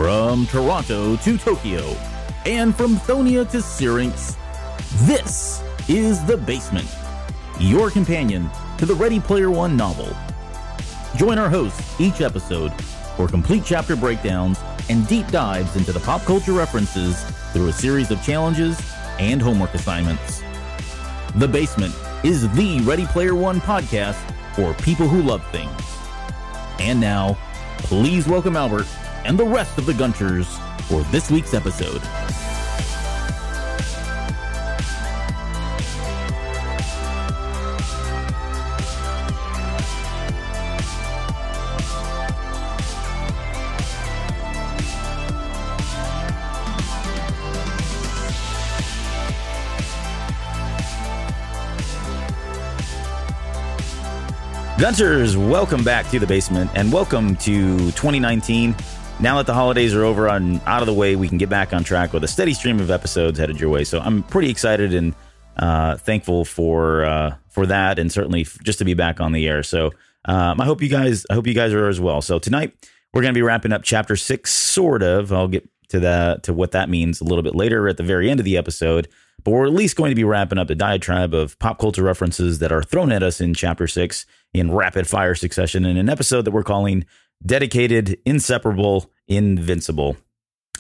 From Toronto to Tokyo, and from Thonia to Syrinx, this is The Basement, your companion to the Ready Player One novel. Join our hosts each episode for complete chapter breakdowns and deep dives into the pop culture references through a series of challenges and homework assignments. The Basement is the Ready Player One podcast for people who love things. And now, please welcome Albert and the rest of the Gunchers for this week's episode. Gunchers, welcome back to The Basement and welcome to 2019. Now that the holidays are over and out of the way, we can get back on track with a steady stream of episodes headed your way. So I'm pretty excited and thankful for that, and certainly just to be back on the air. So I hope you guys are as well. So tonight we're going to be wrapping up Chapter 6, sort of. I'll get to what that means a little bit later at the very end of the episode. But we're at least going to be wrapping up the diatribe of pop culture references that are thrown at us in Chapter 6 in rapid fire succession in an episode that we're calling Dedicated, Inseparable, Invincible.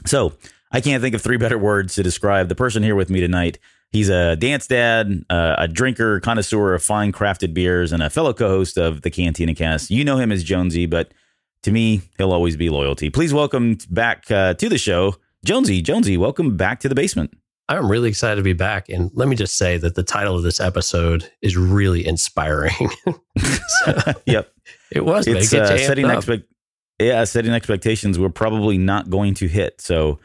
So I can't think of three better words to describe the person here with me tonight. He's a dance dad, a drinker, connoisseur of fine crafted beers, and a fellow co-host of the Cantina Cast. You know him as Jonesy, but to me, he'll always be loyalty. Please welcome back to the show, Jonesy. Jonesy, welcome back to The Basement. I'm really excited to be back. And let me just say that the title of this episode is really inspiring. Yep. It was. It's setting expectations we're probably not going to hit. So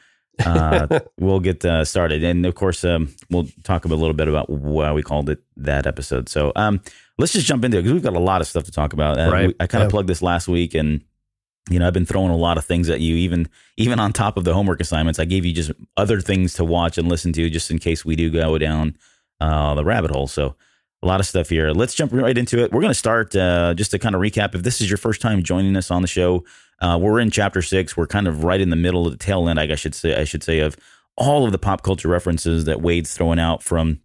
we'll get started. And of course, we'll talk a little bit about why we called it that episode. So let's just jump into it because we've got a lot of stuff to talk about. Right. I kind of plugged this last week, and I've been throwing a lot of things at you, even on top of the homework assignments. I gave you just other things to watch and listen to just in case we do go down the rabbit hole. So a lot of stuff here. Let's jump right into it. We're going to start just to kind of recap. If this is your first time joining us on the show, we're in Chapter 6. We're kind of right in the middle of the tail end, I should say, of all of the pop culture references that Wade's throwing out from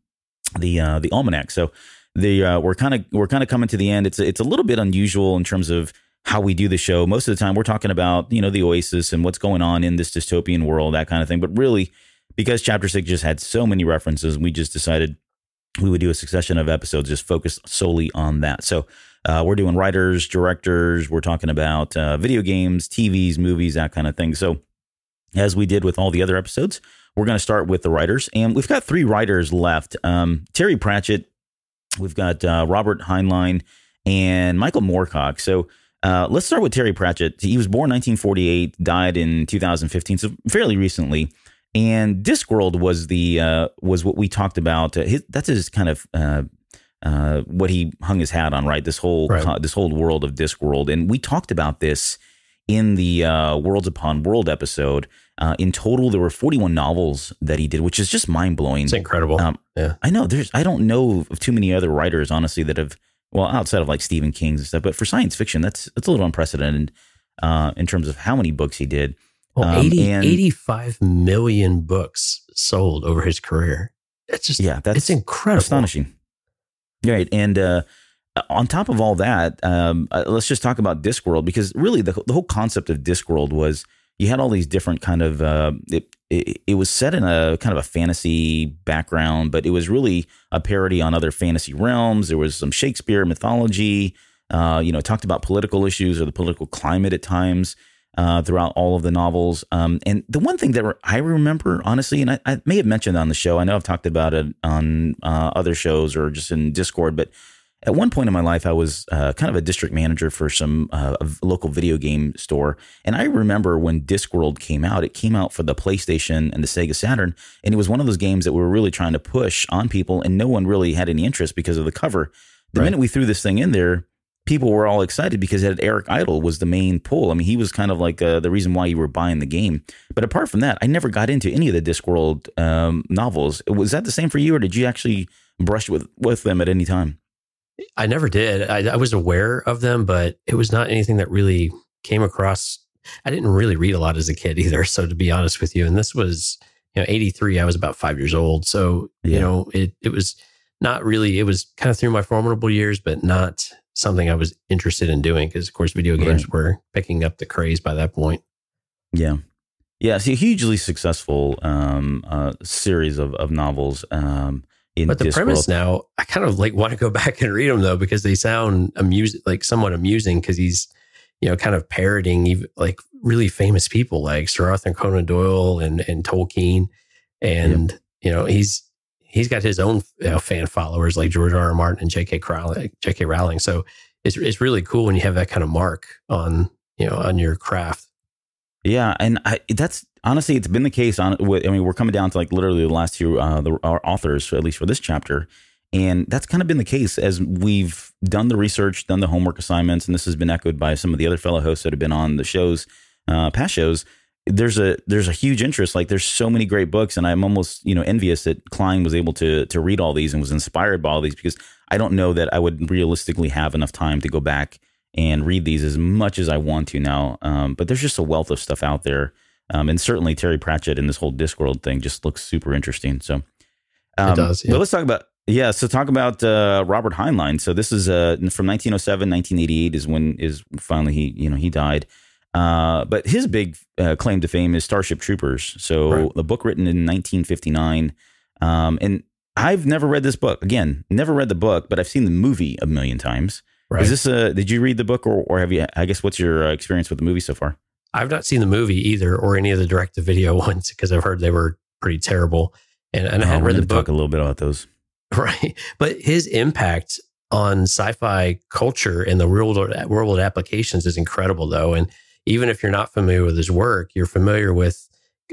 the almanac. So we're kind of coming to the end. It's a little bit unusual in terms of how we do the show. Most of the time we're talking about, the OASIS and what's going on in this dystopian world, that kind of thing. But really, because Chapter 6 just had so many references, we just decided we would do a succession of episodes just focused solely on that. So we're doing writers, directors, we're talking about video games, TVs, movies, that kind of thing. So as we did with all the other episodes, we're going to start with the writers. And we've got three writers left. Terry Prachett, we've got Robert Heinlein, and Michael Moorcock. So let's start with Terry Prachett. He was born 1948, died in 2015, so fairly recently. And DiscWorld was what we talked about. That's his kind of what he hung his hat on, right? This whole world of DiscWorld, and we talked about this in the Worlds Upon World episode. In total, there were 41 novels that he did, which is just mind blowing. It's incredible. Yeah, I know. I don't know of too many other writers, honestly, that have. Well, outside of like Stephen King's and stuff, but for science fiction, that's a little unprecedented in terms of how many books he did. Well, 85 million books sold over his career. It's just, it's incredible. Astonishing. Right. And on top of all that, let's just talk about Discworld, because really the whole concept of Discworld was you had all these different kind of, it was set in a kind of a fantasy background, but it was really a parody on other fantasy realms. There was some Shakespeare mythology, talked about political issues or the political climate at times throughout all of the novels. And the one thing that I remember, honestly, and I may have mentioned on the show, I know I've talked about it on other shows or just in Discord, but at one point in my life, I was kind of a district manager for some local video game store. And I remember when Discworld came out, it came out for the PlayStation and the Sega Saturn. And it was one of those games that we were really trying to push on people, and no one really had any interest because of the cover. The minute we threw this thing in there, people were all excited because it had Eric Idle was the main pull. I mean, he was kind of like the reason why you were buying the game. But apart from that, I never got into any of the Discworld novels. Was that the same for you, or did you actually brush with them at any time? I never did. I was aware of them, but it was not anything that really came across I didn't really read a lot as a kid either. So to be honest with you, and this was, 83, I was about 5 years old. So, it was not really, it was kind of through my formidable years, but not something I was interested in doing because, of course, video games were picking up the craze by that point. Yeah. Yeah. It's a hugely successful series of novels. But the premise now, I kind of want to go back and read them though, because they sound somewhat amusing because he's, kind of parroting even really famous people like Sir Arthur Conan Doyle and Tolkien. And, he's got his own fan followers like George R. R. Martin and J.K. Rowling. So it's really cool when you have that kind of mark on your craft. Yeah. And that's honestly, it's been the case we're coming down to literally the last two, our authors, at least for this chapter. And that's kind of been the case as we've done the research, done the homework assignments. And this has been echoed by some of the other fellow hosts that have been on the shows, past shows. There's a huge interest. There's so many great books, and I'm almost, envious that Klein was able to read all these and was inspired by all these, because I don't know that I would realistically have enough time to go back and read these as much as I want to now. But there's just a wealth of stuff out there. And certainly Terry Prachett and this whole Discworld thing just looks super interesting. So it does. Yeah. But let's talk about, talk about Robert Heinlein. So this is from 1907, 1988 is finally he died. But his big claim to fame is Starship Troopers. So the book written in 1959. And I've never read this book. Again, never read the book, but I've seen the movie a million times. Right. Is this did you read the book or have you, I guess, what's your experience with the movie so far? I've not seen the movie either or any of the direct-to-video ones because I've heard they were pretty terrible. And I hadn't read the book. Talk a little bit about those. Right. But his impact on sci-fi culture and the real-world applications is incredible, though. And even if you're not familiar with his work, you're familiar with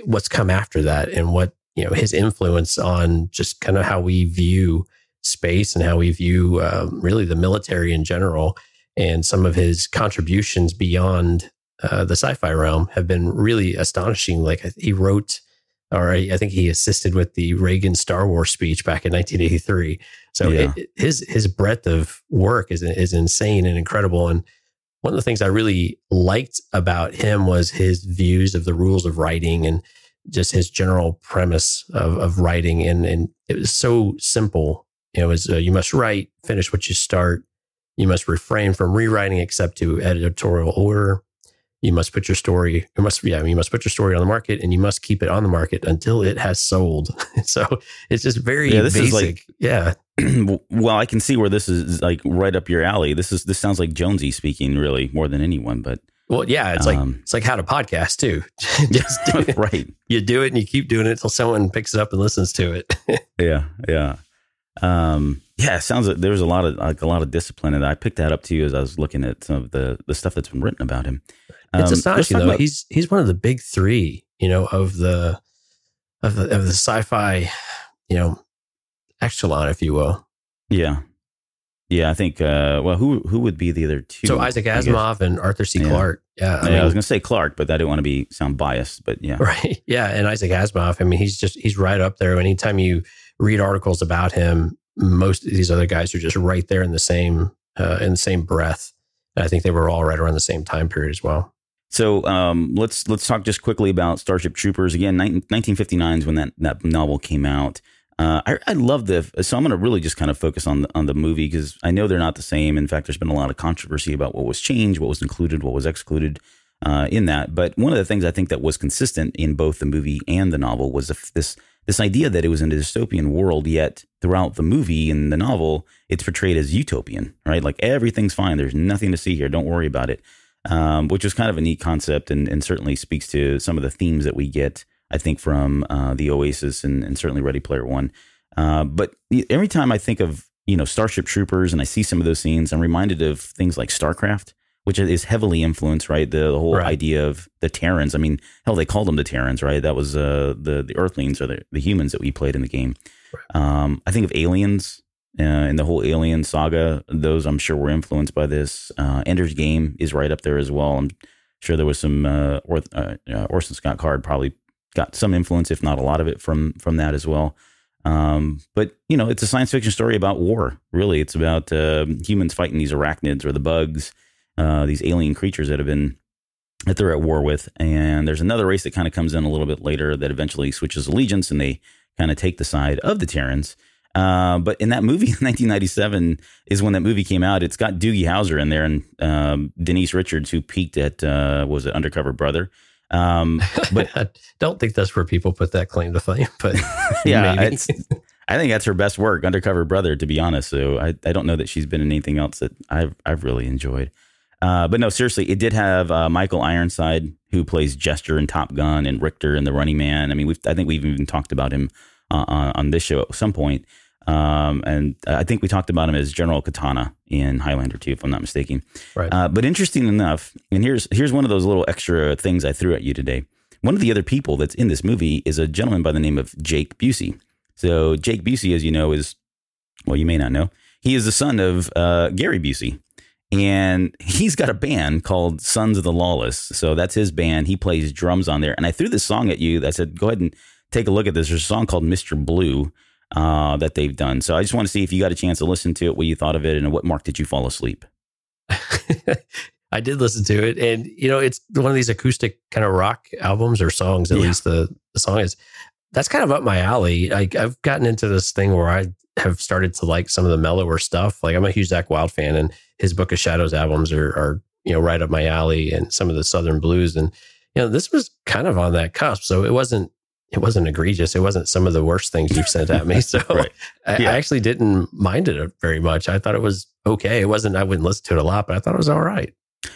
what's come after that and what, his influence on just kind of how we view space and how we view really the military in general. And some of his contributions beyond the sci-fi realm have been really astonishing. He wrote, or I think he assisted with the Reagan Star Wars speech back in 1983. So his breadth of work is insane and incredible. And one of the things I really liked about him was his views of the rules of writing and just his general premise of writing. And it was so simple. It was, you must write, finish what you start. You must refrain from rewriting except to editorial order. You must put your story, you must put your story on the market, and you must keep it on the market until it has sold. So it's just very basic. Well, I can see where this is right up your alley. This sounds like Jonesy speaking really more than anyone, but it's like how to podcast too. Just do it. Right. You do it and you keep doing it until someone picks it up and listens to it. Yeah. It sounds like there's a lot of discipline, and I picked that up too as I was looking at some of the stuff that's been written about him. It's astonishing though. He's one of the big three, of the sci-fi, echelon, if you will. Yeah. I think. Who would be the other two? So Isaac Asimov and Arthur C. Clarke. Yeah, I was going to say Clarke, but I didn't want to sound biased. But yeah, right. Yeah, and Isaac Asimov. I mean, he's right up there. Anytime you read articles about him, most of these other guys are just right there in the same breath. And I think they were all right around the same time period as well. So let's talk just quickly about Starship Troopers. Again, 1959 is when that novel came out. I love so I'm going to really just kind of focus on the movie because I know they're not the same. In fact, there's been a lot of controversy about what was changed, what was included, what was excluded in that. But one of the things I think that was consistent in both the movie and the novel was this idea that it was in a dystopian world, yet throughout the movie and the novel, it's portrayed as utopian, right? Like everything's fine. There's nothing to see here. Don't worry about it. Which was kind of a neat concept and certainly speaks to some of the themes that we get, I think, from the OASIS and certainly Ready Player One. But every time I think of, Starship Troopers and I see some of those scenes, I'm reminded of things like StarCraft, which is heavily influenced, right? The whole idea of the Terrans. I mean, hell, they called them the Terrans, right? That was the Earthlings or the humans that we played in the game. Right. I think of Aliens and the whole Alien saga. Those, I'm sure, were influenced by this. Ender's Game is right up there as well. I'm sure there was some Orson Scott Card probably got some influence, if not a lot of it, from that as well. But it's a science fiction story about war. Really, it's about humans fighting these arachnids or the bugs, these alien creatures that have been that they're at war with. And there's another race that kind of comes in a little bit later that eventually switches allegiance, and they kind of take the side of the Terrans. But in that movie, 1997 is when that movie came out. It's got Doogie Howser in there and Denise Richards, who peaked at, was it Undercover Brother? But I don't think that's where people put that claim to fame, but yeah, maybe. I think that's her best work, Undercover Brother, to be honest. So I don't know that she's been in anything else that I've really enjoyed. But no, seriously, it did have Michael Ironside, who plays Jester in Top Gun, and Richter in The Running Man. I mean, I think we've even talked about him on this show at some point. And I think we talked about him as General Katana in Highlander 2, if I'm not mistaken. Right. But interesting enough, and here's one of those little extra things I threw at you today. One of the other people that's in this movie is a gentleman by the name of Jake Busey. So Jake Busey, as you know, you may not know, he is the son of Gary Busey. And he's got a band called Sons of the Lawless. So that's his band. He plays drums on there. And I threw this song at you. I said, go ahead and take a look at this. There's a song called Mr. Blue that they've done. So I just want to see if you got a chance to listen to it, what you thought of it, and at what mark did you fall asleep? I did listen to it. And, it's one of these acoustic kind of rock albums or songs, at least the song is. That's kind of up my alley. I've gotten into this thing where I have started to like some of the mellower stuff. Like I'm a huge Zakk Wylde fan, and his Book of Shadows albums are right up my alley, and some of the Southern blues. And this was kind of on that cusp, so it wasn't egregious. It wasn't some of the worst things you've sent at me. So right. I actually didn't mind it very much. I thought it was okay. It wasn't. I wouldn't listen to it a lot, but I thought it was all right.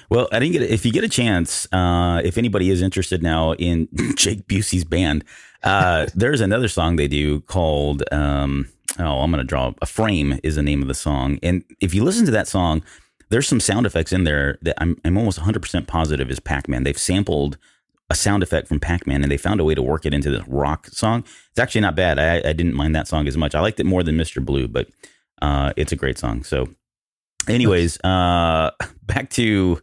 Well, I didn't get it. If you get a chance, if anybody is interested now in Jake Busey's band, there's another song they do called, I'm going to draw a frame is the name of the song. And if you listen to that song, there's some sound effects in there that I'm almost 100% positive is Pac-Man. They've sampled a sound effect from Pac-Man, and they found a way to work it into this rock song. It's actually not bad. I didn't mind that song as much. I liked it more than Mr. Blue, but it's a great song. So anyways, back to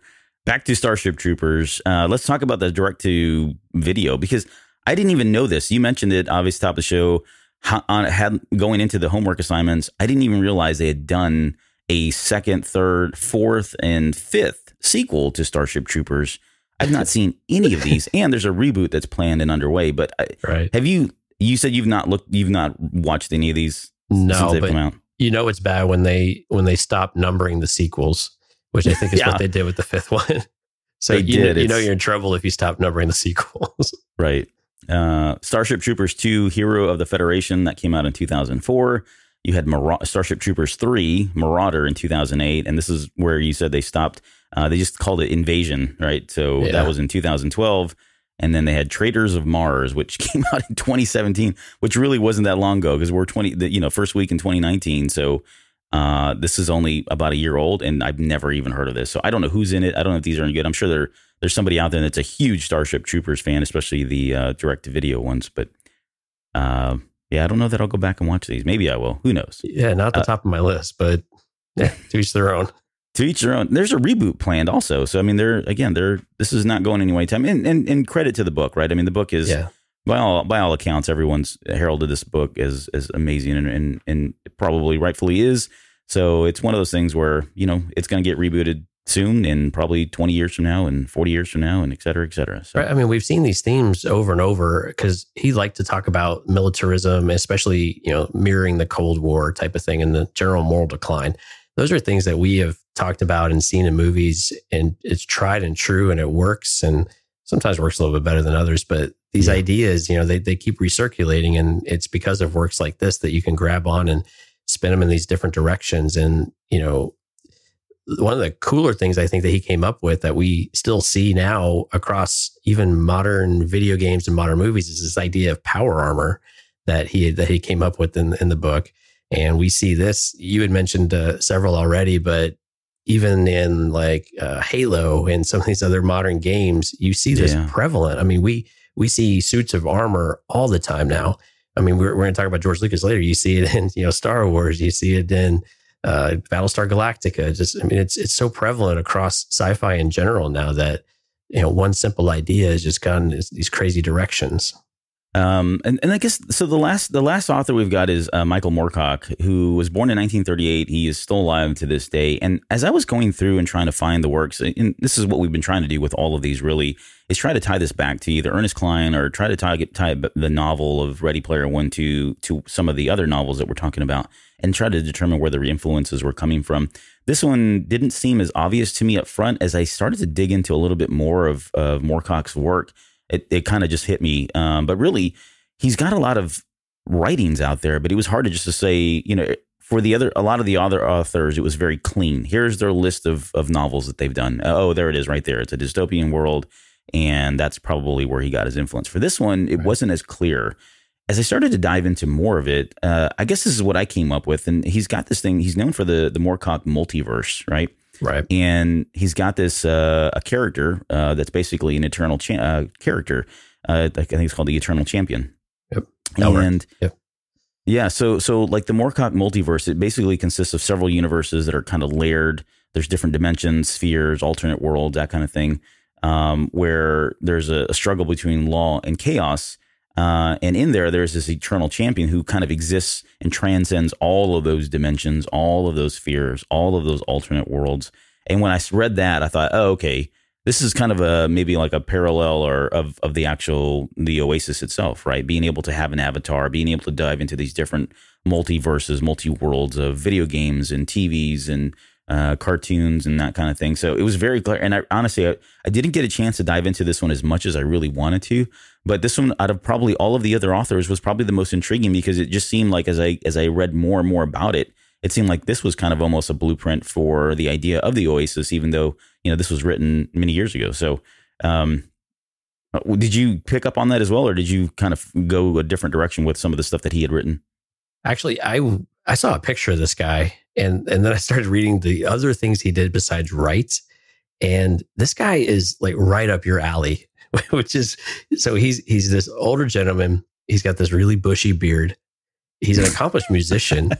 Starship Troopers. Let's talk about the direct to video, because I didn't even know this. You mentioned it, obviously, top of the show. Going into the homework assignments, I didn't even realize they had done a second, third, fourth, and fifth sequel to Starship Troopers. I've not seen any of these, and there's a reboot that's planned and underway. But right. Have you? You said you've not watched any of these since they've but come out. It's bad when they stop numbering the sequels, which I think is what they did with the fifth one. So you're in trouble if you stop numbering the sequels. Right. Starship Troopers 2, Hero of the Federation, that came out in 2004. You had Starship Troopers 3, Marauder, in 2008. And this is where you said they stopped. They just called it Invasion, right? So that was in 2012. And then they had Traders of Mars, which came out in 2017, which really wasn't that long ago, because we're first week in 2019. So this is only about a year old, and I've never even heard of this. So I don't know who's in it. I don't know if these are any good. I'm sure there's somebody out there that's a huge Starship Troopers fan, especially the direct-to-video ones. But I don't know that I'll go back and watch these. Maybe I will. Who knows? Yeah, not the top of my list, but to each their own. To each their own. There's a reboot planned also. So I mean, this is not going anyway. And credit to the book, right? I mean, the book is by all accounts, everyone's heralded this book as amazing, and probably rightfully is. So it's one of those things where it's going to get rebooted soon, and probably 20 years from now, and 40 years from now, and et cetera, et cetera. So. Right. I mean, we've seen these themes over and over, because he liked to talk about militarism, especially mirroring the Cold War type of thing and the general moral decline. Those are things that we have talked about and seen in movies, and it's tried and true, and it works, and sometimes works a little bit better than others. But these ideas, they keep recirculating, and it's because of works like this that you can grab on and spin them in these different directions. And, one of the cooler things I think that he came up with that we still see now across even modern video games and modern movies is this idea of power armor that he came up with in the book. And we see this, you had mentioned several already, but even in like Halo and some of these other modern games, you see this prevalent. I mean, we see suits of armor all the time now. I mean, we're going to talk about George Lucas later. You see it in Star Wars. You see it in Battlestar Galactica. It's so prevalent across sci-fi in general now that one simple idea has just gone these crazy directions. And I guess so. The last author we've got is Michael Moorcock, who was born in 1938. He is still alive to this day. And as I was going through and trying to find the works, and this is what we've been trying to do with all of these, really, is try to tie this back to either Ernest Cline or try to tie the novel of Ready Player One to some of the other novels that we're talking about, and try to determine where the influences were coming from. This one didn't seem as obvious to me up front. As I started to dig into a little bit more of Moorcock's work, it kind of just hit me. But really, he's got a lot of writings out there, but it was hard to just to say, for a lot of the other authors, it was very clean. Here's their list of novels that they've done. Oh, there it is right there. It's a dystopian world. And that's probably where he got his influence. For this one, it wasn't as clear. As I started to dive into more of it, I guess this is what I came up with. And he's got this thing. He's known for the Moorcock multiverse, right? Right. And he's got this a character that's basically an eternal character. I think it's called the Eternal Champion. Yep. And yep. Yeah, so like the Moorcock multiverse, it basically consists of several universes that are kind of layered. There's different dimensions, spheres, alternate worlds, that kind of thing, where there's a struggle between law and chaos. And in there's this eternal champion who kind of exists and transcends all of those dimensions, all of those spheres, all of those alternate worlds. And when I read that, I thought, oh, okay, this is kind of maybe like a parallel of the OASIS itself, right? Being able to have an avatar, being able to dive into these different multiverses, multi-worlds of video games and TVs and cartoons and that kind of thing. So it was very clear. And honestly, I didn't get a chance to dive into this one as much as I really wanted to. But this one, out of probably all of the other authors, was probably the most intriguing because it just seemed like as I read more and more about it, it seemed like this was kind of almost a blueprint for the idea of the OASIS, even though, this was written many years ago. So did you pick up on that as well, or did you kind of go a different direction with some of the stuff that he had written? Actually, I saw a picture of this guy, and then I started reading the other things he did besides write. And this guy is like right up your alley, which is, so he's this older gentleman. He's got this really bushy beard. He's an accomplished musician.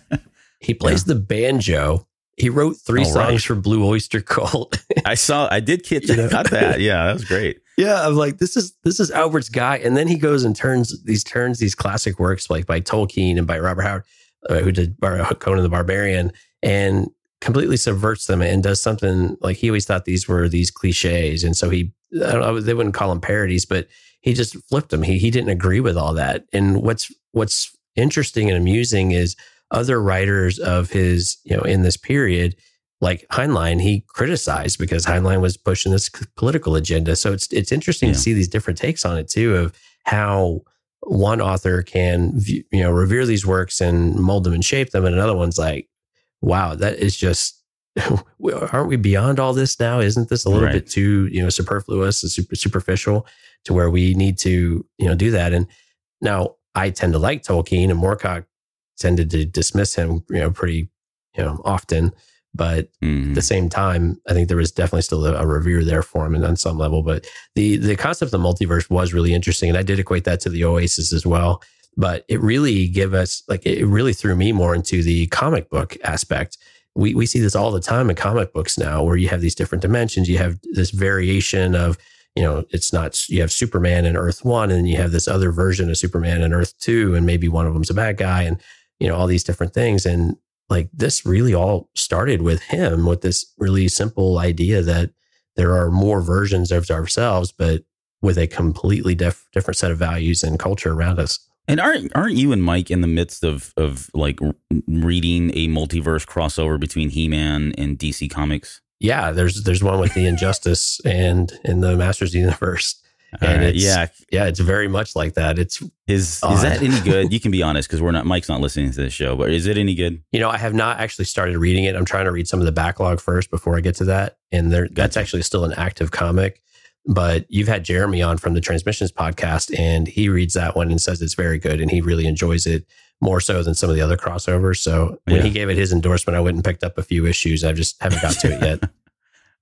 He plays the banjo. He wrote 3 songs for Blue Oyster Cult. I got that. Yeah, that was great. Yeah, I'm like, this is Albert's guy. And then he goes and turns these classic works like by Tolkien and by Robert Howard, who did Conan the Barbarian, and completely subverts them and does something like he always thought these were these cliches. And so they wouldn't call them parodies, but he just flipped them. He didn't agree with all that. And what's interesting and amusing is other writers of his, in this period, like Heinlein, he criticized because Heinlein was pushing this political agenda. So it's interesting to see these different takes on it too, of how one author can, revere these works and mold them and shape them. And another one's like, wow, that is just, aren't we beyond all this now? Isn't this a little bit too, superfluous and superficial to where we need to, do that? And now I tend to like Tolkien, and Moorcock tended to dismiss him, pretty, often. But at the same time, I think there was definitely still a revere there for him, and on some level. But the concept of multiverse was really interesting, and I did equate that to the OASIS as well. But it really it really threw me more into the comic book aspect. We see this all the time in comic books now, where you have these different dimensions. You have this variation of, it's not, you have Superman in Earth 1, and you have this other version of Superman in Earth 2, and maybe one of them's a bad guy, and all these different things. And like this really all started with him, with this really simple idea that there are more versions of ourselves, but with a completely different set of values and culture around us. And aren't you and Mike in the midst of like reading a multiverse crossover between He-Man and DC Comics? Yeah, there's one with the Injustice and in the Masters of the Universe. And it's very much like that. Is that any good? You can be honest, because Mike's not listening to this show, but is it any good? I have not actually started reading it. I'm trying to read some of the backlog first before I get to that. And that's actually still an active comic. But you've had Jeremy on from the Transmissions podcast, and he reads that one and says it's very good, and he really enjoys it more so than some of the other crossovers. So when he gave it his endorsement, I went and picked up a few issues. I just haven't got to it yet.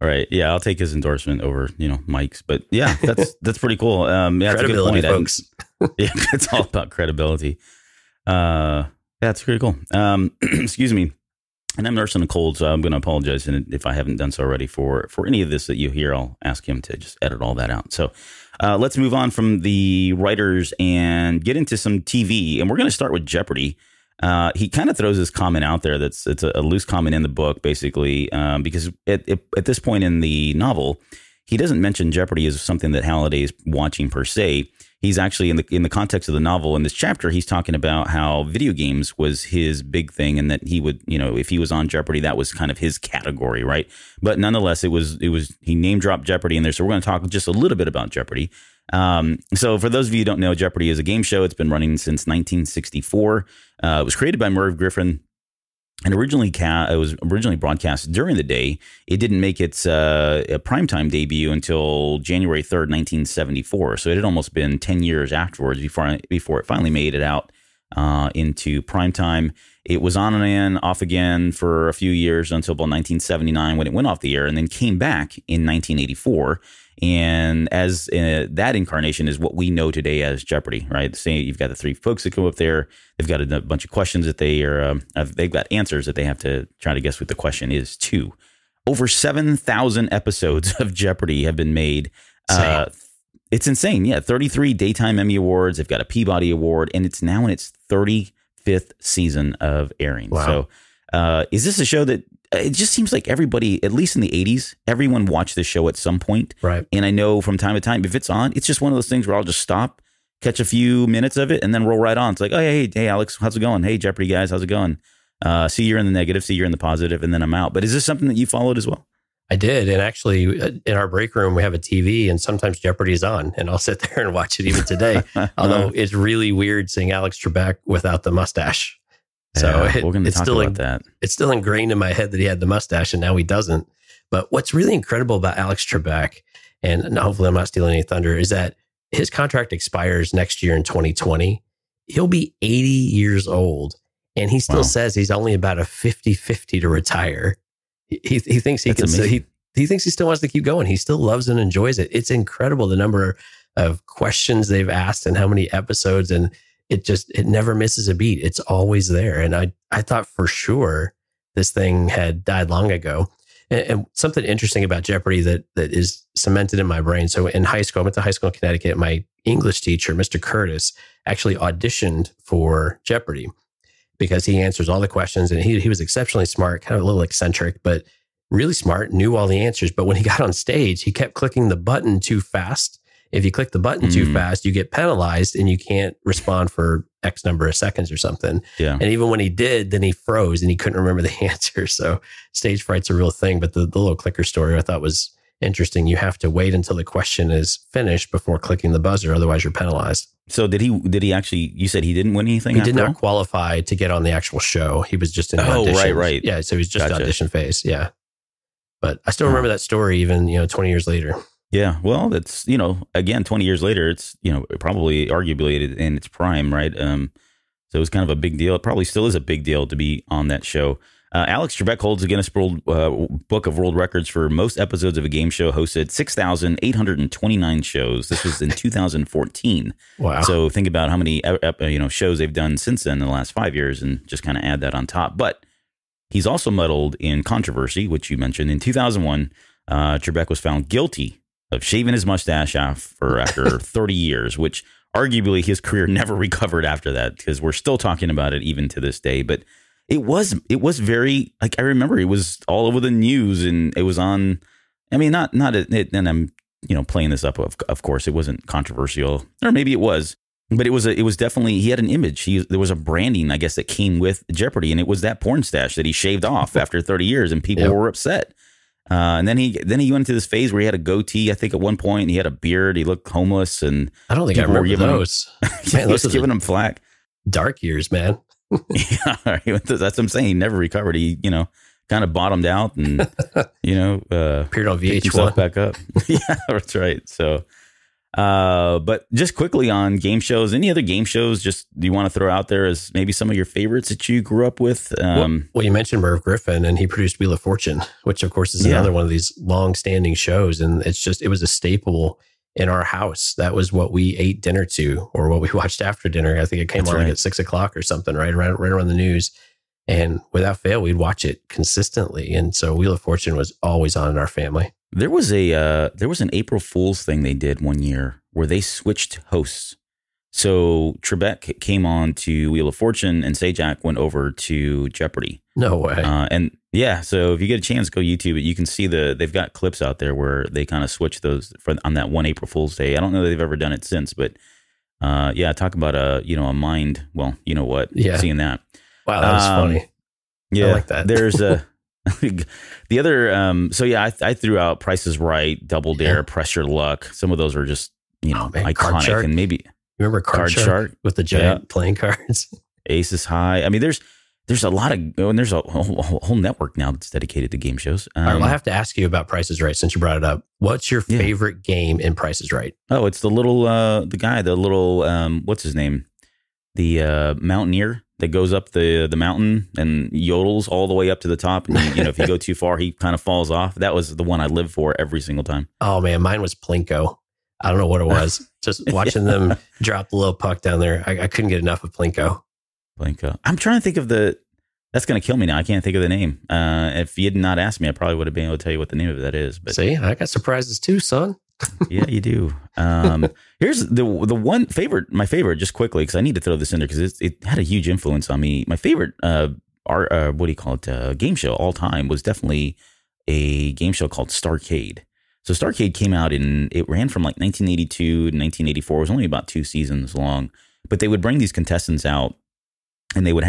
All right. Yeah, I'll take his endorsement over, Mike's. But yeah, that's pretty cool. Credibility, folks. Yeah, it's all about credibility. That's pretty cool. Excuse me. And I'm nursing a cold, so I'm going to apologize. And if I haven't done so already for any of this that you hear, I'll ask him to just edit all that out. So let's move on from the writers and get into some TV. And we're going to start with Jeopardy. He kind of throws this comment out there it's a loose comment in the book, basically, because at this point in the novel, he doesn't mention Jeopardy as something that Halliday is watching per se. He's actually in the context of the novel in this chapter, he's talking about how video games was his big thing, and that he would, if he was on Jeopardy, that was kind of his category, right? But nonetheless, it was he name dropped Jeopardy in there. So we're going to talk just a little bit about Jeopardy. So for those of you who don't know, Jeopardy is a game show. It's been running since 1964. It was created by Merv Griffin. And it was originally broadcast during the day. It didn't make its primetime debut until January 3rd, 1974. So it had almost been 10 years afterwards before it finally made it out into primetime. It was on and off again for a few years until about 1979 when it went off the air, and then came back in 1984. And as that incarnation is what we know today as Jeopardy, right? Say you've got the three folks that come up there. They've got a bunch of questions that they've got answers that they have to try to guess what the question is too. Over 7,000 episodes of Jeopardy have been made. It's insane. Yeah. 33 Daytime Emmy Awards. They've got a Peabody Award, and it's now in its 35th season of airing. Wow. So is this a show that it just seems like everybody, at least in the 80s, everyone watched this show at some point. Right. And I know from time to time, if it's on, it's just one of those things where I'll just stop, catch a few minutes of it, and then roll right on. It's like, oh, hey, Alex, how's it going? Hey, Jeopardy guys, how's it going? See you're in the negative, see you're in the positive, and then I'm out. But is this something that you followed as well? I did. And actually, in our break room, we have a TV, and sometimes Jeopardy is on, and I'll sit there and watch it even today. Although it's really weird seeing Alex Trebek without the mustache. So yeah, we're going to talk about that. It's still ingrained in my head that he had the mustache, and now he doesn't. But what's really incredible about Alex Trebek, and hopefully I'm not stealing any thunder, is that his contract expires next year in 2020. He'll be 80 years old, and he still says he's only about a 50-50 to retire. He thinks he can. He thinks he still wants to keep going. He still loves and enjoys it. It's incredible the number of questions they've asked and how many episodes, and it never misses a beat. It's always there. And I thought for sure this thing had died long ago. And something interesting about Jeopardy that is cemented in my brain. So in high school, I went to high school in Connecticut. My English teacher, Mr. Curtis, actually auditioned for Jeopardy because he answers all the questions, and he was exceptionally smart, kind of a little eccentric, but really smart, knew all the answers. But when he got on stage, he kept clicking the button too fast. If you click the button too fast, you get penalized and you can't respond for X number of seconds or something. Yeah. And even when he did, then he froze and he couldn't remember the answer. So stage fright's a real thing. But the little clicker story I thought was interesting. You have to wait until the question is finished before clicking the buzzer. Otherwise, you're penalized. So did he actually, you said he didn't win anything? He did not qualify to get on the actual show. He was just in audition. Right. Yeah. So he was just audition phase. Yeah. But I still remember that story even, 20 years later. Yeah, well, that's, again, 20 years later, it's, probably arguably in its prime, right? So it was kind of a big deal. It probably still is a big deal to be on that show. Alex Trebek holds the Guinness Book of World Records for most episodes of a game show, hosted 6,829 shows. This was in 2014. Wow. So think about how many, shows they've done since then in the last 5 years, and just kind of add that on top. But he's also muddled in controversy, which you mentioned. In 2001, Trebek was found guilty of shaving his mustache after 30 years, which arguably his career never recovered after that, because we're still talking about it even to this day. But it was very, like, I remember it was all over the news, and it was on, I mean, not it, and I'm, playing this up. Of course, it wasn't controversial, or maybe it was, but it was definitely, he had an image. There was a branding, I guess, that came with Jeopardy, and it was that porn stash that he shaved off after 30 years, and people were upset. And then he went into this phase where he had a goatee, I think, at one point, and he had a beard. He looked homeless, and I don't think I remember those. Man, those giving him flack. Dark years, man. Yeah, that's what I'm saying. He never recovered. He, kind of bottomed out, and appeared on VH1 back up. Yeah, that's right. So, but just quickly on game shows, any other game shows just do you want to throw out there as maybe some of your favorites that you grew up with? Well, you mentioned Merv Griffin, and he produced Wheel of Fortune, which of course is another one of these long-standing shows, and it was a staple in our house. That was what we ate dinner to, or what we watched after dinner. I think it came on like at 6 o'clock or something, right around the news. And without fail, we'd watch it consistently. And so Wheel of Fortune was always on in our family. There was an April Fool's thing they did one year where they switched hosts. So Trebek came on to Wheel of Fortune and Sajak went over to Jeopardy. No way. And yeah, so if you get a chance, go YouTube it. You can see they've got clips out there where they kind of switch those on that one April Fool's Day. I don't know that they've ever done it since, but yeah, talk about a mind. Well, you know what? Yeah. Seeing that. Wow, that was funny. Yeah, I like that. There's the other. So yeah, I threw out Price is Right, Double Dare, Press Your Luck. Some of those are just iconic, and maybe. Remember Card Shark with the giant playing cards? Aces High. I mean, there's a lot of, and there's a whole network now that's dedicated to game shows. All right, well, I have to ask you about Price is Right since you brought it up. What's your favorite game in Price is Right? Oh, it's the little, what's his name? The mountaineer that goes up the mountain and yodels all the way up to the top. And, if you go too far, he kind of falls off. That was the one I lived for every single time. Oh, man, mine was Plinko. I don't know what it was. Just watching them drop the little puck down there. I couldn't get enough of Plinko. I'm trying to think of that's going to kill me now. I can't think of the name. If you had not asked me, I probably would have been able to tell you what the name of that is. But see, I got surprises too, son. Yeah, you do. Here's my favorite, just quickly, because I need to throw this in there because it had a huge influence on me. My favorite, what do you call it, game show all time was definitely a game show called Starcade. So Starcade came out it ran from like 1982 to 1984. It was only about 2 seasons long, but they would bring these contestants out and they would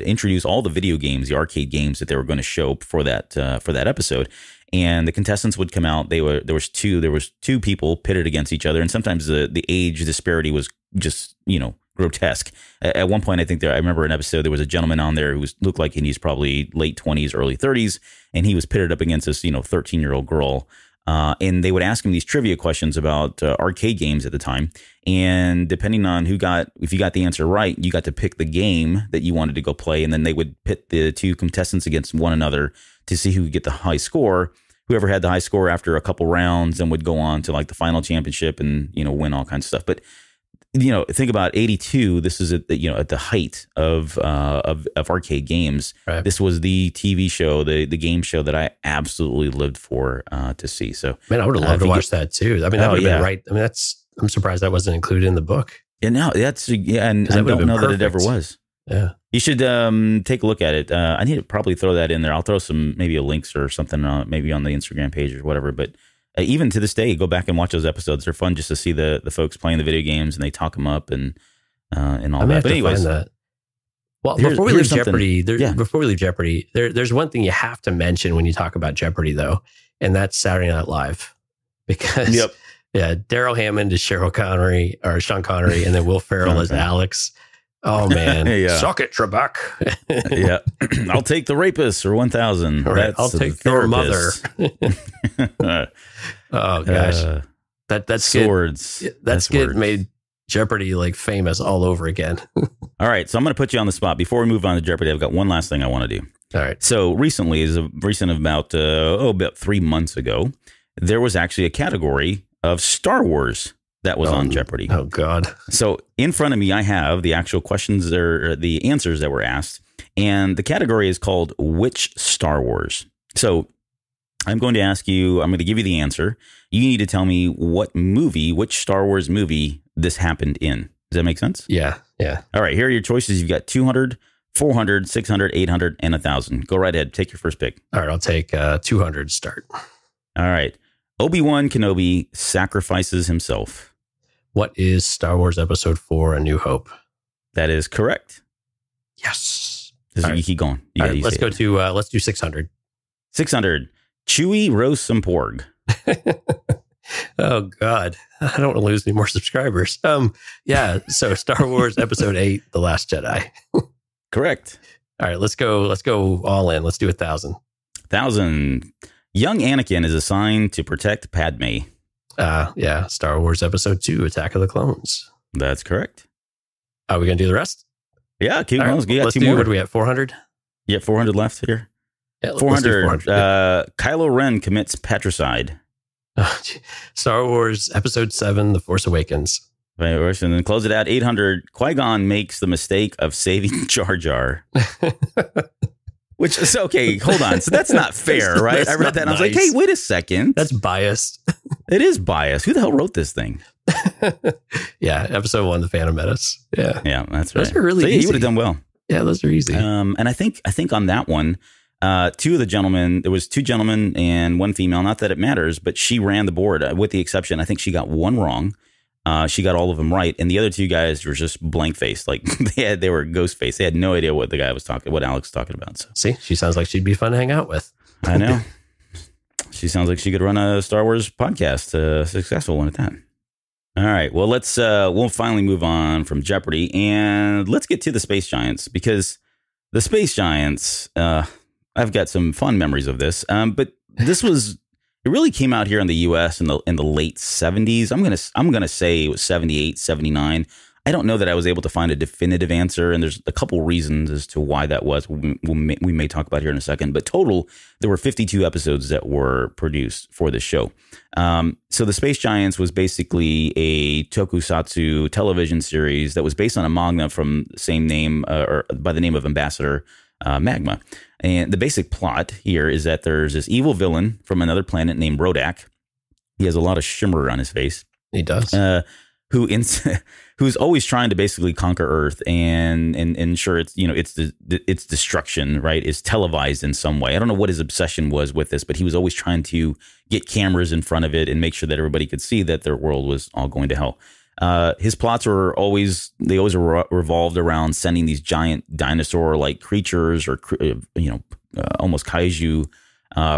introduce all the video games, the arcade games that they were going to show for that episode. And the contestants would come out. There was two people pitted against each other. And sometimes the age disparity was just, grotesque. At one point, I remember an episode, there was a gentleman on there who looked like he's probably late 20s, early 30s. And he was pitted up against this, 13-year-old girl. And they would ask him these trivia questions about arcade games at the time. And depending on if you got the answer right, you got to pick the game that you wanted to go play. And then they would pit the two contestants against one another to see who could get the high score. Whoever had the high score after a couple rounds then would go on to like the final championship and, win all kinds of stuff. But, think about 82. This is at the height of arcade games. Right. This was the TV show, the game show that I absolutely lived for to see. So, man, I would have loved to watch that too. I mean, that would have been right. I mean, I'm surprised that wasn't included in the book. And now and I don't know that it ever was. Yeah, you should take a look at it. I need to probably throw that in there. I'll throw maybe a links or something maybe on the Instagram page or whatever. But even to this day, go back and watch those episodes. They're fun just to see the folks playing the video games and they talk them up and all that. But anyways, that. Well, before we leave Jeopardy, there's one thing you have to mention when you talk about Jeopardy, though, and that's Saturday Night Live, because Daryl Hammond is Sean Connery, and then Will Ferrell is Alex. Oh man, suck it, Trebek. Yeah, I'll take the rapist for 1,000. Right. I'll take your mother. Oh gosh, that's swords. That's good. Made Jeopardy like famous all over again. All right, so I'm going to put you on the spot. Before we move on to Jeopardy, I've got one last thing I want to do. All right. So about 3 months ago, there was actually a category of Star Wars that was on Jeopardy. Oh God. So in front of me, I have the actual questions or the answers that were asked. And the category is called Which Star Wars? So I'm going to give you the answer. You need to tell me which Star Wars movie this happened in. Does that make sense? Yeah. Yeah. All right. Here are your choices. You've got 200, 400, 600, 800, and 1,000. Go right ahead. Take your first pick. All right. I'll take 200 start. All right. Obi-Wan Kenobi sacrifices himself. What is Star Wars Episode 4, A New Hope? That is correct. Yes. You keep going. Let's do 600. 600. Chewie roast some porg. Oh God. I don't want to lose any more subscribers. Yeah. So Star Wars Episode 8, The Last Jedi. Correct. All right. Let's go all in. Let's do 1,000. 1,000. Young Anakin is assigned to protect Padme. Yeah. Star Wars Episode 2, Attack of the Clones. That's correct. Are we going to do the rest? Yeah. Keep going. Right, let's do, what do we have? 400? Yeah. 400 left here. Yeah, 400. Kylo Ren commits patricide. Star Wars Episode 7, The Force Awakens. And then close it out. 800. Qui-Gon makes the mistake of saving Jar Jar. Which is okay. Hold on. So that's not fair, right? I read that and I was like, hey, wait a second. That's biased. It is biased. Who the hell wrote this thing? Yeah. Episode 1, The Phantom Menace. Yeah. Yeah, that's right. Those are really easy. You would have done well. Yeah, those are easy. And I think on that one, two of the gentlemen, there was 2 gentlemen and 1 female. Not that it matters, but she ran the board with the exception. I think she got 1 wrong. She got all of them right, and the other 2 guys were just blank faced, like they were ghost faced. They had no idea what Alex was talking about. So, see, she sounds like she'd be fun to hang out with. I know. She sounds like she could run a Star Wars podcast, a successful one at that. All right, well, we'll finally move on from Jeopardy, and let's get to the Space Giants, because the Space Giants, I've got some fond memories of this, but this was. It really came out here in the U.S. in the late 70s. I'm gonna say it was 78, 79. I don't know that I was able to find a definitive answer, and there's a couple reasons as to why that was. We may talk about here in a second. But total, there were 52 episodes that were produced for this show. So the Space Giants was basically a tokusatsu television series that was based on a manga from the same name, or by the name of Ambassador Magma. And the basic plot here is that there's this evil villain from another planet named Rodak. He has a lot of shimmer on his face. He does. Who's always trying to basically conquer Earth and ensure its destruction, right, is televised in some way. I don't know what his obsession was with this, but he was always trying to get cameras in front of it and make sure that everybody could see that their world was all going to hell. His plots were always revolved around sending these giant dinosaur-like creatures or almost kaiju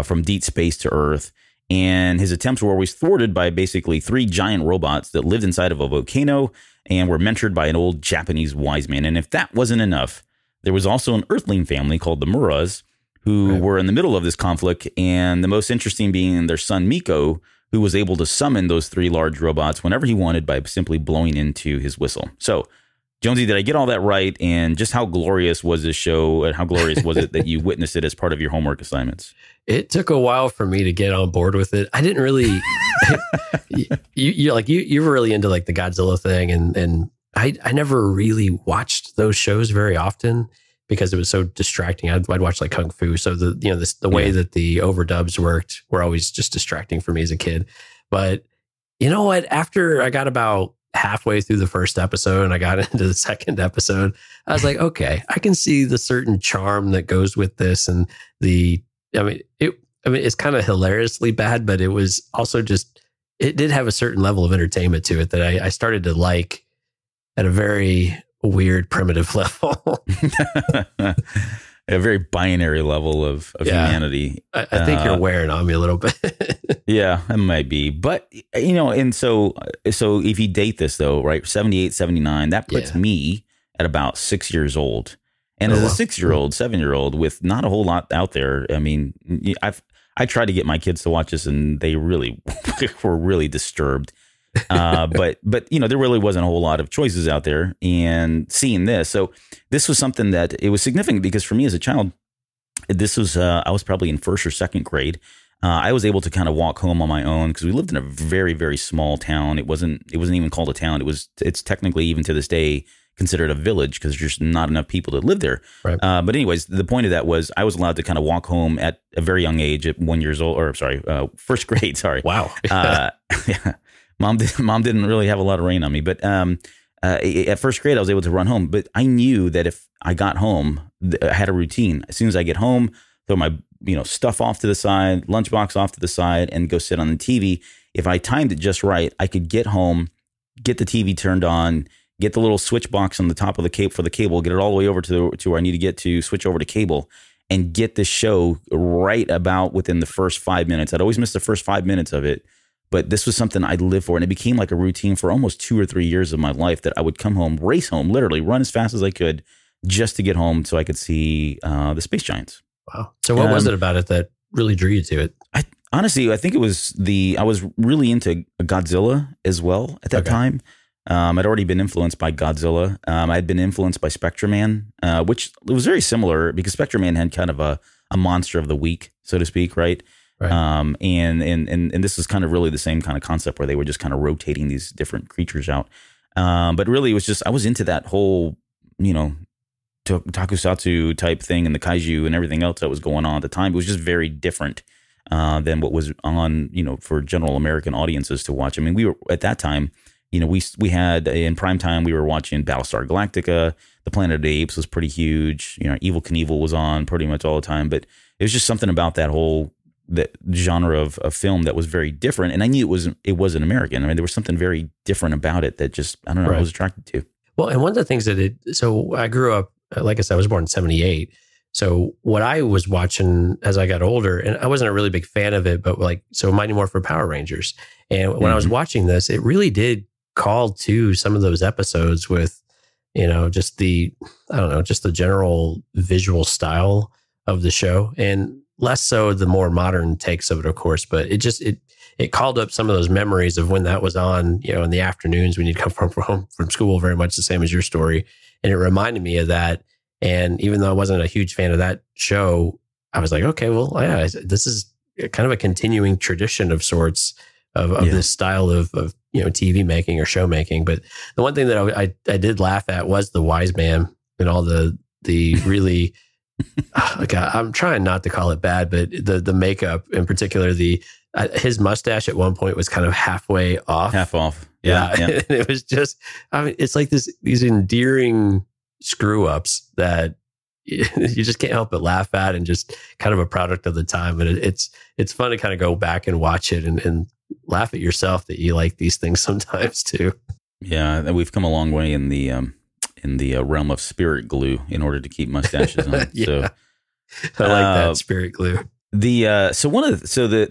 from deep space to Earth. And his attempts were always thwarted by basically 3 giant robots that lived inside of a volcano and were mentored by an old Japanese wise man. And if that wasn't enough, there was also an Earthling family called the Muras who were in the middle of this conflict. And the most interesting being their son Miko, who was able to summon those 3 large robots whenever he wanted by simply blowing into his whistle. So, Jonesy, did I get all that right? And just how glorious was this show, and how glorious was it that you witnessed it as part of your homework assignments? It took a while for me to get on board with it. I didn't really. you were really into like the Godzilla thing, and I never really watched those shows very often because it was so distracting. I'd watch like Kung Fu, so the way that the overdubs worked were always just distracting for me as a kid. But you know what? After I got about halfway through the first episode and I got into the second episode, I was like, okay, I can see the certain charm that goes with this, and it's kind of hilariously bad, but it was also it did have a certain level of entertainment to it that I started to like at a very weird, primitive level. A very binary level of humanity. I think you're wearing on me a little bit. Yeah, it might be. But, and so if you date this, though, right, 78, 79, that puts me at about 6 years old. And as a 6-year-old, 7-year-old with not a whole lot out there, I mean, I tried to get my kids to watch this and they really were really disturbed. But there really wasn't a whole lot of choices out there, and seeing this. So this was something that it was significant because for me as a child, this was, I was probably in 1st or 2nd grade. I was able to kind of walk home on my own because we lived in a very, very small town. It wasn't even called a town. It's technically even to this day considered a village because there's just not enough people that live there. Right. But anyways, the point of that was I was allowed to kind of walk home at a very young age at 1 year old, or sorry, 1st grade. Sorry. Wow. Yeah. Mom didn't really have a lot of rain on me, but at 1st grade, I was able to run home. But I knew that if I got home, I had a routine. As soon as I get home, throw my stuff off to the side, lunchbox off to the side, and go sit on the TV. If I timed it just right, I could get home, get the TV turned on, get the little switch box on the top of the cable for the cable, get it all the way over to where I need to get to, switch over to cable, and get the show right about within the first 5 minutes. I'd always miss the first 5 minutes of it. But this was something I'd live for, and it became like a routine for almost 2 or 3 years of my life that I would come home, race home, literally run as fast as I could just to get home so I could see the Space Giants. Wow. So what was it about it that really drew you to it? Honestly, I think it was I was really into Godzilla as well at that time. I'd already been influenced by Godzilla. I'd been influenced by Spectreman, which was very similar because Spectreman had kind of a monster of the week, so to speak, right? Right. And this is kind of really the same kind of concept where they were just kind of rotating these different creatures out. But really, it was just I was into that whole, tokusatsu type thing and the kaiju and everything else that was going on at the time. It was just very different than what was on, for general American audiences to watch. I mean, we were at that time, we had in prime time, we were watching Battlestar Galactica. The Planet of the Apes was pretty huge. Evel Knievel was on pretty much all the time. But it was just something about that genre of film that was very different. And I knew it wasn't American. I mean, there was something very different about it that just, I don't know, I was attracted to. Well, and one of the things so I grew up, like I said, I was born in 1978. So what I was watching as I got older, and I wasn't a really big fan of it, but so Mighty Morphin Power Rangers. And when I was watching this, it really did call to some of those episodes with, just the general visual style of the show, and less so the more modern takes of it, of course. But it called up some of those memories of when that was on, in the afternoons when you'd come home from school, very much the same as your story. And it reminded me of that. And even though I wasn't a huge fan of that show, I was like, okay, well, yeah, this is kind of a continuing tradition of sorts of this style of TV making or show making. But the one thing that I did laugh at was the wise man and all the really, I'm trying not to call it bad, but the makeup in particular, his mustache at one point was kind of half off. Yeah. And it was just, it's like these endearing screw ups that you just can't help but laugh at, and just kind of a product of the time. And it's fun to kind of go back and watch it and laugh at yourself that you like these things sometimes too. Yeah. And we've come a long way in the realm of spirit glue in order to keep mustaches on. Yeah. So I like that spirit glue. The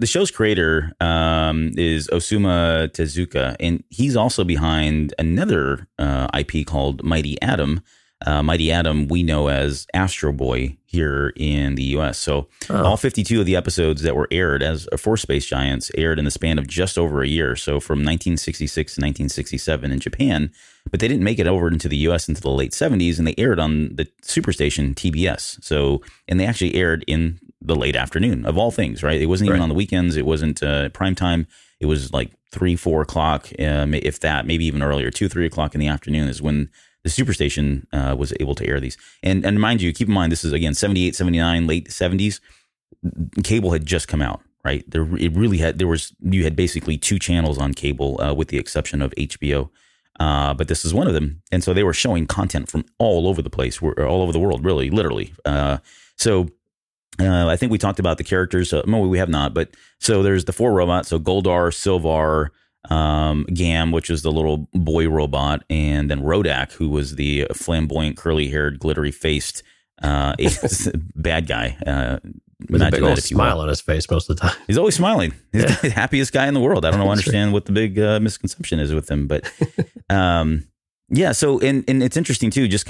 show's creator is Osuma Tezuka, and he's also behind another IP called Mighty Atom. Mighty Atom we know as Astro Boy here in the US. So all 52 of the episodes that were aired for Space Giants aired in the span of just over a year. So from 1966 to 1967 in Japan, but they didn't make it over into the US until the late 70s, and they aired on the superstation TBS. So, and they actually aired in the late afternoon of all things, right? It wasn't even on the weekends. It wasn't prime time. It was like 3, 4 o'clock, if that, maybe even earlier, 2, 3 o'clock in the afternoon is when the Superstation was able to air these. And mind you, keep in mind, this is, again, 78, 79, late 70s. Cable had just come out, right? You had basically 2 channels on cable with the exception of HBO. But this is one of them. And so they were showing content from all over the place, all over the world, really, literally. So I think we talked about the characters. No, we have not. But so there's the 4 robots. So Goldar, Silvar, Gam, which is the little boy robot, and then Rodak, who was the flamboyant, curly-haired, glittery-faced bad guy. With a big old smile on his face most of the time. He's always smiling. He's the happiest guy in the world. I don't understand what the big misconception is with him, but yeah. So and it's interesting too. Just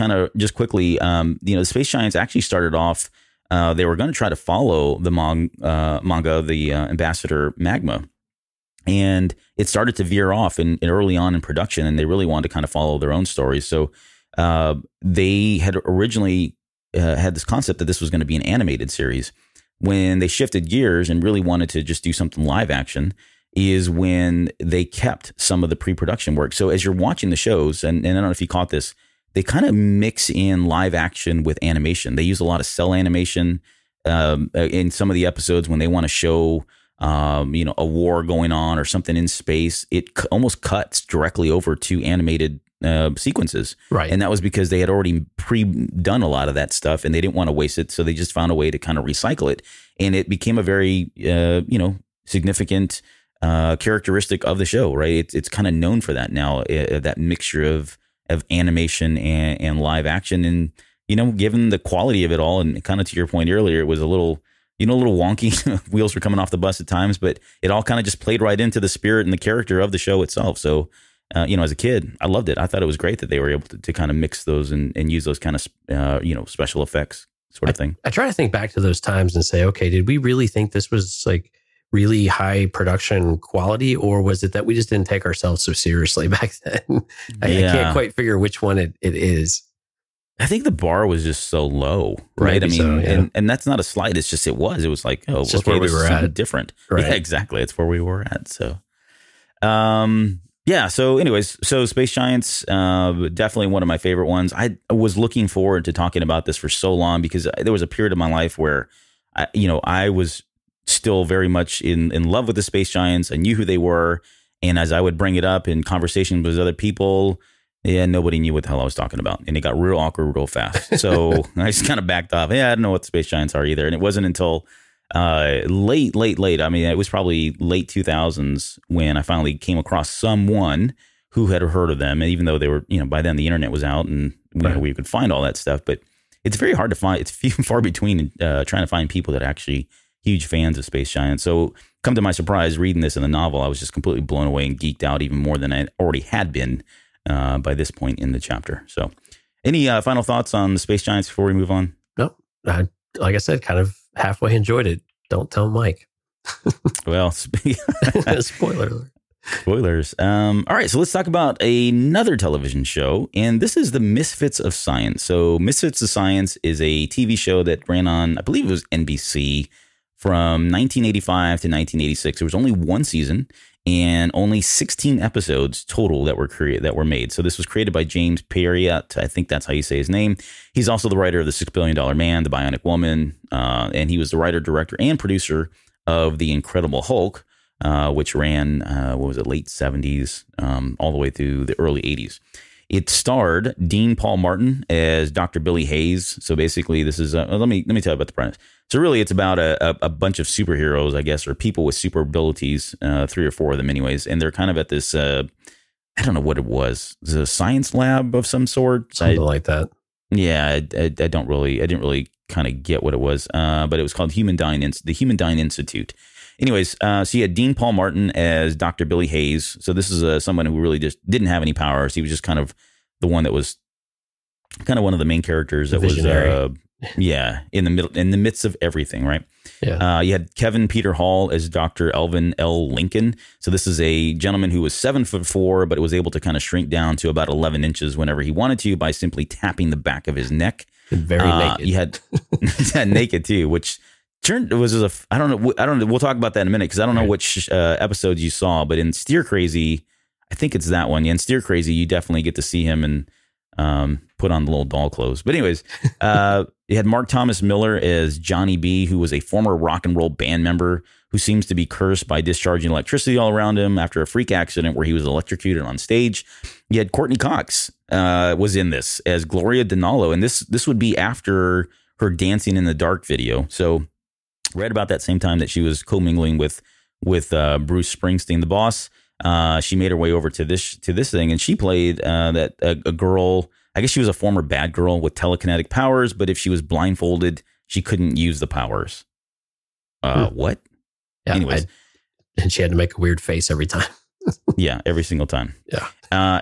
quickly, the Space Giants actually started off. They were going to try to follow the manga, the Ambassador Magma. And it started to veer off in early on in production, and they really wanted to kind of follow their own stories. So they had originally had this concept that this was going to be an animated series. When they shifted gears and really wanted to just do something live action is when they kept some of the pre-production work. So as you're watching the shows, and I don't know if you caught this, they kind of mix in live action with animation. They use a lot of cell animation in some of the episodes when they want to show a war going on or something in space. It almost cuts directly over to animated sequences. Right. And that was because they had already pre-done a lot of that stuff and they didn't want to waste it. So they just found a way to kind of recycle it. And it became a very, significant characteristic of the show, right? It's kind of known for that now, that mixture of animation and live action. And, given the quality of it all, and kind of to your point earlier, it was a little wonky. Wheels were coming off the bus at times, but it all kind of just played right into the spirit and the character of the show itself. So, as a kid, I loved it. I thought it was great that they were able to kind of mix those and use those kind of, special effects sort of thing. I try to think back to those times and say, okay, did we really think this was like really high production quality, or was it that we just didn't take ourselves so seriously back then? I can't quite figure which one it is. I think the bar was just so low, right? Maybe and that's not a slight. It's just, it was like, oh, it's just where we were at. Different. Right. Yeah, exactly. It's where we were at. So, Yeah. So anyways, so Space Giants, definitely one of my favorite ones. I was looking forward to talking about this for so long because there was a period of my life where, I was still very much in love with the Space Giants. I knew who they were. And as I would bring it up in conversations with other people, nobody knew what the hell I was talking about. And it got real awkward real fast. So I just kind of backed off. Yeah, I don't know what the Space Giants are either. And it wasn't until late. I mean, it was probably late 2000s when I finally came across someone who had heard of them. And even though they were, by then the internet was out and we could find all that stuff, but it's very hard to find. It's few and far between trying to find people that are actually huge fans of Space Giants. So come to my surprise, reading this in the novel, I was just completely blown away and geeked out even more than I already had been by this point in the chapter. So any final thoughts on the Space Giants before we move on? No, like I said, kind of halfway enjoyed it. Don't tell Mike. Well, spoiler alert. Spoilers. All right, so let's talk about another television show, and this is the Misfits of Science. So Misfits of Science is a TV show that ran on, I believe it was NBC, from 1985 to 1986. There was only one season and only 16 episodes total that were made. So this was created by James Prachett. I think that's how you say his name. He's also the writer of The $6 Billion Man, The Bionic Woman, and he was the writer, director, and producer of The Incredible Hulk, which ran, late 70s, all the way through the early 80s. It starred Dean Paul Martin as Dr. Billy Hayes. So basically, this is let me tell you about the premise. So really, it's about a bunch of superheroes, I guess, or people with super abilities, 3 or 4 of them, anyways. And they're kind of at this, I don't know what it was, a science lab of some sort, something like that. Yeah, I didn't really kind of get what it was, but it was called the Human Dyne Institute. Anyways, so you had Dean Paul Martin as Dr. Billy Hayes. So this is someone who really just didn't have any powers. He was just kind of the one that was kind of one of the main characters that visionary. Was, in the midst of everything, right? Yeah. You had Kevin Peter Hall as Dr. Elvin L. Lincoln. So this is a gentleman who was 7'4", but was able to kind of shrink down to about 11 inches whenever he wanted to by simply tapping the back of his neck. Very naked. You had naked too, which was I don't know. We'll talk about that in a minute because I don't know which episodes you saw, but in Steer Crazy, I think it's that one. Yeah, in Steer Crazy, you definitely get to see him and put on the little doll clothes. But anyways, you had Mark Thomas Miller as Johnny B, who was a former rock and roll band member who seems to be cursed by discharging electricity all around him after a freak accident where he was electrocuted on stage. You had Courtney Cox was in this as Gloria Denalo, and this would be after her Dancing in the Dark video. So right about that same time that she was commingling with Bruce Springsteen, the boss, she made her way over to this thing, and she played a girl. I guess she was a former bad girl with telekinetic powers, but if she was blindfolded, she couldn't use the powers. What? Yeah, anyways, and she had to make a weird face every time. Yeah, every single time. Yeah.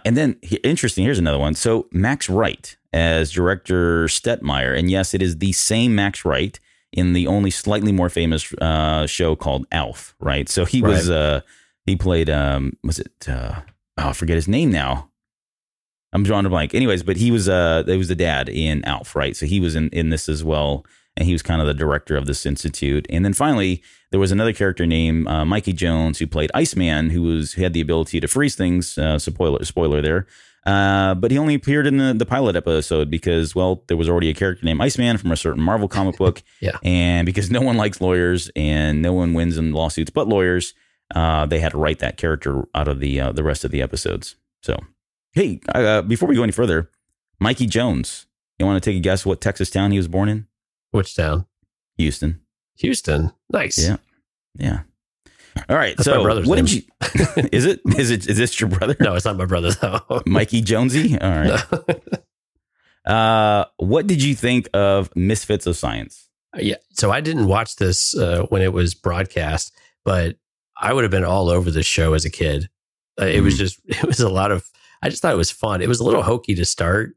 And then interesting. Here's another one. So Max Wright as director Stetmeyer, and yes, it is the same Max Wright in the only slightly more famous show called Auth, right? So he was he played I forget his name now. I'm drawing a blank. Anyways, but he was the dad in Auth, right? So he was in this as well, and he was kind of the director of this institute. And then finally, there was another character named Mikey Jones who played Iceman, who had the ability to freeze things. Spoiler there. But he only appeared in the pilot episode because, well, there was already a character named Iceman from a certain Marvel comic book. Yeah. And because no one likes lawyers and no one wins in lawsuits but lawyers, they had to write that character out of the rest of the episodes. So, hey, before we go any further, Mikey Jones, you want to take a guess what Texas town he was born in? Which town? Houston. Nice. Yeah. All right. That's so my brother's what name. did you, is this your brother? No, it's not my brother though. Mikey Jonesy. All right. No. What did you think of Misfits of Science? Yeah. So I didn't watch this when it was broadcast, but I would have been all over this show as a kid. It was a lot of, I just thought it was fun. It was a little hokey to start.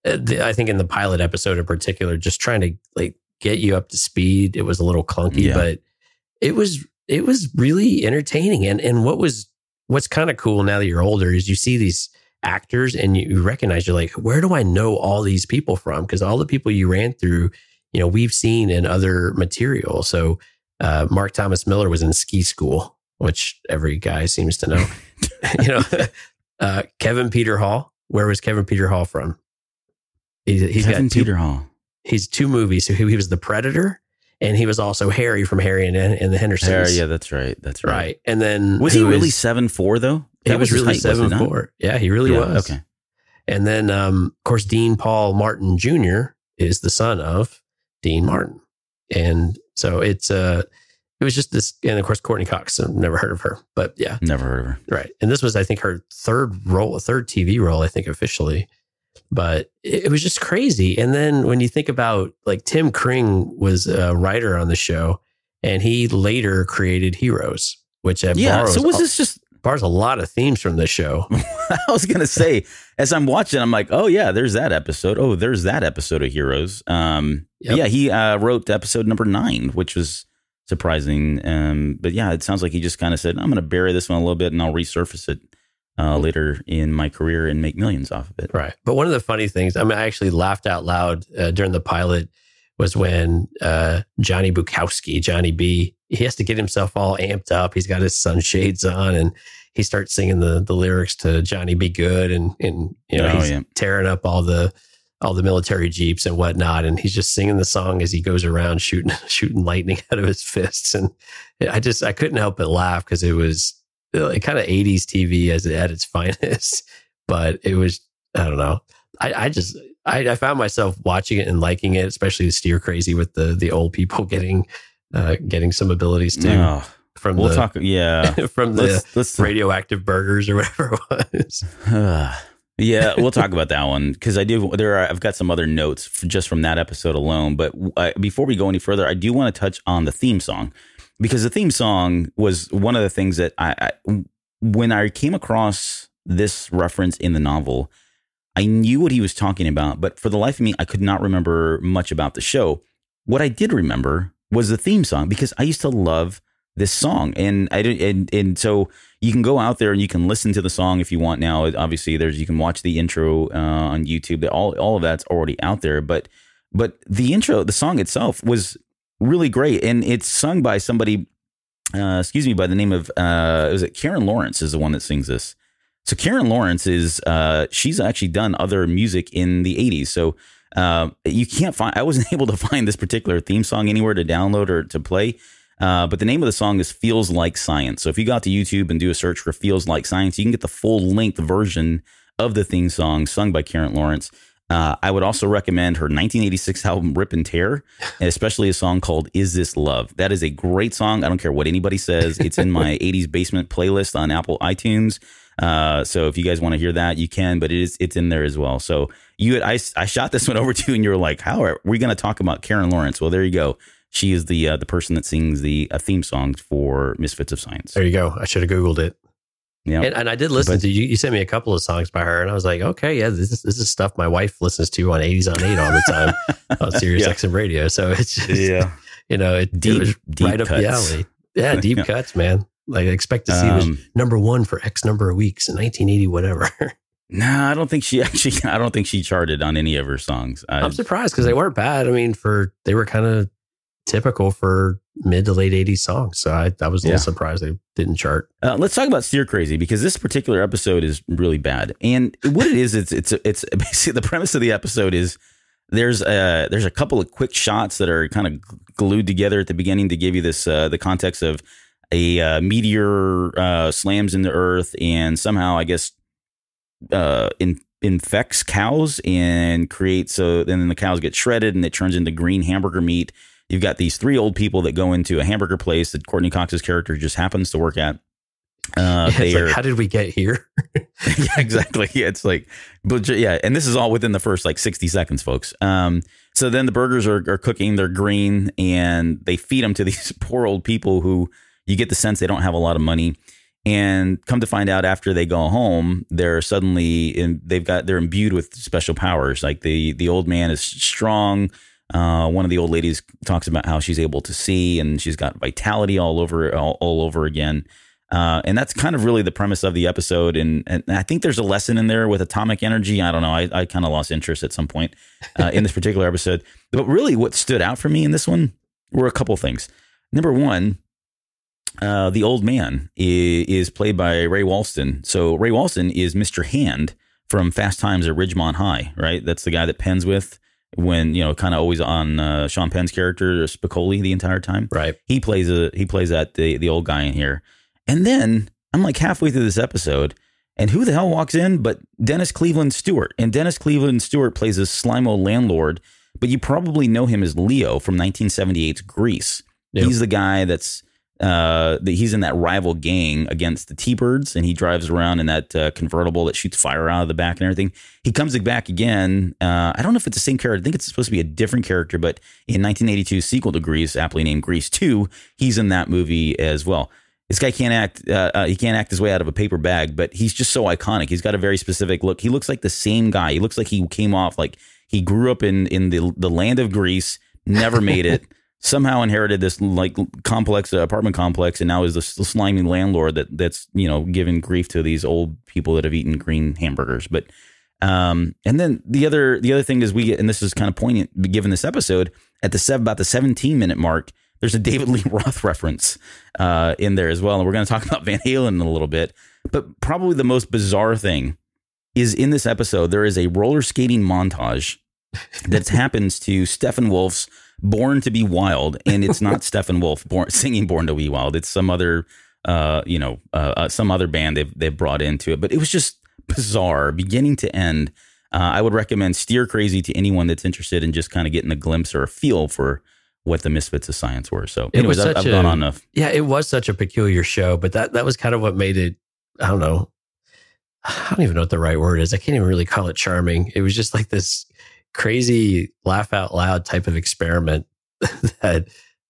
I think in the pilot episode in particular, just trying to get you up to speed. It was a little clunky, but it was really entertaining. And what's kind of cool now that you're older is you see these actors and you recognize, you're like, where do I know all these people from? Because all the people you ran through, we've seen in other material. So Mark Thomas Miller was in Ski School, which every guy seems to know. you know, Kevin Peter Hall. Where was Kevin Peter Hall from? He's Kevin got two, Peter Hall. He's 2 movies. So he was the Predator, and he was also Harry from Harry and the Hendersons. Harry, yeah, that's right. That's right. Right. And then was he really 7'4" though? He was really 7'4". Yeah, he really was. Okay. And then, of course, Dean Paul Martin Jr. is the son of Dean Martin. And so it was just this, and of course, Courtney Cox. I've never heard of her, but yeah. Never heard of her. Right. And this was, I think, her third TV role, I think, officially. But it was just crazy. And then when you think about, like, Tim Kring was a writer on the show, and he later created Heroes, which borrows a lot of themes from this show. I was going to say, as I'm watching, I'm like, oh, yeah, there's that episode. Oh, there's that episode of Heroes. Yep. Yeah, he wrote episode number 9, which was surprising. But yeah, it sounds like he just kind of said, I'm going to bury this one a little bit and I'll resurface it later in my career and make millions off of it. Right. But one of the funny things, I mean, I actually laughed out loud during the pilot was when Johnny Bukowski, Johnny B, he has to get himself all amped up. He's got his sunshades on and he starts singing the lyrics to Johnny Be Good and you know, he's tearing up all the military jeeps and whatnot. And he's just singing the song as he goes around shooting lightning out of his fists. And I couldn't help but laugh because it was like kind of 80s TV at its finest, but it was, I don't know. I found myself watching it and liking it, especially the steer crazy with the old people getting some abilities too. From the radioactive burgers or whatever it was. Yeah, we'll talk about that one because I've got some other notes just from that episode alone. But before we go any further, I do want to touch on the theme song because the theme song was one of the things that when I came across this reference in the novel, I knew what he was talking about, but for the life of me, I could not remember much about the show. What I did remember was the theme song because I used to love this song, and so you can go out there and you can listen to the song if you want. Now, obviously, you can watch the intro on YouTube. All of that's already out there, but the song itself was really great, and it's sung by somebody, by the name of was it Karen Lawrence is the one that sings this. So Karen Lawrence she's actually done other music in the 80s. So I wasn't able to find this particular theme song anywhere to download or to play. But the name of the song is Feels Like Science. So if you go to YouTube and do a search for Feels Like Science, you can get the full length version of the theme song sung by Karen Lawrence. I would also recommend her 1986 album Rip and Tear, and especially a song called Is This Love? That is a great song. I don't care what anybody says. It's in my 80s basement playlist on Apple iTunes. So if you guys want to hear that, you can, but it's in there as well. So I shot this one over to you and you were like, how are we going to talk about Karen Lawrence? Well, there you go. She is the person that sings the theme songs for Misfits of Science. There you go. I should have Googled it. Yeah. And I did listen to you. You sent me a couple of songs by her and I was like, okay, yeah, this is stuff my wife listens to on 80s on 8 all the time on Sirius XM radio. So it's just, it was right up the alley. Yeah. Deep cuts, man. Like I expect to see it was number 1 for X number of weeks in 1980, whatever. No, I don't think she charted on any of her songs. I'm surprised because they weren't bad. I mean, they were kind of typical for mid to late 80s songs. So I was a little surprised they didn't chart. Let's talk about Steer Crazy because this particular episode is really bad. And what it is, it's basically the premise of the episode is there's a couple of quick shots that are kind of glued together at the beginning to give you this the context of a meteor slams into Earth and somehow I guess infects cows and creates then the cows get shredded and it turns into green hamburger meat. You've got these 3 old people that go into a hamburger place that Courtney Cox's character just happens to work at. How did we get here? Yeah, exactly. Yeah, it's like, but yeah, and this is all within the first 60 seconds, folks. So then the burgers are cooking, they're green, and they feed them to these poor old people who you get the sense they don't have a lot of money. And come to find out after they go home, they're suddenly they're imbued with special powers. Like the old man is strong. One of the old ladies talks about how she's able to see and she's got vitality all over again. And that's kind of really the premise of the episode. And I think there's a lesson in there with atomic energy. I don't know. I kind of lost interest at some point in this particular episode. But really what stood out for me in this one were a couple things. Number one, the old man is played by Ray Walston. So Ray Walston is Mr. Hand from Fast Times at Ridgemont High, right? That's the guy that Penn's with when, kind of always on Sean Penn's character, Spicoli, the entire time. Right. He plays that the old guy in here. And then I'm like halfway through this episode, and who the hell walks in but Dennis Cleveland Stewart? And Dennis Cleveland Stewart plays a Slimo landlord, but you probably know him as Leo from 1978's Grease. Yep. He's the guy that's he's in that rival gang against the T-Birds, and he drives around in that convertible that shoots fire out of the back and everything. He comes back again. I don't know if it's the same character. I think it's supposed to be a different character, but in 1982's sequel to Grease, aptly named Grease 2, he's in that movie as well. This guy can't act. He can't act his way out of a paper bag, but he's just so iconic. He's got a very specific look. He looks like the same guy. He looks like he came off like he grew up in the land of Grease, never made it, somehow inherited this like complex apartment complex, and now is the slimy landlord that's giving grief to these old people that have eaten green hamburgers. But and then the other thing is we get, and this is kind of poignant given this episode, at about the 17-minute mark, there's a David Lee Roth reference in there as well. And we're going to talk about Van Halen in a little bit. But probably the most bizarre thing is in this episode, there is a roller skating montage that happens to Steppenwolf's Born to Be Wild. And it's not Steppenwolf singing Born to Be Wild. It's some other, some other band they've brought into it. But it was just bizarre, beginning to end. I would recommend Steer Crazy to anyone that's interested in just kind of getting a glimpse or a feel for what the Misfits of Science were. So anyways, I've gone on enough. Yeah, it was such a peculiar show, but that was kind of what made it, I don't know. I don't even know what the right word is. I can't even really call it charming. It was just like this crazy laugh out loud type of experiment that,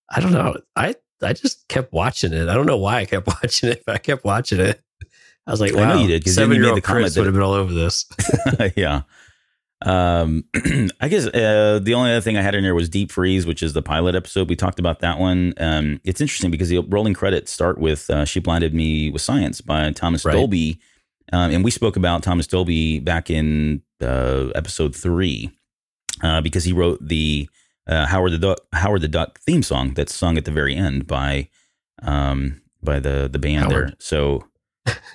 I don't know. I just kept watching it. I don't know why I kept watching it, but I kept watching it. I was like, wow, I know you did, 7-year-old Chris would have been all over this. Yeah. I guess the only other thing I had in there was Deep Freeze, which is the pilot episode. We talked about that one. It's interesting because the rolling credits start with She Blinded Me with Science by Thomas Dolby. And we spoke about Thomas Dolby back in episode 3 because he wrote the Howard the Duck theme song that's sung at the very end by the band Howard. There. So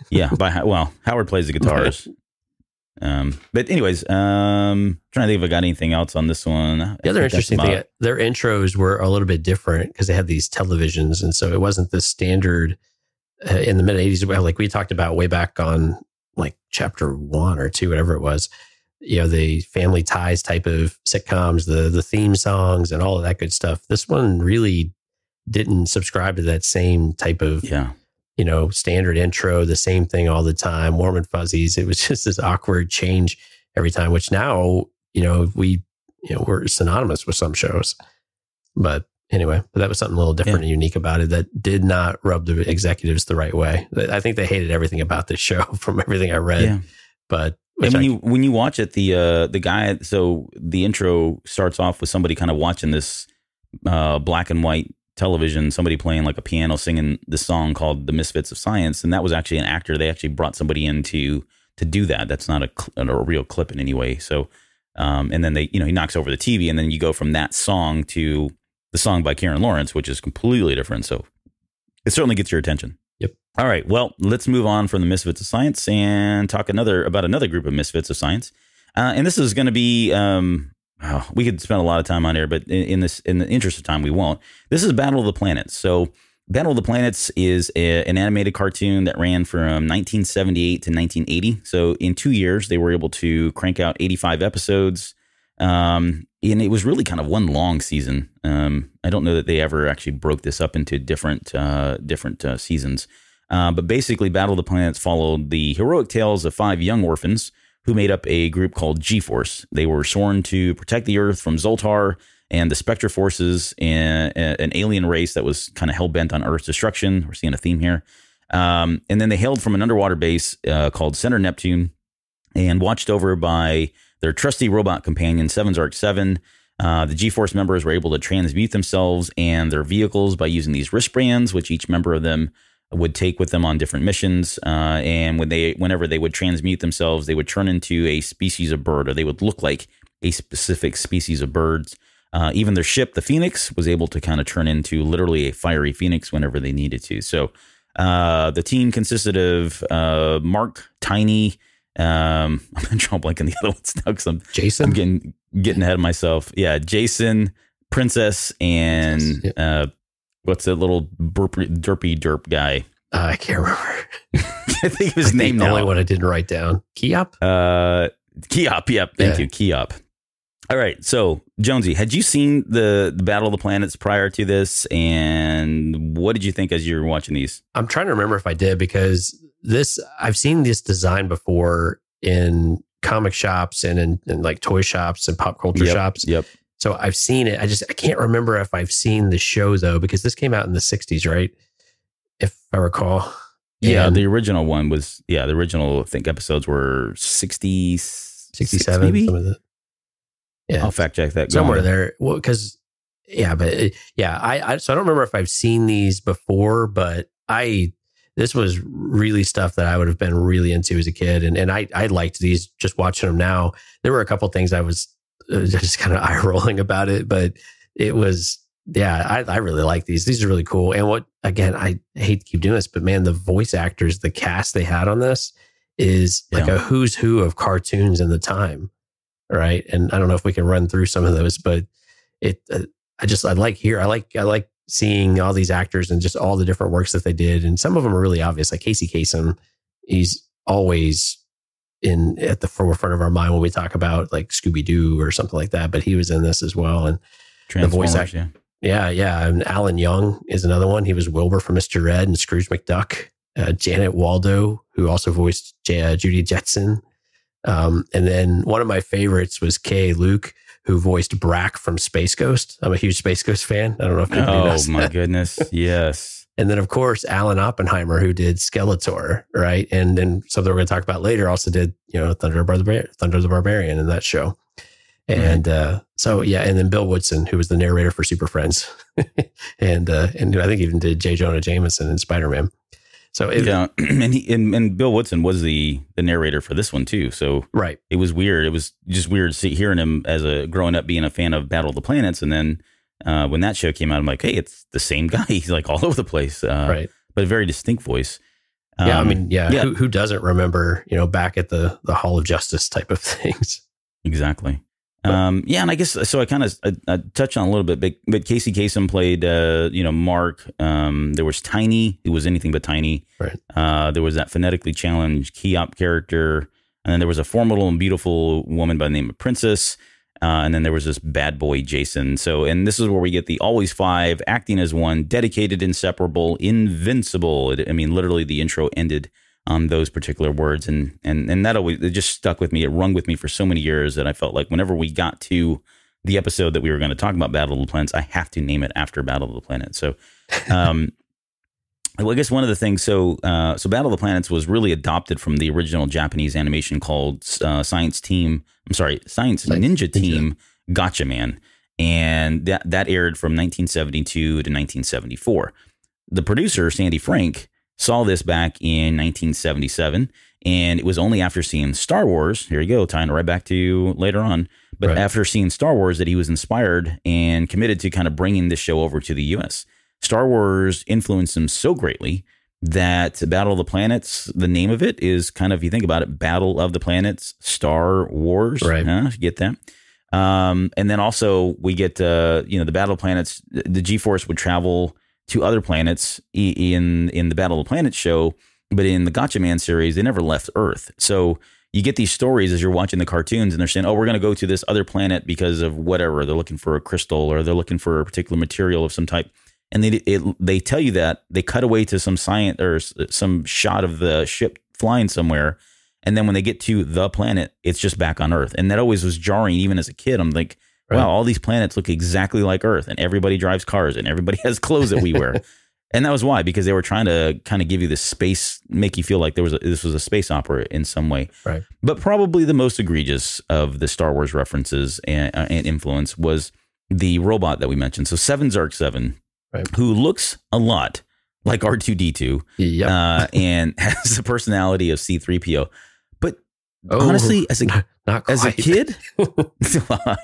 yeah, Howard plays the guitars. But anyways, trying to think if I got anything else on this one. The other interesting thing, their intros were a little bit different because they had these televisions, and so it wasn't the standard in the mid '80s. Like we talked about way back on like chapter 1 or 2, whatever it was. The Family Ties type of sitcoms, the theme songs, and all of that good stuff. This one really didn't subscribe to that same type of standard intro, the same thing all the time, warm and fuzzies. It was just this awkward change every time, which now, we're synonymous with some shows. But anyway, that was something a little different and unique about it that did not rub the executives the right way. I think they hated everything about this show from everything I read. Yeah. But when you watch it, the guy, so the intro starts off with somebody kind of watching this black and white television, somebody playing like a piano singing this song called The Misfits of Science, and that was actually an actor. They actually brought somebody in to do that. That's not a real clip in any way. So and then he knocks over the TV, and then you go from that song to the song by Karen Lawrence, which is completely different. So it certainly gets your attention. Yep. All right, well, let's move on from the Misfits of Science and talk about another group of Misfits of Science, and this is going to be we could spend a lot of time on here, but in the interest of time, we won't. This is Battle of the Planets. So Battle of the Planets is an animated cartoon that ran from 1978 to 1980. So in 2 years, they were able to crank out 85 episodes. And it was really kind of one long season. I don't know that they ever actually broke this up into different seasons. But basically, Battle of the Planets followed the heroic tales of 5 young orphans who made up a group called G-Force. They were sworn to protect the Earth from Zoltar and the Spectre forces, an alien race that was kind of hell-bent on Earth's destruction. We're seeing a theme here. And then they hailed from an underwater base called Center Neptune and watched over by their trusty robot companion, Seven's Arc 7. The G-Force members were able to transmute themselves and their vehicles by using these wristbands, which each member of them would take with them on different missions. And whenever they would transmute themselves, they would turn into a species of bird, or they would look like a specific species of birds. Even their ship, the Phoenix, was able to kind of turn into literally a fiery phoenix whenever they needed to. So the team consisted of Mark, Tiny. I'm in trouble blanking the other ones now because Jason. I'm getting ahead of myself. Yeah, Jason, Princess, and what's that little derpy derp guy? I can't remember. I think of his name now. The only one I didn't write down. Keop? Keop. Yep. Thank you. Keop. All right. So, Jonesy, had you seen the Battle of the Planets prior to this? And what did you think as you were watching these? I'm trying to remember if I did, because I've seen this design before in comic shops and in like toy shops and pop culture shops. Yep. So I've seen it. I can't remember if I've seen the show though, because this came out in the 60s, right? If I recall. Yeah, the original one was, the original, I think, episodes were 67, maybe? Some of the, yeah. I'll fact check that. Somewhere there. Well, because, so I don't remember if I've seen these before, but this was really stuff that I would have been really into as a kid. And I liked these, just watching them now. There were a couple of things I was just kind of eye rolling about it, but it was, I really like these. These are really cool. And again, I hate to keep doing this, but man, the voice actors, the cast they had on this is like a who's who of cartoons in the time. Right. And I don't know if we can run through some of those, but I like seeing all these actors and just all the different works that they did. And some of them are really obvious, like Casey Kasem. He's always at the forefront of our mind when we talk about like Scooby-Doo or something like that, but he was in this as well. And the voice actor. Yeah. And Alan Young is another one. He was Wilbur from Mr. Ed and Scrooge McDuck. Janet Waldo, who also voiced Judy Jetson. And then one of my favorites was Kay Luke, who voiced Brack from Space Ghost. I'm a huge Space Ghost fan. I don't know if anybody knows my that. Goodness. Yes. And then, of course, Alan Oppenheimer, who did Skeletor, right? And then something we're going to talk about later also did, Thundarr the Barbarian in that show. And and then Bill Woodson, who was the narrator for Super Friends. and I think even did J. Jonah Jameson in Spider-Man. So and Bill Woodson was the narrator for this one too. So right, it was weird. It was just weird hearing him as growing up being a fan of Battle of the Planets, and then when that show came out, I'm like, hey, it's the same guy. He's like all over the place, right? But a very distinct voice. Who doesn't remember back at the Hall of Justice type of things? Exactly. And I guess so. I kind of touched on a little bit, but Casey Kasem played, Mark. There was Tiny, who was anything but tiny. Right. There was that phonetically challenged Keop character, and then there was a formidable and beautiful woman by the name of Princess, and then there was this bad boy Jason. So, and this is where we get the always five acting as one, dedicated, inseparable, invincible. Literally, the intro ended on those particular words. And that always, it just stuck with me. It rung with me for so many years that I felt like whenever we got to the episode that we were going to talk about Battle of the Planets, I have to name it after Battle of the Planets. So, I guess one of the things, so Battle of the Planets was really adopted from the original Japanese animation called Science Ninja Team Gotcha Man. And that aired from 1972 to 1974. The producer, Sandy Frank, saw this back in 1977, and it was only after seeing Star Wars, here you go, tying it right back to you later on, but after seeing Star Wars that he was inspired and committed to kind of bringing this show over to the U.S. Star Wars influenced him so greatly that Battle of the Planets, the name of it is kind of, if you think about it, Battle of the Planets, Star Wars, right? You get that? And then also we get, the Battle of Planets, the G-Force would travel to other planets in the Battle of the Planets show, but in the Gotcha Man series, they never left Earth. So you get these stories as you're watching the cartoons, and they're saying, "Oh, we're going to go to this other planet because of whatever. They're looking for a crystal, or they're looking for a particular material of some type." And they tell you that, they cut away to some science or some shot of the ship flying somewhere, and then when they get to the planet, it's just back on Earth, and that always was jarring. Even as a kid, I'm like, wow, all these planets look exactly like Earth, and everybody drives cars, and everybody has clothes that we wear. And that was why, because they were trying to kind of give you this space, make you feel like this was a space opera in some way. Right. But probably the most egregious of the Star Wars references and influence was the robot that we mentioned. So 7-Zark-7, who looks a lot like R2-D2, and has the personality of C-3PO. But honestly, not as a quite. kid,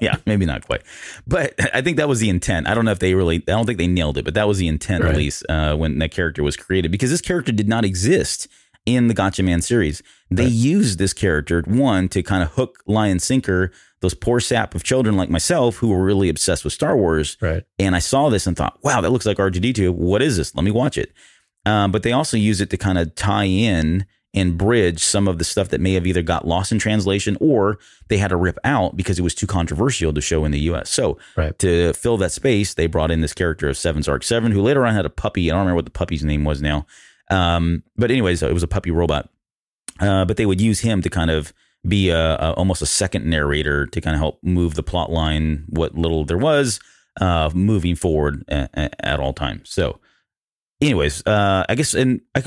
yeah, maybe not quite, but I think that was the intent. I don't know if I don't think they nailed it, but that was the intent, Right. at least, when that character was created, because this character did not exist in the Gotcha Man series. They Right. used this character, one, to kind of hook, line, and sinker those poor sap of children like myself who were really obsessed with Star Wars. Right. And I saw this and thought, wow, that looks like R2-D2. What is this? Let me watch it. But they also use it to kind of tie in and bridge some of the stuff that may have either got lost in translation or they had to rip out because it was too controversial to show in the US. So Right. to fill that space, they brought in this character of Seven Sark 7, who later on had a puppy. I don't remember what the puppy's name was now. But anyways, it was a puppy robot. But they would use him to kind of be almost a second narrator to kind of help move the plot line, what little there was, moving forward at all times. So anyways, I guess,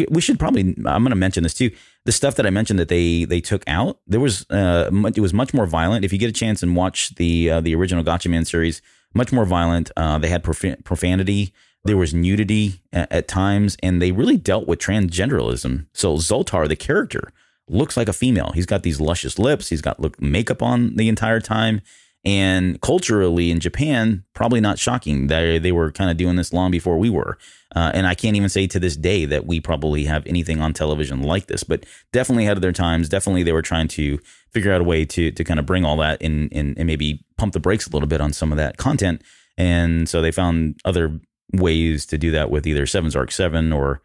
we should probably, I'm going to mention this too. The stuff that I mentioned that they took out, there was, it was much more violent. If you get a chance and watch the original Gotcha Man series, much more violent. They had profanity. There was nudity at times, and they really dealt with transgenderism. So Zoltar, the character, looks like a female. He's got these luscious lips. He's got makeup on the entire time. And culturally in Japan, probably not shocking. They were kind of doing this long before we were. And I can't even say to this day that we probably have anything on television like this, but definitely ahead of their times. Definitely they were trying to figure out a way to kind of bring all that in and maybe pump the brakes a little bit on some of that content. And so they found other ways to do that with either Seven Sark 7 or,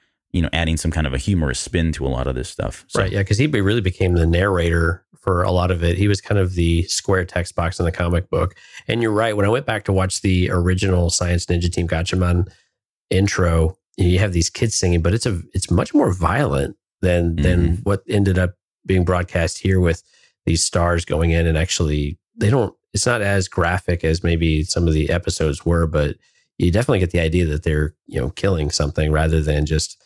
adding some kind of a humorous spin to a lot of this stuff. So, Right. Yeah. Because he really became the narrator for a lot of it. He was kind of the square text box in the comic book. And you're right. When I went back to watch the original Science Ninja Team Gatchaman intro, you have these kids singing, but it's much more violent than what ended up being broadcast here with these stars going in and actually it's not as graphic as maybe some of the episodes were, but you definitely get the idea that they're, killing something rather than just,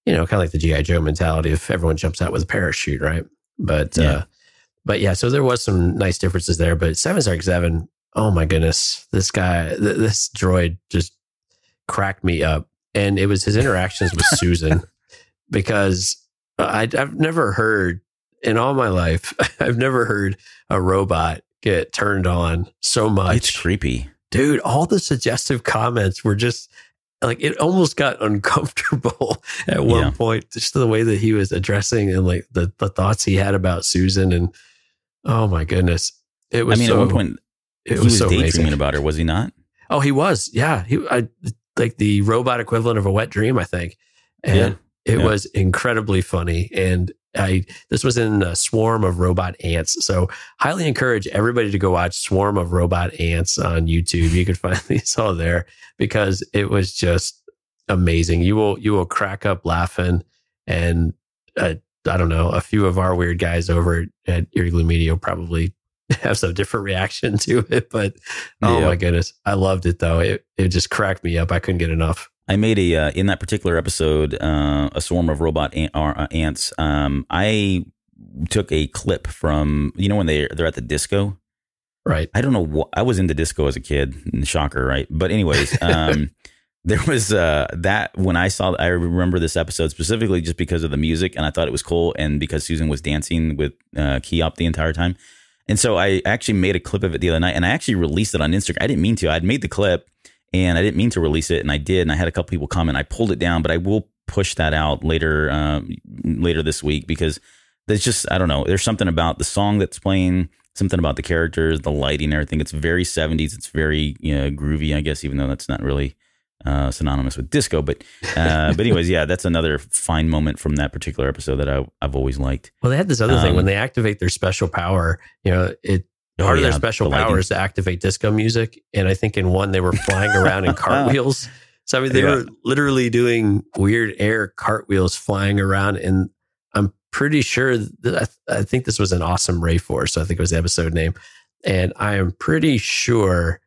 kind of like the G.I. Joe mentality if everyone jumps out with a parachute, right? But yeah, so there was some nice differences there. But Seven Sark 7, oh my goodness, this guy, this droid just cracked me up. And it was his interactions with Susan, because I've never heard in all my life, I've never heard a robot get turned on so much. It's creepy. Dude, all the suggestive comments were just like, it almost got uncomfortable at one point, just the way that he was addressing and like the thoughts he had about Susan. And oh my goodness, it was. at one point, he was so daydreaming amazing about her, was he not? Oh, he was. Yeah, like the robot equivalent of a wet dream, I think. And it was incredibly funny. And this was in a Swarm of Robot Ants. So highly encourage everybody to go watch Swarm of Robot Ants on YouTube. You can find these all there because it was just amazing. You will crack up laughing. And I don't know, a few of our weird guys over at Earglue Media will probably have some different reaction to it. But oh my goodness, I loved it though. It just cracked me up. I couldn't get enough. I made in that particular episode, a Swarm of Robot Ants. I took a clip from, when they're at the disco. Right. I don't know what, I was into disco as a kid, shocker, right? But anyways, there was that when I remember this episode specifically just because of the music, and I thought it was cool, and because Susan was dancing with Keop the entire time. And so I actually made a clip of it the other night, and I actually released it on Instagram. I didn't mean to. I'd made the clip, and I didn't mean to release it, and I did. And I had a couple people comment. I pulled it down, but I will push that out later this week because there's just, I don't know. There's something about the song that's playing, something about the characters, the lighting, everything. It's very 70s. It's very groovy, I guess, even though that's not really synonymous with disco. But anyways, yeah, that's another fine moment from that particular episode that I've always liked. Well, they had this other thing when they activate their special power. Part of their special power is to activate disco music, and I think in one they were flying around in cartwheels. So I mean, they were literally doing weird air cartwheels, flying around, and I'm pretty sure that I think this was an Awesome Ray Force. So I think it was the episode name, and I am pretty sure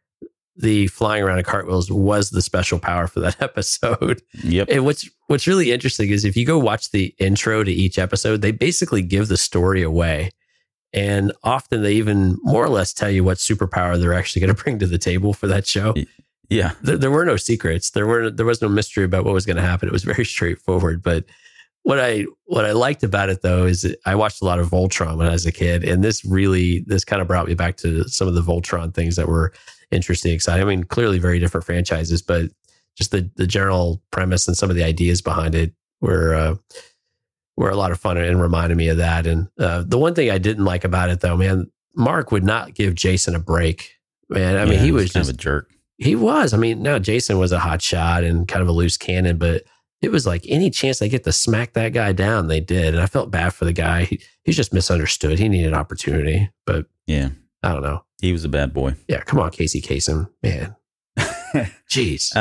the flying around in cartwheels was the special power for that episode. Yep. And what's really interesting is if you go watch the intro to each episode, they basically give the story away. And often they even more or less tell you what superpower they're actually going to bring to the table for that show. Yeah. There were no secrets. There was no mystery about what was going to happen. It was very straightforward, but what I liked about it though is that I watched a lot of Voltron when I was a kid, and this kind of brought me back to some of the Voltron things that were interesting, exciting. I mean, clearly very different franchises, but just the general premise and some of the ideas behind it were a lot of fun and reminded me of that. And the one thing I didn't like about it though, man, Mark would not give Jason a break. Man, I mean, he was kind just of a jerk. He was. I mean, no, Jason was a hot shot and kind of a loose cannon, but it was like any chance they get to smack that guy down, they did. And I felt bad for the guy. He's just misunderstood. He needed opportunity, but yeah, I don't know. He was a bad boy. Yeah, come on, Casey Kasem, man. Jeez.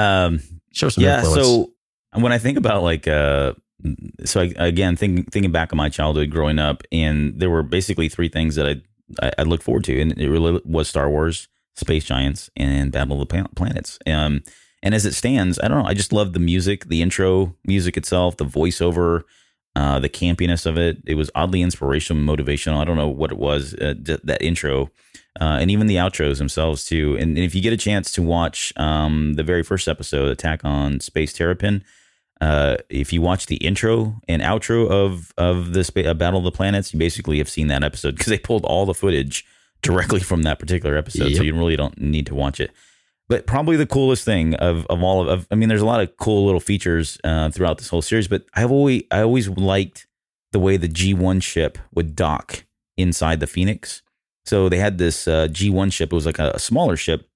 Show some yeah. influence. So when I think about like, again, thinking back on my childhood growing up, and there were basically three things that I looked forward to, and it really was Star Wars, Space Giants, and Battle of the Planets. And as it stands, I don't know. I just love the music, the intro music itself, the voiceover, the campiness of it. It was oddly inspirational, motivational. I don't know what it was, that intro, and even the outros themselves too. And if you get a chance to watch the very first episode, Attack on Space Terrapin, if you watch the intro and outro of the Battle of the Planets, you basically have seen that episode because they pulled all the footage directly from that particular episode. Yep. So you really don't need to watch it. But probably the coolest thing of all of, I mean, there's a lot of cool little features throughout this whole series, but I always liked the way the G1 ship would dock inside the Phoenix. So they had this G1 ship. It was like a smaller ship,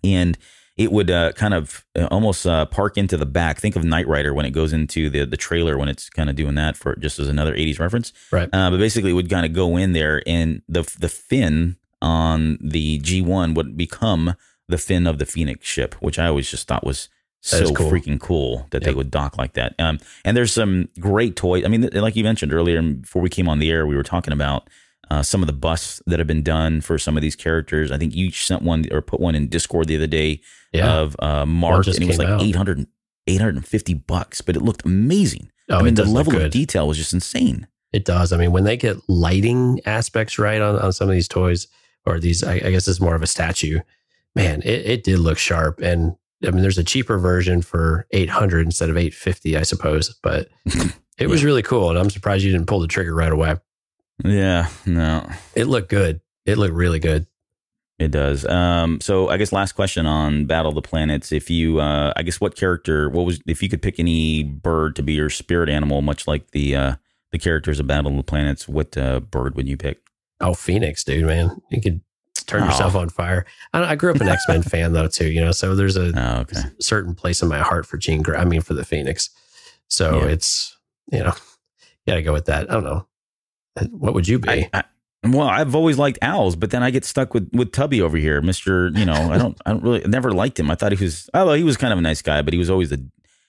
and it would kind of almost park into the back. Think of Knight Rider when it goes into the trailer, when it's kind of doing that, for just as another 80s reference. Right. But basically it would kind of go in there, and the fin on the G1 would become the fin of the Phoenix ship, which I always just thought was so cool. Freaking cool that they would dock like that. And there's some great toys. I mean, like you mentioned earlier, before we came on the air, we were talking about some of the busts that have been done for some of these characters. I think you sent one or put one in Discord the other day of Mark, and it was like $850, but it looked amazing. I mean, the level of detail was just insane. It does. I mean, when they get lighting aspects right on some of these toys, or these, I guess it's more of a statue, man, it did look sharp. And I mean, there's a cheaper version for $800 instead of $850, I suppose, but it was really cool. And I'm surprised you didn't pull the trigger right away. Yeah, no. It looked good. It looked really good. It does. So I guess last question on Battle of the Planets. If you, I guess if you could pick any bird to be your spirit animal, much like the characters of Battle of the Planets, what bird would you pick? Oh, Phoenix, dude, man. You could turn yourself on fire. I grew up an X-Men fan though too, so there's a certain place in my heart for for the Phoenix. So it's, gotta go with that. I don't know. What would you be? Well, I've always liked owls, but then I get stuck with Tubby over here, Mr. I never liked him. I thought he was kind of a nice guy, but he was always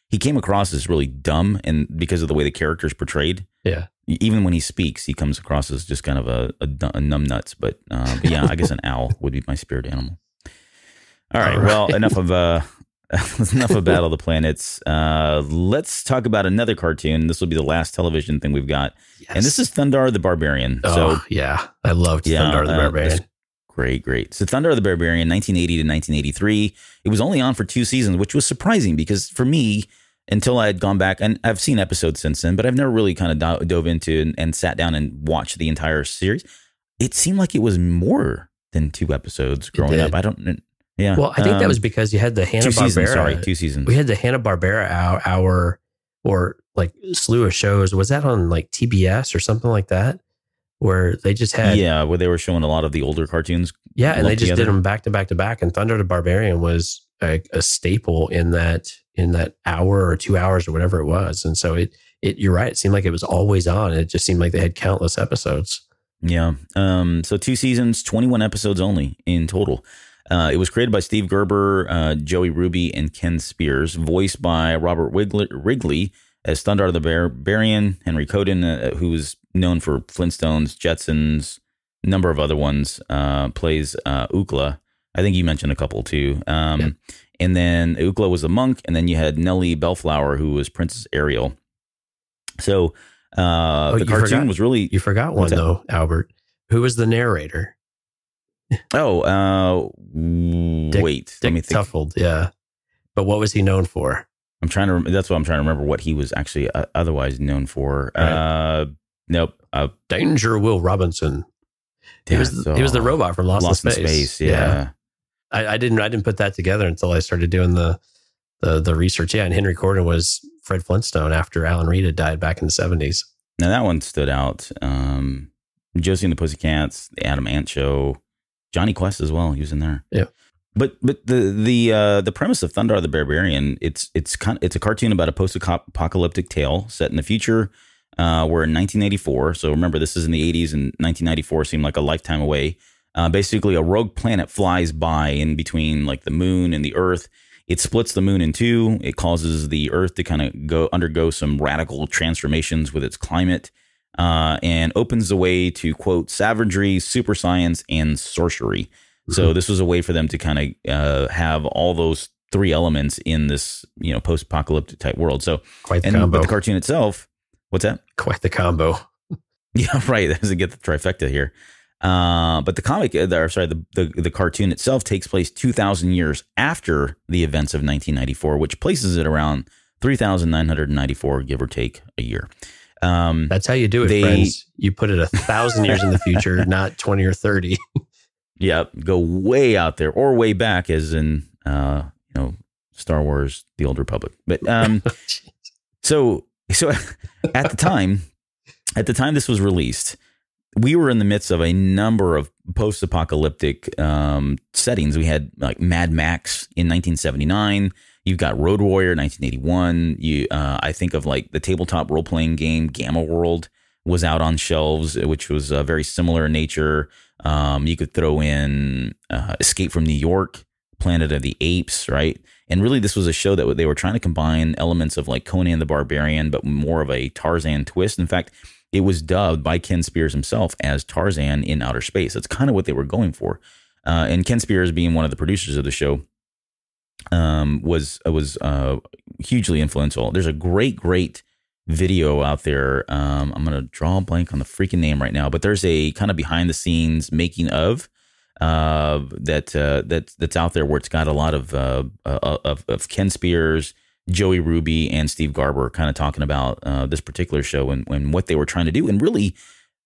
he came across as really dumb, and because of the way the character's portrayed. Yeah. Even when he speaks, he comes across as just kind of a numbnuts. But yeah, I guess an owl would be my spirit animal. All right. Well, enough of Battle of the Planets. Let's talk about another cartoon. This will be the last television thing we've got. Yes. And this is Thundarr the Barbarian. Oh, yeah. I loved Thundarr the Barbarian. Great. So Thundarr the Barbarian, 1980 to 1983. It was only on for 2 seasons, which was surprising because for me, until I had gone back, and I've seen episodes since then, but I've never really kind of dove into and sat down and watched the entire series. It seemed like it was more than 2 episodes growing up. I don't... Yeah. Well, I think that was because you had the Hanna-Barbera. 2 seasons. We had the Hanna-Barbera hour or like slew of shows. Was that on like TBS or something like that? Where they just had... Yeah, where they were showing a lot of the older cartoons. Yeah, and they just did them back to back to back. And Thundarr the Barbarian was a staple in that hour or 2 hours or whatever it was. And so you're right. It seemed like it was always on. It just seemed like they had countless episodes. Yeah. So 2 seasons, 21 episodes only in total. It was created by Steve Gerber, Joey Ruby, and Ken Spears, voiced by Robert Wrigley as Thundarr the Barbarian, Henry Coden, who was known for Flintstones, Jetsons, a number of other ones, plays Ookla. I think you mentioned a couple too. And then Ookla was a monk, and then you had Nellie Bellflower, who was Princess Ariel. So the cartoon was really... You forgot one though, Albert. Who was the narrator? Wait. Let me think. Tuffold, yeah. But what was he known for? I'm trying to. That's what I'm trying to remember. What he was actually otherwise known for. Right. Nope. Danger Will Robinson. He was the robot from Lost in Space. Yeah. I didn't put that together until I started doing the research. Yeah, and Henry Corden was Fred Flintstone after Alan Reed had died back in the 70s. Now that one stood out. Josie and the Pussycats, the Adam Ant Show, Johnny Quest as well. He was in there. Yeah. But the premise of Thundarr the Barbarian, it's a cartoon about a post-apocalyptic tale set in the future. We're in 1984. So remember, this is in the 80s, and 1994 seemed like a lifetime away. Basically, a rogue planet flies by in between like the moon and the Earth. It splits the moon in two. It causes the Earth to kind of undergo some radical transformations with its climate, and opens the way to, quote, savagery, super science, and sorcery. Mm-hmm. So this was a way for them to kind of have all those three elements in this, post-apocalyptic type world. So quite the combo. But the cartoon itself, what's that? Quite the combo. Yeah, right. That doesn't get the trifecta here. But the the cartoon itself takes place 2,000 years after the events of 1994, which places it around 3,994, give or take a year. That's how you do it, friends. You put it 1,000 years in the future, not 20 or 30. Yeah, go way out there or way back, as in Star Wars: The Old Republic. But so at the time this was released, we were in the midst of a number of post-apocalyptic settings. We had like Mad Max in 1979. You've got Road Warrior 1981. I think of like the tabletop role-playing game Gamma World was out on shelves, which was very similar in nature. You could throw in Escape from New York, Planet of the Apes, right? And really, this was a show that they were trying to combine elements of like Conan the Barbarian, but more of a Tarzan twist. In fact, it was dubbed by Ken Spears himself as Tarzan in Outer Space. That's kind of what they were going for. And Ken Spears, being one of the producers of the show, was hugely influential. There's a great video out there. I'm going to draw a blank on the freaking name right now, but there's a kind of behind the scenes making of that's out there, where it's got a lot of Ken Spears, Joey Ruby, and Steve Garber kind of talking about this particular show and what they were trying to do. And really,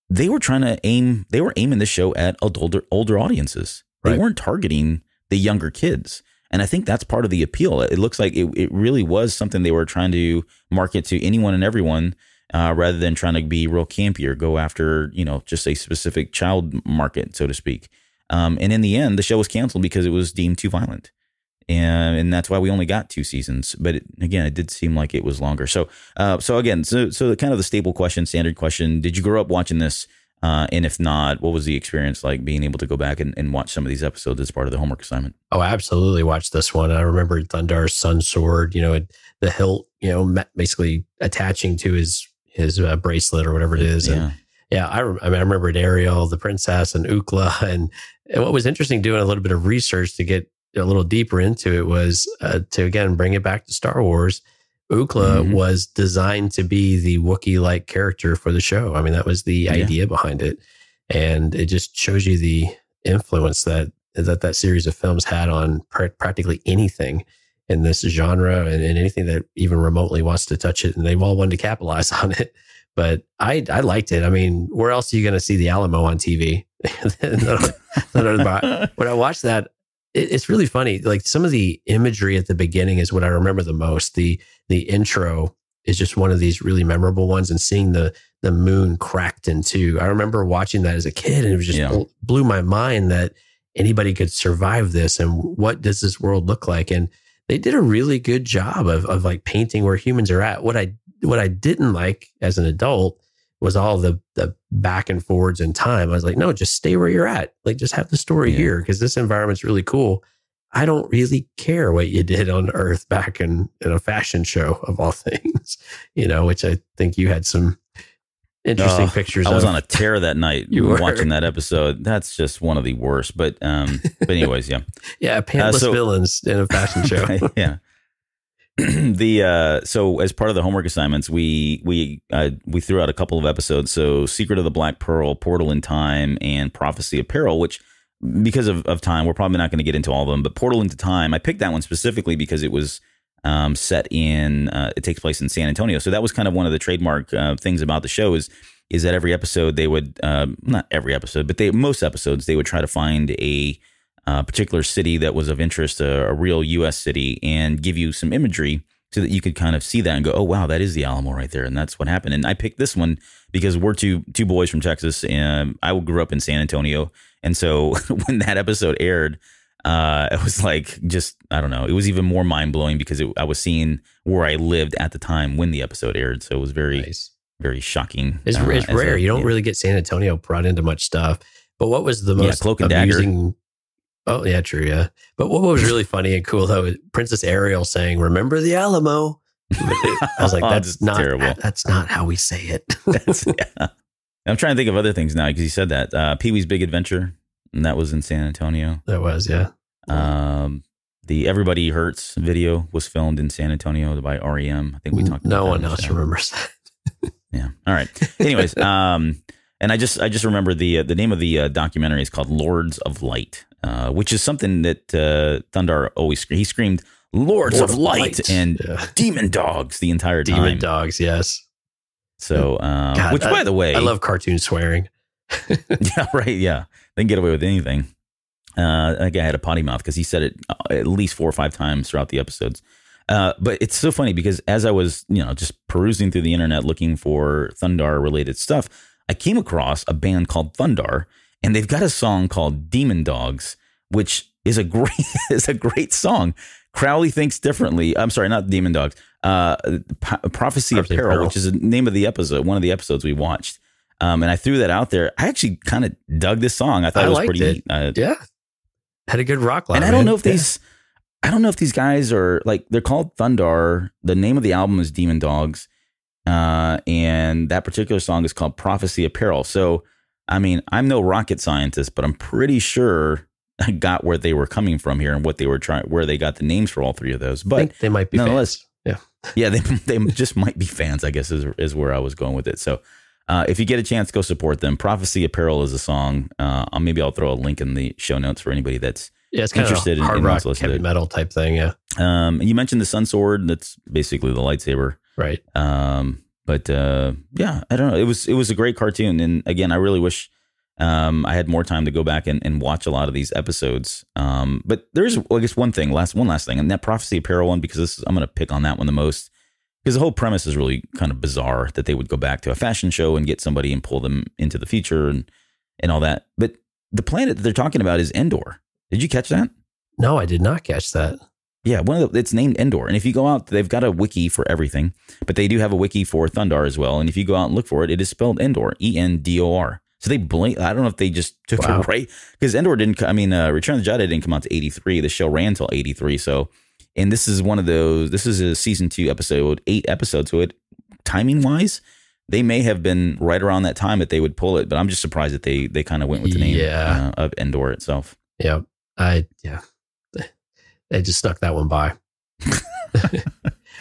they were aiming this show at older audiences. They weren't targeting the younger kids. And I think that's part of the appeal. It looks like it really was something they were trying to market to anyone and everyone, rather than trying to be real campy or go after, just a specific child market, so to speak. And in the end, the show was canceled because it was deemed too violent. And that's why we only got 2 seasons. But it did seem like it was longer. So kind of the staple question, standard question: did you grow up watching this? And if not, what was the experience like being able to go back and watch some of these episodes as part of the homework assignment? Oh, I absolutely watched this one. I remember Thundar's sun sword, the hilt, basically attaching to his bracelet or whatever it is. Yeah. And I remember Ariel, the princess, and Ookla. And what was interesting, doing a little bit of research to get a little deeper into it, was to, again, bring it back to Star Wars. Ookla was designed to be the Wookiee-like character for the show. I mean, that was the idea behind it. And it just shows you the influence that series of films had on practically anything in this genre, and anything that even remotely wants to touch it. And they've all wanted to capitalize on it. But I liked it. I mean, where else are you going to see the Alamo on TV? When I watched that, it's really funny. Like, some of the imagery at the beginning is what I remember the most. The intro is just one of these really memorable ones, and seeing the moon cracked in two. I remember watching that as a kid, and it was just blew my mind that anybody could survive this, and what does this world look like? And they did a really good job of like painting where humans are at. What I didn't like as an adult was all the back and forwards in time. I was like, no, just stay where you're at. Like, just have the story here, because this environment's really cool. I don't really care what you did on Earth back in a fashion show, of all things, which I think you had some interesting pictures of. I was on a tear that night watching that episode. That's just one of the worst. But anyways, yeah. Yeah, pantless villains in a fashion show. Yeah. So as part of the homework assignments, we threw out a couple of episodes. So Secret of the Black Pearl, Portal in Time, and Prophecy of Peril, which, because of time, we're probably not going to get into all of them. But Portal into Time, I picked that one specifically because it was set in, it takes place in San Antonio. So that was kind of one of the trademark things about the show is that every episode they would, not every episode, but most episodes, they would try to find a particular city that was of interest, a real U.S. city, and give you some imagery so that you could kind of see that and go, oh, wow, that is the Alamo right there. And that's what happened. And I picked this one because we're two boys from Texas, and I grew up in San Antonio. And so when that episode aired, it was like, just, I don't know, it was even more mind blowing because I was seeing where I lived at the time when the episode aired. So it was very, nice. Very shocking. It's rare. You don't really get San Antonio brought into much stuff. But what was the most Cloak and amusing? Dagger. Oh, yeah, true. Yeah. But what was really funny and cool, though, is Princess Ariel saying, "Remember the Alamo." I was like, that's not terrible. That's not how we say it. I'm trying to think of other things now because you said that. Pee-wee's Big Adventure, and that was in San Antonio. That was, yeah. The Everybody Hurts video was filmed in San Antonio by REM. I think we talked about no one else remembers that. Yeah. All right. Anyways, and I just remember the name of the documentary is called Lords of Light, which is something that Thundarr always he screamed Lords of Light and Demon Dogs the entire time. Demon Dogs, yes. So, God, which by the way, I love cartoon swearing. Yeah, right. Yeah, they can get away with anything. That guy had a potty mouth because he said it at least 4 or 5 times throughout the episodes. But it's so funny because as I was, just perusing through the internet looking for Thundarr related stuff, I came across a band called Thundarr, and they've got a song called Demon Dogs, which is a great song. Crowley Thinks Differently. I'm sorry, not Demon Dogs. Prophecy of Peril, which is the name of the episode, one of the episodes we watched. And I threw that out there. I actually kind of dug this song. I thought it was pretty neat. Yeah. Had a good rock line. And I don't know if these guys are like, they're called Thundarr. The name of the album is Demon Dogs. And that particular song is called Prophecy of Peril. So, I mean, I'm no rocket scientist, but I'm pretty sure I got where they were coming from here and what they were where they got the names for all 3 of those. But I think they might be fans. Yeah, they just might be fans, I guess, is where I was going with it. So if you get a chance, go support them. Prophecy of Peril is a song. Maybe I'll throw a link in the show notes for anybody that's it's kind interested of hard rock, heavy it. metal type thing. Yeah. You mentioned the Sun Sword. That's basically the lightsaber. Right. But yeah, I don't know. It was a great cartoon. And again, I really wish I had more time to go back and watch a lot of these episodes. But there's, I guess, one last thing, and that Prophecy of Peril one, because I'm going to pick on that one the most, because the whole premise is really kind of bizarre that they would go back to a fashion show and get somebody and pull them into the future and all that. But the planet that they're talking about is Endor. Did you catch that? No, I did not catch that. Yeah, it's named Endor. And if you go out, they've got a wiki for everything, but they do have a wiki for Thundarr as well. And if you go out and look for it, it is spelled Endor, Endor. So they I don't know if they just took it right, because Endor Return of the Jedi didn't come out to 83. The show ran until 83. So, and this is one of those, this is a season 2 episode, 8 episodes. So timing wise, they may have been right around that time that they would pull it, but I'm just surprised that they kind of went with the name of Endor itself. Yeah. They just snuck that one by.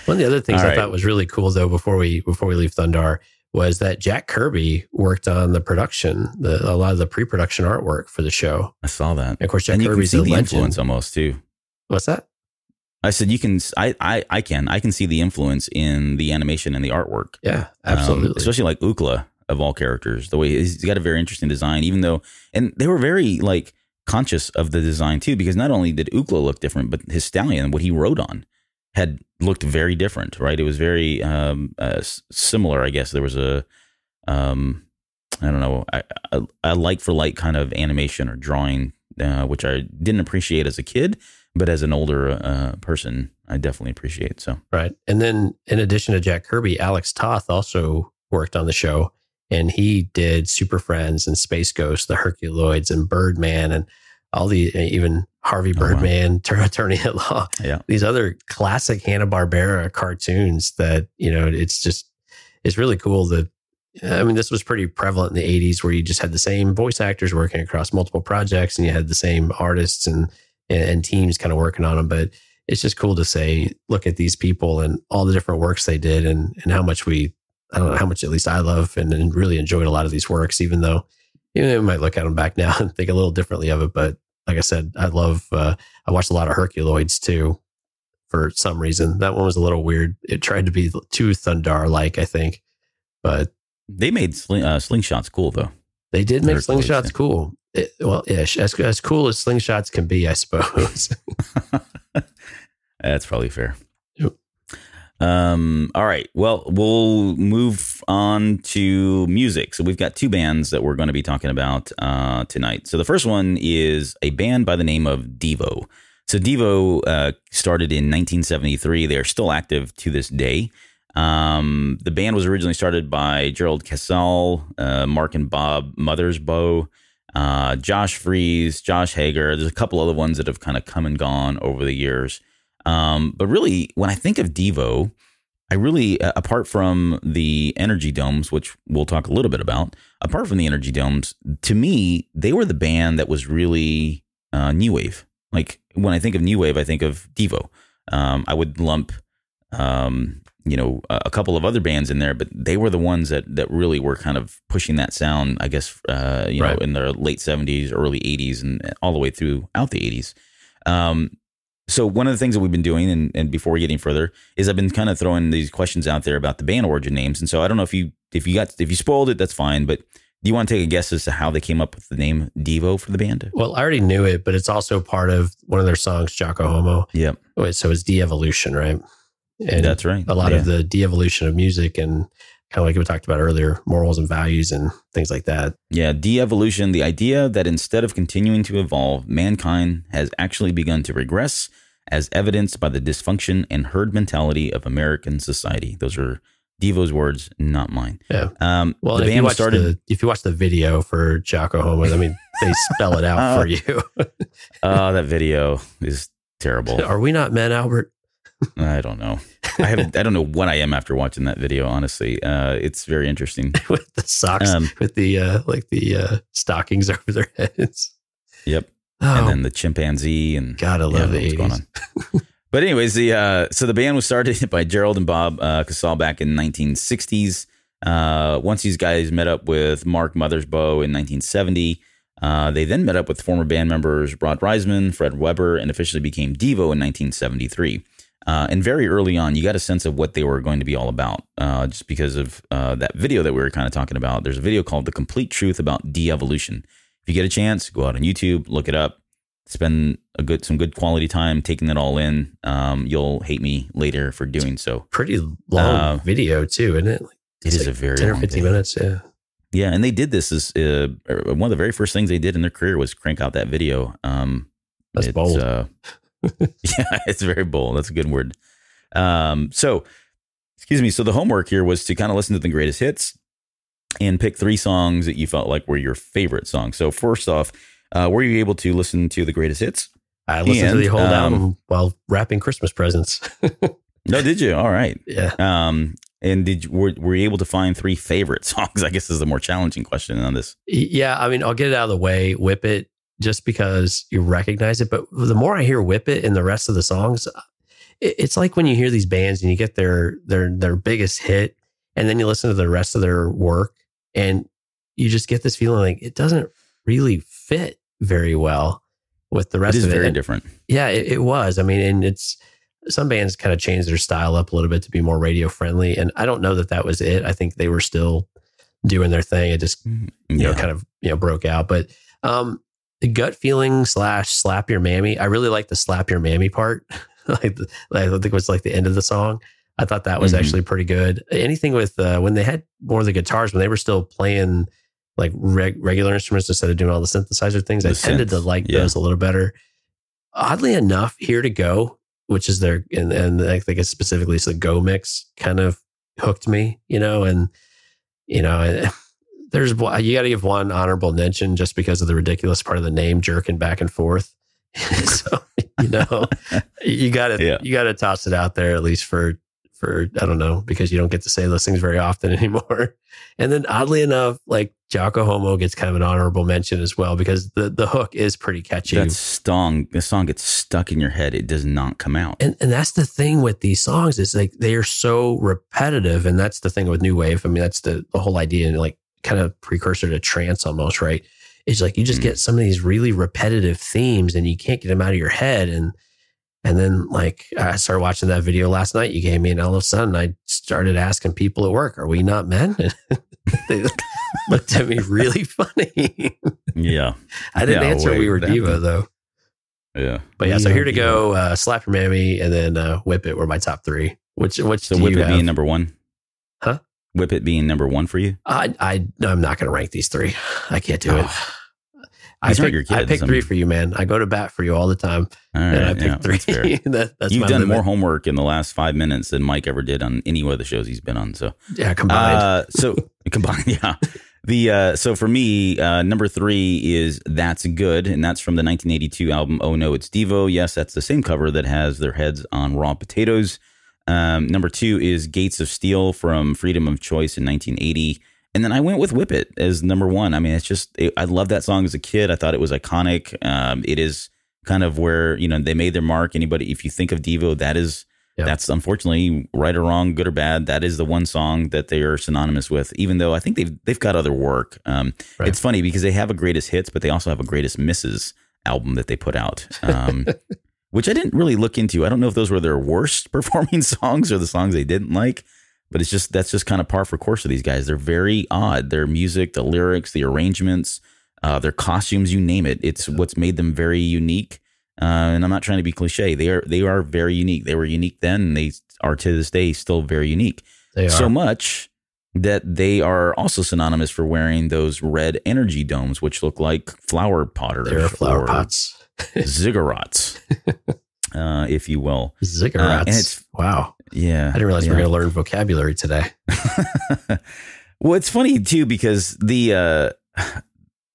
One of the other things I thought was really cool, though, before we leave Thundarr, was that Jack Kirby worked on the production, a lot of the pre-production artwork for the show. I saw that. And of course, Jack Kirby's a legend. Influence almost too. What's that? I said you can. I can see the influence in the animation and the artwork. Yeah, absolutely. Especially like Ookla of all characters, the way he's got a very interesting design. Even though, and they were very conscious of the design too, because not only did Ookla look different, but his stallion, what he rode on, had looked very different, right? It was very similar, I guess. There was a like for like kind of animation or drawing, which I didn't appreciate as a kid, but as an older person, I definitely appreciate. So right, and then in addition to Jack Kirby, Alex Toth also worked on the show, and he did Super Friends and Space Ghost, the Herculoids, and Birdman, and all the even Harvey Birdman, Attorney at Law. Yeah, these other classic Hanna-Barbera cartoons that it's really cool that. I mean, this was pretty prevalent in the 80s, where you just had the same voice actors working across multiple projects, and you had the same artists and teams kind of working on them. But it's just cool to say, look at these people and all the different works they did, and how much I don't know how much at least I love and really enjoyed a lot of these works, even though I might look at them back now and think a little differently of it. But like I said, I watched a lot of Herculoids too. for some reason. That one was a little weird. It tried to be too Thundarr-like, I think. But they made slingshots cool, though. They did make slingshots cool. As cool as slingshots can be, I suppose. That's probably fair. Yep. All right. Well, we'll move on to music. So we've got two bands that we're going to be talking about tonight. So the first one is a band by the name of Devo. So Devo started in 1973. They are still active to this day. The band was originally started by Gerald Casale, Mark and Bob Mothersbaugh, Josh Freese, Josh Hager. There's a couple other ones that have kind of come and gone over the years. But really, when I think of Devo, I really, apart from the Energy Domes, which we'll talk a little bit about, apart from the Energy Domes, to me, they were the band that was really new wave. Like when I think of new wave, I think of Devo. I would lump, a couple of other bands in there, but they were the ones that really were kind of pushing that sound, I guess, right, in the late 70s, early 80s, and all the way throughout the 80s. So one of the things that we've been doing, and before we get any further, is I've been kind of throwing these questions out there about the band origin names. And so I don't know if you spoiled it, that's fine. But do you want to take a guess as to how they came up with the name Devo for the band? Well, I already knew it, but it's also part of one of their songs, Jocko Homo. Yep. So it's de-evolution, right? And that's right. A lot of the de-evolution of music and kind of like we talked about earlier, morals and values and things like that. Yeah, de-evolution, the idea that instead of continuing to evolve, mankind has actually begun to regress, as evidenced by the dysfunction and herd mentality of American society. Those are Devo's words, not mine. Yeah. Well, the band if you watch the video for Jocko Homo, I mean, they spell it out for you. That video is terrible. Are we not men, Albert? I don't know. I don't know what I am after watching that video. Honestly, it's very interesting. With the socks, with the stockings over their heads. Yep. Oh. And then the chimpanzee and gotta love the 80s. Going on. But anyways, so the band was started by Gerald and Bob Casale back in the 1960s. Once these guys met up with Mark Mothersbaugh in 1970, they then met up with former band members Rod Reisman, Fred Weber, and officially became Devo in 1973. And very early on, you got a sense of what they were going to be all about, just because of that video that we were kind of talking about. There's a video called The Complete Truth About De-Evolution. If you get a chance, go out on YouTube, look it up, spend some good quality time taking it all in. You'll hate me later for doing so. Pretty long video too, isn't it? It is a very 10 or 15 minutes, yeah. Yeah, and they did this as one of the very first things they did in their career was crank out that video. That's bold. Yeah, it's very bold. That's a good word. So the homework here was to kind of listen to the greatest hits and pick 3 songs that you felt like were your favorite songs. So first off, were you able to listen to the greatest hits? I listened to the whole album while wrapping Christmas presents. No, did you? All right. Yeah. And were you able to find 3 favorite songs? I guess is the more challenging question on this. Yeah, I mean, I'll get it out of the way. Whip It, just because you recognize it. But the more I hear Whip It and the rest of the songs, it's like when you hear these bands and you get their biggest hit, and then you listen to the rest of their work, and you just get this feeling like it doesn't really fit very well with the rest of it. It is very different. Yeah, it was. I mean, and it's some bands kind of changed their style up a little bit to be more radio friendly, and I don't know that was it. I think they were still doing their thing. It just kind of broke out, but the gut feeling / slap your mammy. I really like the slap your mammy part. I think it was like the end of the song. I thought that was actually pretty good. Anything with when they had more of the guitars, when they were still playing like regular instruments instead of doing all the synthesizer things, I tended to like those a little better. Oddly enough, Here to Go, which is their, and I think it's specifically it's the Go mix, kind of hooked me, there's, you got to give one honorable mention just because of the ridiculous part of the name, jerking back and forth. So, you got to toss it out there at least for, I don't know, because you don't get to say those things very often anymore. And then oddly enough, like Jocko Homo gets kind of an honorable mention as well, because the hook is pretty catchy. The song gets stuck in your head. It does not come out. And that's the thing with these songs is like, they are so repetitive. And that's the thing with new wave. I mean, that's the whole idea, and like kind of precursor to trance almost, right? It's like, you just get some of these really repetitive themes and you can't get them out of your head. And And then like I started watching that video last night you gave me, and all of a sudden I started asking people at work, are we not men? And they looked at me really funny. Yeah. I didn't answer we were Devo though. Yeah. But yeah, so Here to Go, Slap Your Mammy, and then Whip It were my top three. Which so do Whip you It have? being number one? Huh? Whip It being number one for you? I'm not going to rank these three. I can't do it. These aren't your kids. I pick three for you, man. I go to bat for you all the time. All right, and I pick three. That's You've done limit. more homework in the last 5 minutes than Mike ever did on any of the shows he's been on. So yeah, combined. Combined, yeah. So for me, number 3 is That's Good, and that's from the 1982 album Oh No, It's Devo. Yes, that's the same cover that has their heads on raw potatoes. Number 2 is Gates of Steel from Freedom of Choice in 1980. And then I went with Whip It as number 1. I mean, it's just, I love that song as a kid. I thought it was iconic. It is kind of where, they made their mark. Anybody, if you think of Devo, that's unfortunately, right or wrong, good or bad, that is the one song that they are synonymous with, even though I think they've got other work. Right. It's funny because they have a greatest hits, but they also have a greatest misses album that they put out, which I didn't really look into. I don't know if those were their worst performing songs or the songs they didn't like. But that's just kind of par for course of these guys. They're very odd. Their music, the lyrics, the arrangements, their costumes, you name it. It's what's made them very unique. And I'm not trying to be cliche. They are very unique. They were unique then, and they are to this day still very unique. They are. So much that they are also synonymous for wearing those red energy domes, which look like flower potters. They're flower pots. Ziggurats, if you will. Ziggurats. And it's, wow. Yeah. I didn't realize we were going to learn vocabulary today. Well, it's funny too, because there's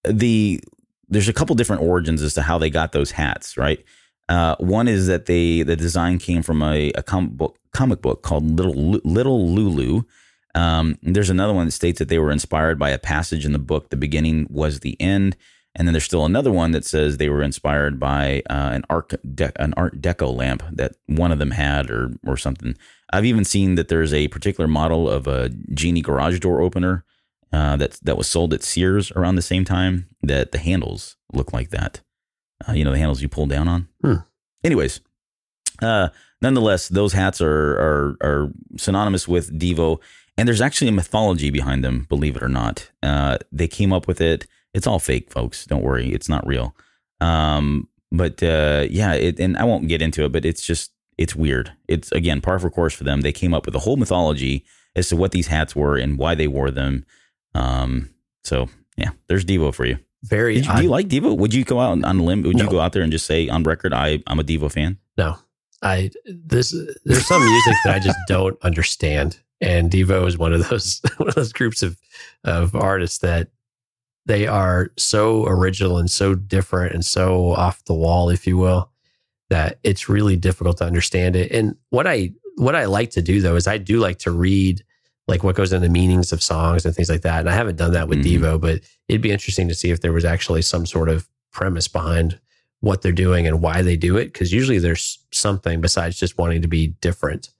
a couple different origins as to how they got those hats, right? One is that the design came from a comic book called Little Lulu. There's another one that states that they were inspired by a passage in the book, The Beginning Was the End. And then there's still another one that says they were inspired by an Art Deco lamp that one of them had or something. I've even seen that there's a particular model of a Genie garage door opener that was sold at Sears around the same time that the handles look like that. The handles you pull down on. Anyways, nonetheless, those hats are synonymous with Devo, and there's actually a mythology behind them, believe it or not. They came up with it. It's all fake, folks. Don't worry. It's not real. And I won't get into it, but it's weird. It's, again, par for course for them. They came up with a whole mythology as to what these hats were and why they wore them. So yeah, there's Devo for you. Do you like Devo? Would you go out on a limb? Would you go out there and just say on record, I'm a Devo fan? No, there's some music that I just don't understand. And Devo is one of those groups of artists that they are so original and so different and so off the wall, if you will, that it's really difficult to understand it. And what I like to do though is I do like to read like what goes into meanings of songs and things like that. And I haven't done that with Devo, but it'd be interesting to see if there was actually some sort of premise behind what they're doing and why they do it. Because usually there's something besides just wanting to be different.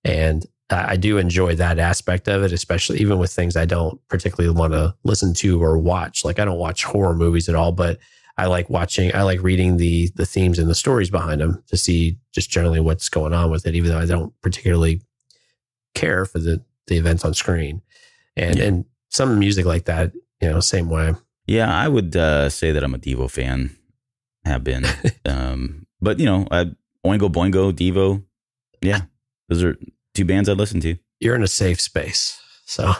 And I do enjoy that aspect of it, especially even with things I don't particularly want to listen to or watch. Like I don't watch horror movies at all, but I like reading the themes and the stories behind them to see just generally what's going on with it, even though I don't particularly care for the events on screen. And some music like that, same way. Yeah, I would say that I'm a Devo fan, have been. But, Oingo Boingo, Devo, yeah, those are two bands I listen to. You're in a safe space, so.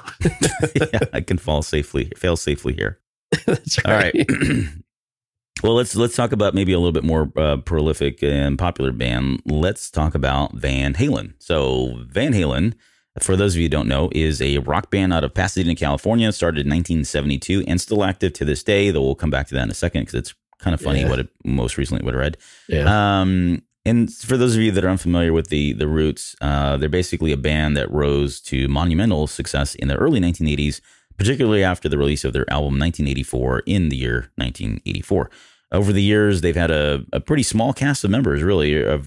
Yeah, I can fail safely here. That's right. All right. Well, let's talk about maybe a little bit more prolific and popular band. Let's talk about Van Halen. So Van Halen, for those of you who don't know, is a rock band out of Pasadena, California, started in 1972 and still active to this day, though we'll come back to that in a second because it's kind of funny what I read. Yeah. And for those of you that are unfamiliar with the roots, they're basically a band that rose to monumental success in the early 1980s, particularly after the release of their album 1984 in the year 1984. Over the years, they've had a pretty small cast of members, really, of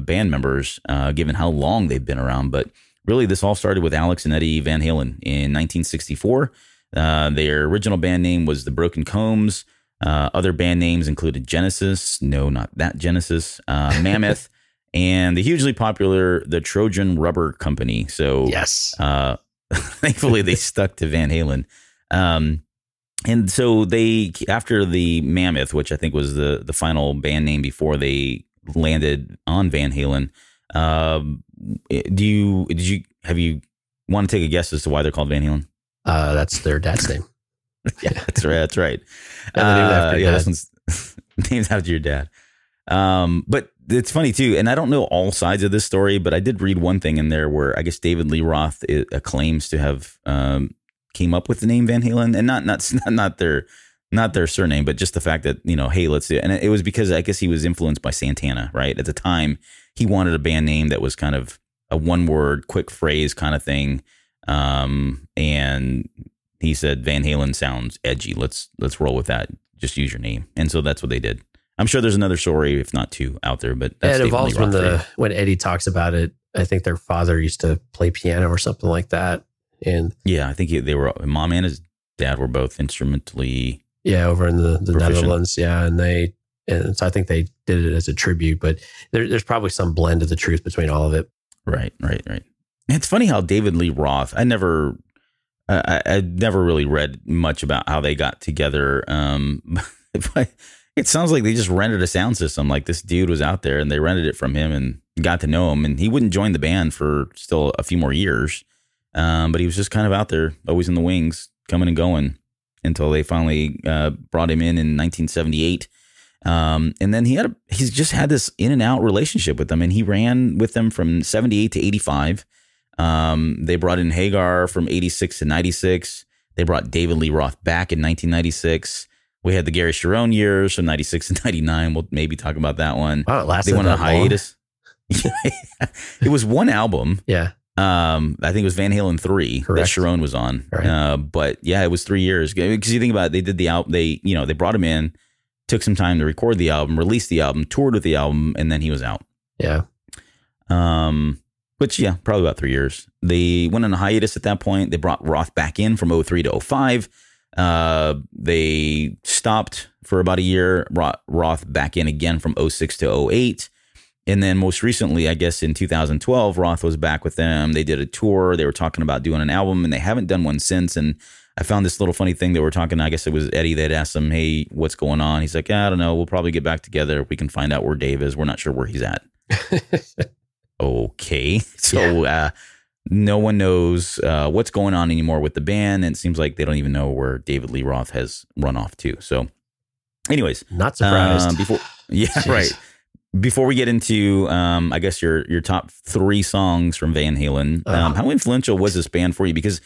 band members, given how long they've been around. But really, this all started with Alex and Eddie Van Halen in 1964. Their original band name was the Broken Combs. Other band names included Genesis, no, not that Genesis, Mammoth, and the hugely popular the Trojan Rubber Company. So yes, thankfully they stuck to Van Halen. And so they, after the Mammoth, which I think was the final band name before they landed on Van Halen, have you want to take a guess as to why they're called Van Halen? That's their dad's name. Yeah, that's right. That's right. This one's named after your dad. But it's funny too, and I don't know all sides of this story, but I did read one thing in there where I guess David Lee Roth claims to have came up with the name Van Halen, and not their surname, but just the fact that, hey, let's do it. And it was because I guess he was influenced by Santana, right? At the time, he wanted a band name that was kind of a one-word, quick phrase kind of thing, and he said Van Halen sounds edgy. Let's roll with that. Just use your name, and so that's what they did. I'm sure there's another story, if not two, out there, but that's it involves when Eddie talks about it. I think their father used to play piano or something like that. And yeah, I think they were, mom and his dad were both instrumentally. Yeah, over in the Netherlands. Yeah, and so I think they did it as a tribute, but there's probably some blend of the truth between all of it. Right. It's funny how David Lee Roth, I never really read much about how they got together. But it sounds like they just rented a sound system. Like this dude was out there and they rented it from him and got to know him, and he wouldn't join the band for still a few more years. But he was just kind of out there, always in the wings, coming and going until they finally brought him in 1978. And then he's just had this in and out relationship with them, and he ran with them from 78 to 85. They brought in Hagar from 86 to 96. They brought David Lee Roth back in 1996. We had the Gary Cherone years from 96 to 99. We'll maybe talk about that one. Wow, it lasted. They went on a hiatus. It was one album. Yeah. I think it was Van Halen 3 that Cherone was on. Right. But yeah, it was 3 years. Because you think about it, they did the album. They brought him in, took some time to record the album, released the album, toured with the album, and then he was out. Yeah. Which, yeah, probably about 3 years. They went on a hiatus at that point. They brought Roth back in from 03 to 05. They stopped for about a year, brought Roth back in again from 06 to 08. And then most recently, I guess in 2012, Roth was back with them. They did a tour. They were talking about doing an album, and they haven't done one since. And I found this little funny thing. They were talking, I guess it was Eddie that asked him, hey, what's going on? He's like, I don't know. We'll probably get back together. We can find out where Dave is. We're not sure where he's at. Okay. So no one knows what's going on anymore with the band. And it seems like they don't even know where David Lee Roth has run off to. So anyways. Not surprised. Jeez. Right. Before we get into, I guess, your top 3 songs from Van Halen, how influential was this band for you? Because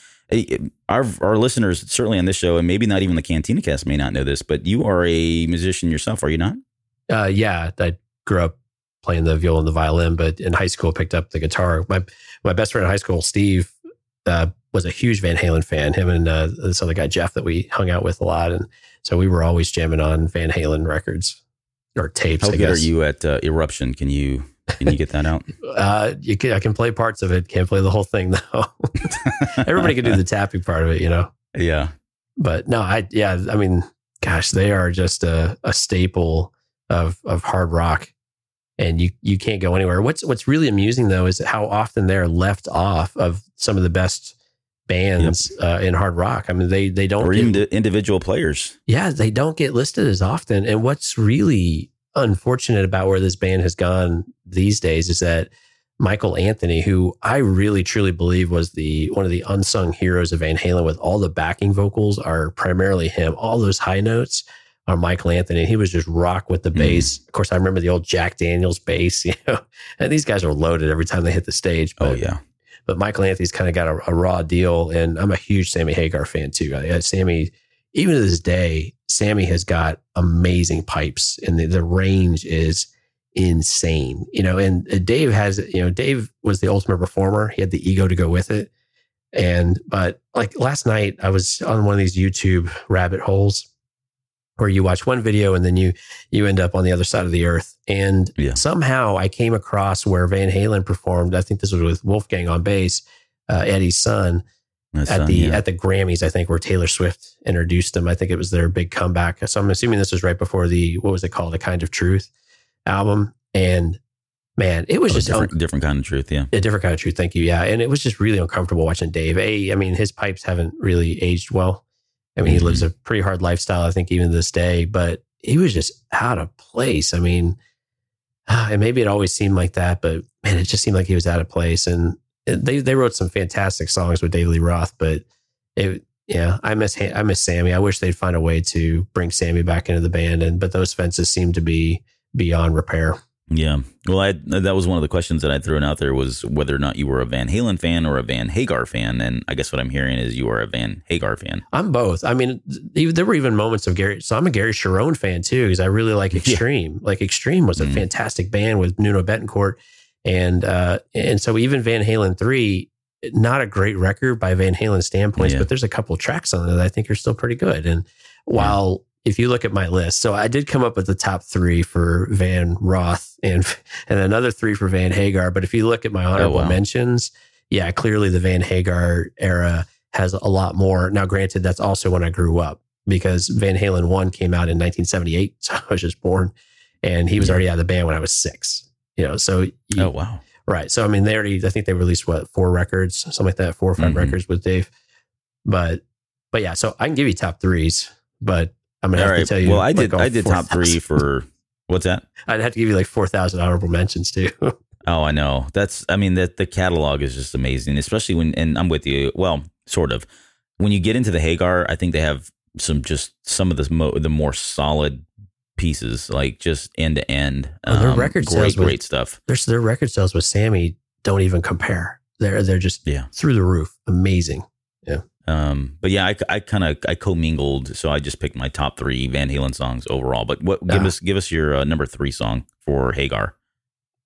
our listeners, certainly on this show, and maybe not even the Cantina Cast, may not know this, but you are a musician yourself, are you not? Yeah, I grew up playing the viola and the violin, but in high school picked up the guitar. My best friend in high school, Steve, was a huge Van Halen fan. Him and this other guy, Jeff, that we hung out with a lot, and so we were always jamming on Van Halen records. Or tapes. How good are you at Eruption? Can you get that out? I can play parts of it. Can't play the whole thing though. Everybody can do the tapping part of it, Yeah. But no, I mean, gosh, they are just a staple of hard rock, and you can't go anywhere. What's really amusing though is how often they're left off of some of the best bands in hard rock. I mean, they don't, or even individual players. Yeah, they don't get listed as often. And what's really unfortunate about where this band has gone these days is that Michael Anthony, who I really truly believe was one of the unsung heroes of Van Halen, with all the backing vocals are primarily him. All those high notes are Michael Anthony. He was just rock with the bass. Of course, I remember the old Jack Daniels bass, and these guys are loaded every time they hit the stage. But, But Michael Anthony's kind of got a raw deal, and I'm a huge Sammy Hagar fan too. Sammy, even to this day, Sammy has got amazing pipes, and the range is insane. And Dave has, Dave was the ultimate performer. He had the ego to go with it. But like last night, I was on one of these YouTube rabbit holes where you watch one video and then you end up on the other side of the earth. And somehow I came across where Van Halen performed. I think this was with Wolfgang on bass, Eddie's son. at the Grammys, I think, where Taylor Swift introduced them. I think it was their big comeback. So I'm assuming this was right before what was it called? A Kind of Truth album. And man, it was just different kind of truth. Yeah. A different kind of truth. Thank you. Yeah. And it was just really uncomfortable watching Dave. I mean, his pipes haven't really aged well. I mean, he lives a pretty hard lifestyle, I think, even to this day, but he was just out of place. I mean, and maybe it always seemed like that, but man, it just seemed like he was out of place. And they wrote some fantastic songs with David Lee Roth, but I miss Sammy. I wish they'd find a way to bring Sammy back into the band, but those fences seem to be beyond repair. Yeah. Well, that was one of the questions that I'd thrown out there, was whether or not you were a Van Halen fan or a Van Hagar fan. And I guess what I'm hearing is you are a Van Hagar fan. I'm both. I mean, there were even moments of Gary. So I'm a Gary Cherone fan too, because I really like Extreme. Yeah. Like Extreme was a fantastic band with Nuno Bettencourt. And so even Van Halen 3, not a great record by Van Halen standpoints, but there's a couple of tracks on it that I think are still pretty good. And while if you look at my list, so I did come up with the top 3 for Van Roth and another 3 for Van Hagar. But if you look at my honorable mentions, clearly the Van Hagar era has a lot more. Now, granted, that's also when I grew up, because Van Halen 1 came out in 1978. So I was just born, and he was already out of the band when I was 6. So right. So I mean, I think they released 4 records, something like that, 4 or 5 records with Dave. But yeah, so I can give you top 3s, but I'm gonna have to tell you. Well, I did top 3 for what's that? I'd have to give you like 4,000 honorable mentions too. Oh, I know. The catalog is just amazing, especially and I'm with you. Well, sort of. When you get into the Hagar, I think they have some of the more solid pieces, like just end to end. Their record sales, great stuff. Their record sales with Sammy don't even compare. They're just through the roof, amazing. Yeah. But yeah, I commingled, so I just picked my top 3 Van Halen songs overall. But give us your number 3 song for Hagar.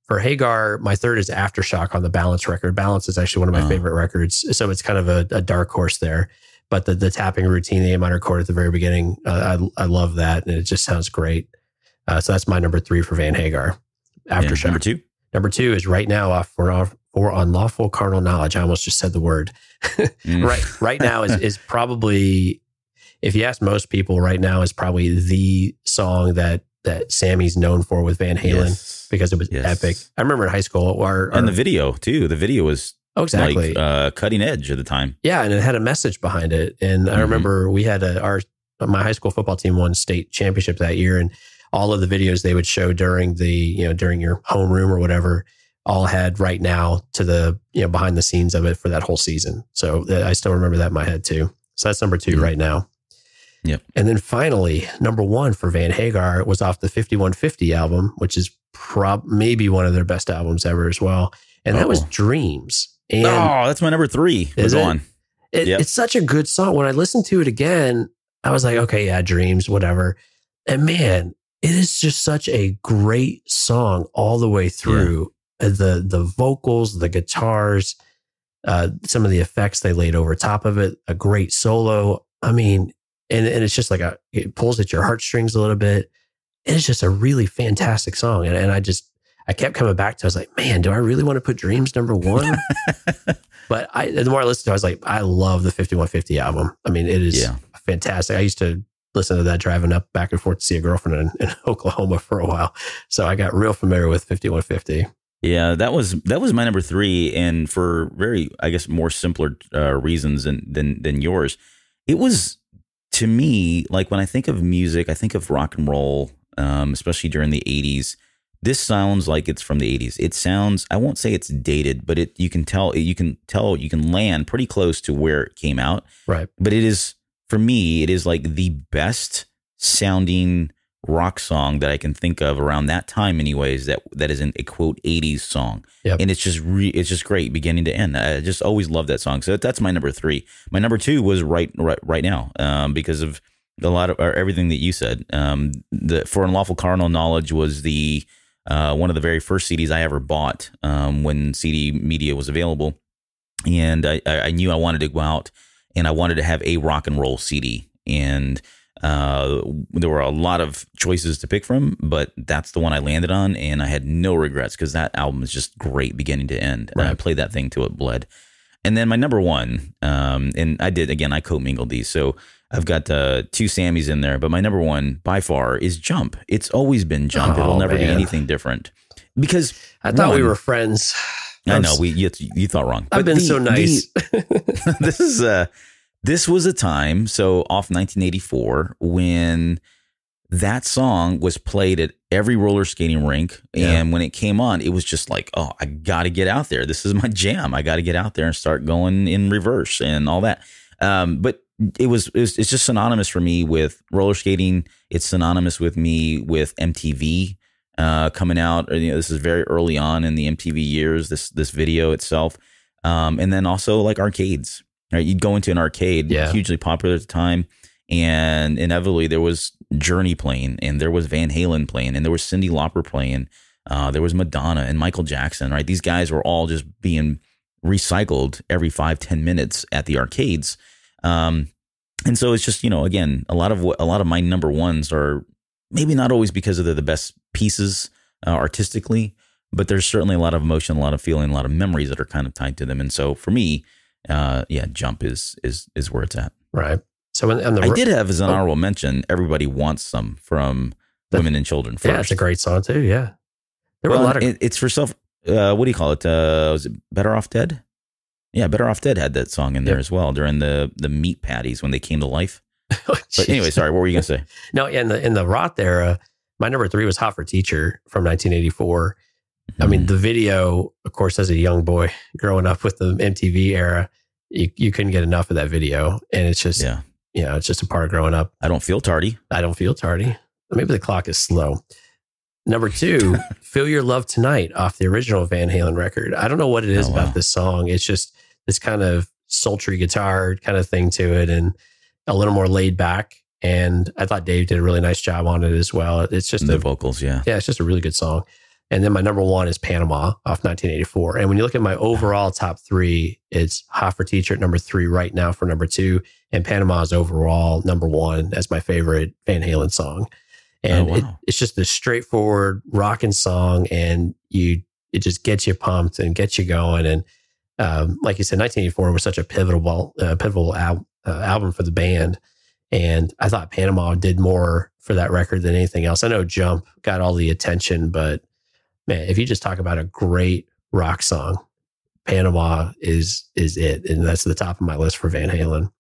For Hagar, my third is Aftershock on the Balance record. Balance is actually one of my favorite records, so it's kind of a dark horse there. But the tapping routine, the A minor chord at the very beginning, I love that, and it just sounds great. So that's my number 3 for Van Hagar. Aftershock. Number 2 is Right Now off for Unlawful Carnal Knowledge. I almost just said the word. Right Now is probably, if you ask most people, Right Now is probably the song that Sammy's known for with Van Halen, because it was epic. I remember in high school, and the video too. The video was exactly cutting edge at the time. Yeah, and it had a message behind it. And I remember we had my high school football team won state championship that year, and all of the videos they would show during during your homeroom or whatever, all had Right Now to the behind the scenes of it for that whole season. So I still remember that in my head too. So that's number 2, Right Now. Yep. And then finally, number 1 for Van Hagar was off the 5150 album, which is maybe one of their best albums ever as well. And that was Dreams. And that's my number 3. Is it? It's such a good song. When I listened to it again, I was like, okay, yeah, Dreams, whatever. And man, it is just such a great song all the way through. The vocals, the guitars, some of the effects they laid over top of it, a great solo. I mean, and it's just like it pulls at your heartstrings a little bit. It's just a really fantastic song. And I kept coming back to it. I was like, man, do I really want to put Dreams number 1? But the more I listened to it, I was like, I love the 5150 album. I mean, it is fantastic. I used to listen to that driving up back and forth to see a girlfriend in Oklahoma for a while. So I got real familiar with 5150. Yeah, that was my number 3, and for very, I guess, more simpler reasons than yours. It was, to me, like when I think of music, I think of rock and roll, especially during the 80s. This sounds like it's from the 80s. It sounds, I won't say it's dated, but you can land pretty close to where it came out. Right. But it is, for me, it is like the best sounding rock song that I can think of around that time, anyways. That is a quote 80s song, and it's just great beginning to end. I just always love that song. So that's my number 3. My number 2 was right now, because of a lot of everything that you said. For Unlawful Carnal Knowledge was the one of the very first CDs I ever bought when CD media was available, and I knew I wanted to go out and I wanted to have a rock and roll CD, and there were a lot of choices to pick from, but that's the one I landed on, and I had no regrets because that album is just great beginning to end. Right. I played that thing till it bled. And then my number one, and I co-mingled these. So I've got 2 Sammys in there, but my number one by far is Jump. It's always been Jump. It'll never be anything different. Because I thought we were friends. I know you thought wrong. I've been so nice. This was a time, so off 1984, when that song was played at every roller skating rink. And when it came on, it was just like, oh, I got to get out there. This is my jam. I got to get out there and start going in reverse and all that. But it's just synonymous for me with roller skating. It's synonymous with me with MTV coming out. This is very early on in the MTV years, this video itself. And then also like arcades, right? You'd go into an arcade, hugely popular at the time. And inevitably there was Journey playing, and there was Van Halen playing, and there was Cyndi Lauper playing. There was Madonna and Michael Jackson, right? These guys were all just being recycled every 5-10 minutes at the arcades. And so it's just, again, a lot of my number ones are maybe not always because of the best pieces artistically, but there's certainly a lot of emotion, a lot of feeling, a lot of memories that are kind of tied to them. And so for me, Jump is where it's at. Right. So I did have as an honorable mention, Everybody Wants Some from Women and Children first. Yeah, it's a great song too. Yeah. There were a lot of... It's for self... what do you call it? Was it Better Off Dead? Yeah, Better Off Dead had that song in there as well during the meat patties when they came to life. But anyway, sorry, what were you going to say? No, in the Roth era, my number 3 was Hot for Teacher from 1984. I mean, the video, of course, as a young boy growing up with the MTV era, you couldn't get enough of that video. And it's just, it's just a part of growing up. I don't feel tardy. Maybe the clock is slow. Number 2, Feel Your Love Tonight off the original Van Halen record. I don't know what it is about this song. It's just this kind of sultry guitar kind of thing to it and a little more laid back. And I thought Dave did a really nice job on it as well. It's just the vocals. Yeah, it's just a really good song. And then my number 1 is Panama off 1984. And when you look at my overall top 3, it's Hot for Teacher at number 3 right now for number 2. And Panama is overall number 1 as my favorite Van Halen song. And it's just this straightforward rocking song, and it just gets you pumped and gets you going. And like you said, 1984 was such a pivotal album for the band. And I thought Panama did more for that record than anything else. I know Jump got all the attention, but man, if you just talk about a great rock song, Panama is it. And that's the top of my list for Van Halen.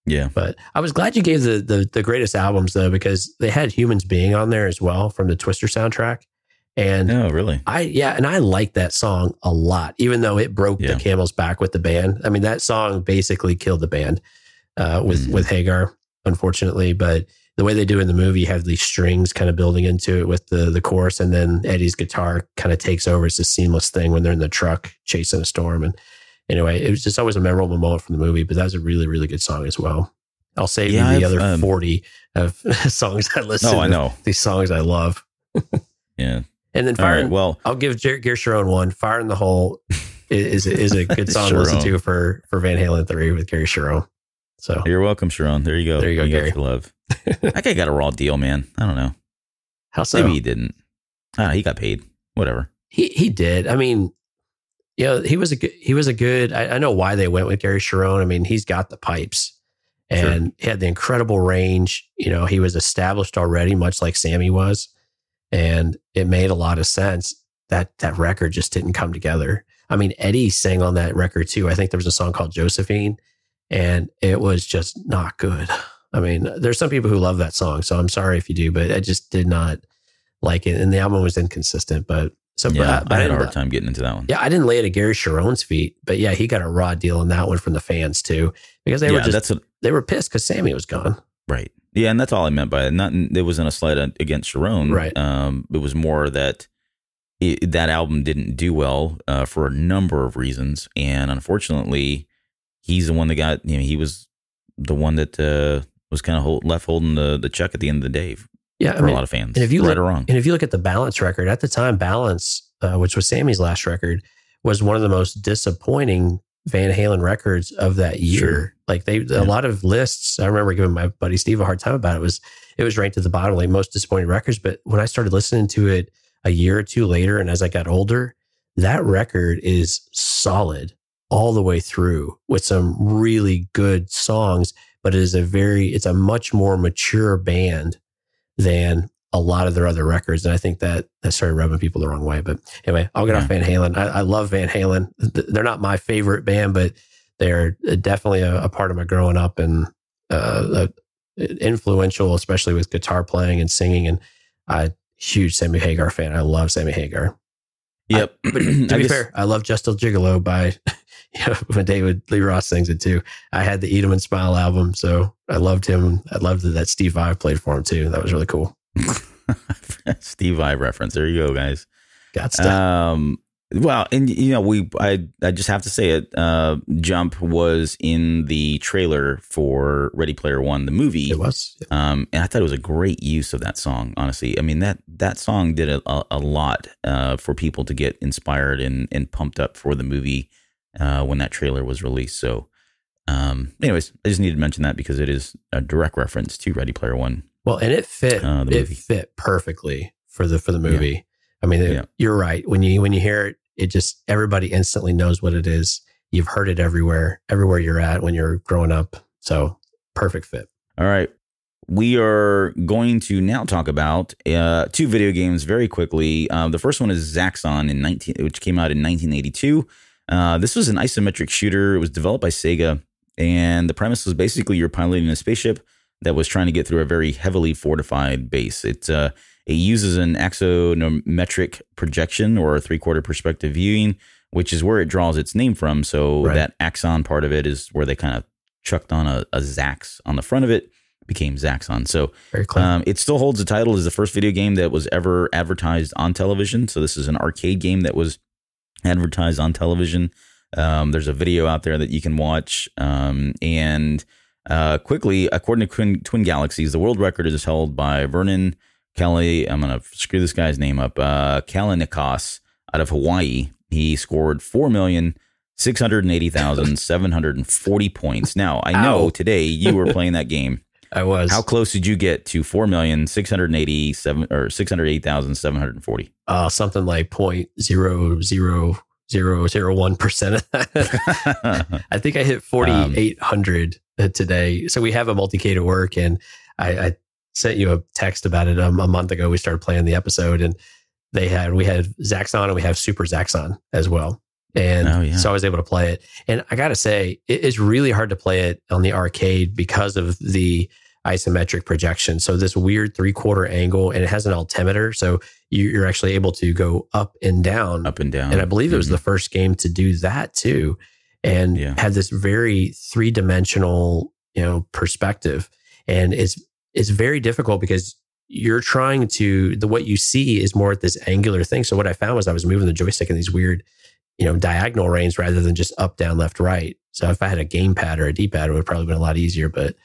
Yeah. But I was glad you gave the greatest albums though, because they had Humans Being on there as well from the Twister soundtrack. And really? And I like that song a lot, even though it broke the camel's back with the band. I mean, that song basically killed the band with Hagar, unfortunately. But the way they do in the movie, you have these strings kind of building into it with the chorus, and then Eddie's guitar kind of takes over. It's a seamless thing when they're in the truck chasing a storm. And anyway, it was just always a memorable moment from the movie, but that was a really, really good song as well. I'll save you the other 40 of songs I listen to. I know. These songs I love. Yeah. And then I'll give Gear Sharon 1. Fire in the Hole is a good song to listen to for Van Halen 3 with Gary Sharon. So you're welcome, Sharon. There you go. There you go, Gary. Love. That guy got a raw deal, man. I don't know. How so? Maybe he didn't. He got paid. Whatever. He did. I mean, he was a good. I know why they went with Gary Sharon. I mean, he's got the pipes, and he had the incredible range. He was established already, much like Sammy was, and it made a lot of sense. That record just didn't come together. I mean, Eddie sang on that record too. I think there was a song called Josephine, and it was just not good. I mean, there's some people who love that song, so I'm sorry if you do, but I just did not like it. And the album was inconsistent, but I had a hard time getting into that one. Yeah, I didn't lay it at Gary Sharon's feet, but yeah, he got a raw deal on that one from the fans too, because they were pissed because Sammy was gone. Right. Yeah, and that's all I meant by it. It wasn't a slight against Sharon. Right. It was more that that album didn't do well for a number of reasons, and unfortunately, he's the one that got. He was the one that was kind of left holding the check at the end of the day. Yeah, for a lot of fans, and if you right or wrong. And if you look at the Balance record at the time, Balance, which was Sammy's last record, was one of the most disappointing Van Halen records of that year. Sure. Like a lot of lists. I remember giving my buddy Steve a hard time about it. It was ranked at the bottom, like most disappointing records. But when I started listening to it a year or two later, and as I got older, that record is solid. all the way through with some really good songs, but it's a much more mature band than a lot of their other records. And I think that started rubbing people the wrong way. But anyway, I'll get off Van Halen. I love Van Halen. They're not my favorite band, but they're definitely a part of my growing up, and influential, especially with guitar playing and singing. And I'm a huge Sammy Hagar fan. I love Sammy Hagar. Yep. But to be fair, I love Just a Gigolo by when David Lee Roth sings it too. I had the Eat 'em and Smile album, so I loved him. I loved that Steve Vai played for him too. That was really cool. Steve Vai reference. There you go, guys. Got stuff. Well, and I just have to say it. Jump was in the trailer for Ready Player One, the movie. It was, and I thought it was a great use of that song. Honestly, I mean that song did a lot for people to get inspired and pumped up for the movie when that trailer was released. So, anyways, I just needed to mention that because it is a direct reference to Ready Player One. Well, and it fit. It fit perfectly for the movie. Yeah. I mean, you're right. When you hear it, it just, everybody instantly knows what it is. You've heard it everywhere you're at when you're growing up. So perfect fit. All right. We are going to now talk about two video games very quickly. The first one is Zaxxon which came out in 1982. This was an isometric shooter. It was developed by Sega, and the premise was basically you're piloting a spaceship that was trying to get through a very heavily fortified base. It uses an axonometric projection, or a 3/4 perspective viewing, which is where it draws its name from. So that axon part of it is where they kind of chucked on a Zax on the front of it, became Zaxxon. So it still holds the title as the first video game that was ever advertised on television. So this is an arcade game that was advertised on television. There's a video out there that you can watch. Quickly, according to Twin Galaxies, the world record is held by Vernon Kelly. I'm going to screw this guy's name up. Kalanikas out of Hawaii. He scored 4,680,740 points. Now, I know today you were playing that game. I was. How close did you get to 4,687 or 608,740? Something like 0.00001% of that. I think I hit 4,800 today. So we have a multicade at work, and I sent you a text about it a month ago. We started playing the episode, and we had Zaxxon and we have Super Zaxxon as well. And so I was able to play it. And I got to say, it's really hard to play it on the arcade because of the isometric projection. So this weird 3/4 angle, and it has an altimeter. So you're actually able to go up and down. Up and down. And I believe it was the first game to do that too. And had this very 3-dimensional, perspective. And it's very difficult because you're trying to, what you see is more at this angular thing. So what I found was I was moving the joystick in these weird, diagonal range rather than just up, down, left, right. So if I had a gamepad or a D-pad, it would have probably been a lot easier, but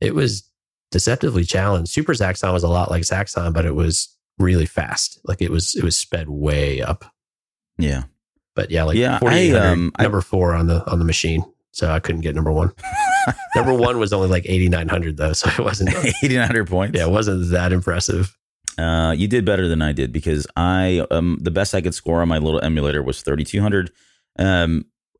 it was deceptively challenged. Super Zaxxon was a lot like Zaxxon, but it was really fast. Like it was sped way up. Yeah. But 4,800, number 4 on the machine. So I couldn't get number 1. Number 1 was only like 8,900 though, so it wasn't 8,900 points. Yeah, it wasn't that impressive. You did better than I did because the best I could score on my little emulator was 3,200.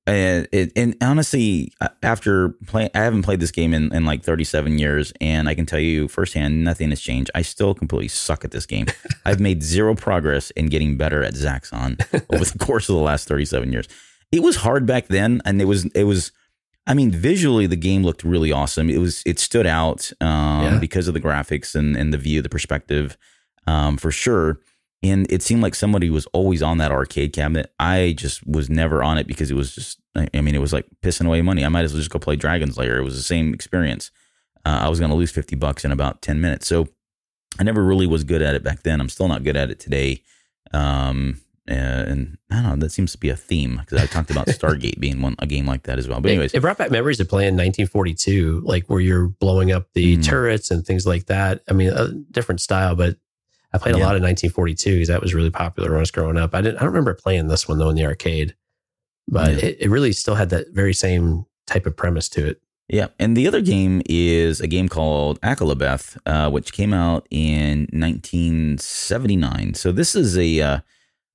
And honestly, after playing, I haven't played this game in like 37 years, and I can tell you firsthand, nothing has changed. I still completely suck at this game. I've made zero progress in getting better at Zaxxon over the course of the last 37 years. It was hard back then, and it was. I mean, visually, the game looked really awesome. It stood out because of the graphics and the view, the perspective, for sure. And it seemed like somebody was always on that arcade cabinet. I just was never on it because it was just, it was like pissing away money. I might as well just go play Dragon's Lair. It was the same experience. I was going to lose $50 in about 10 minutes. So I never really was good at it back then. I'm still not good at it today. And I don't know, that seems to be a theme because I talked about Stargate being a game like that as well. But anyways. It brought back memories of playing 1942, like where you're blowing up the turrets and things like that. I mean, a different style, but I played a lot of 1942 because that was really popular when I was growing up. I don't remember playing this one though in the arcade, but it really still had that very same type of premise to it. Yeah, and the other game is a game called Akalabeth, which came out in 1979. So this is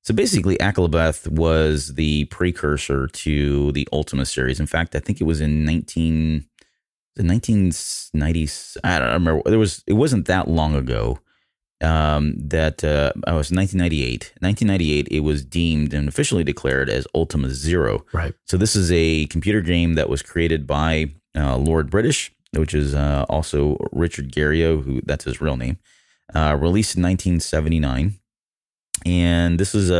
So basically, Akalabeth was the precursor to the Ultima series. In fact, I think it was in 1990s. I don't remember. It wasn't that long ago that I was 1998. 1998, it was deemed and officially declared as Ultima Zero. Right. So this is a computer game that was created by Lord British, which is also Richard Garrio, who that's his real name. Released in 1979, and this is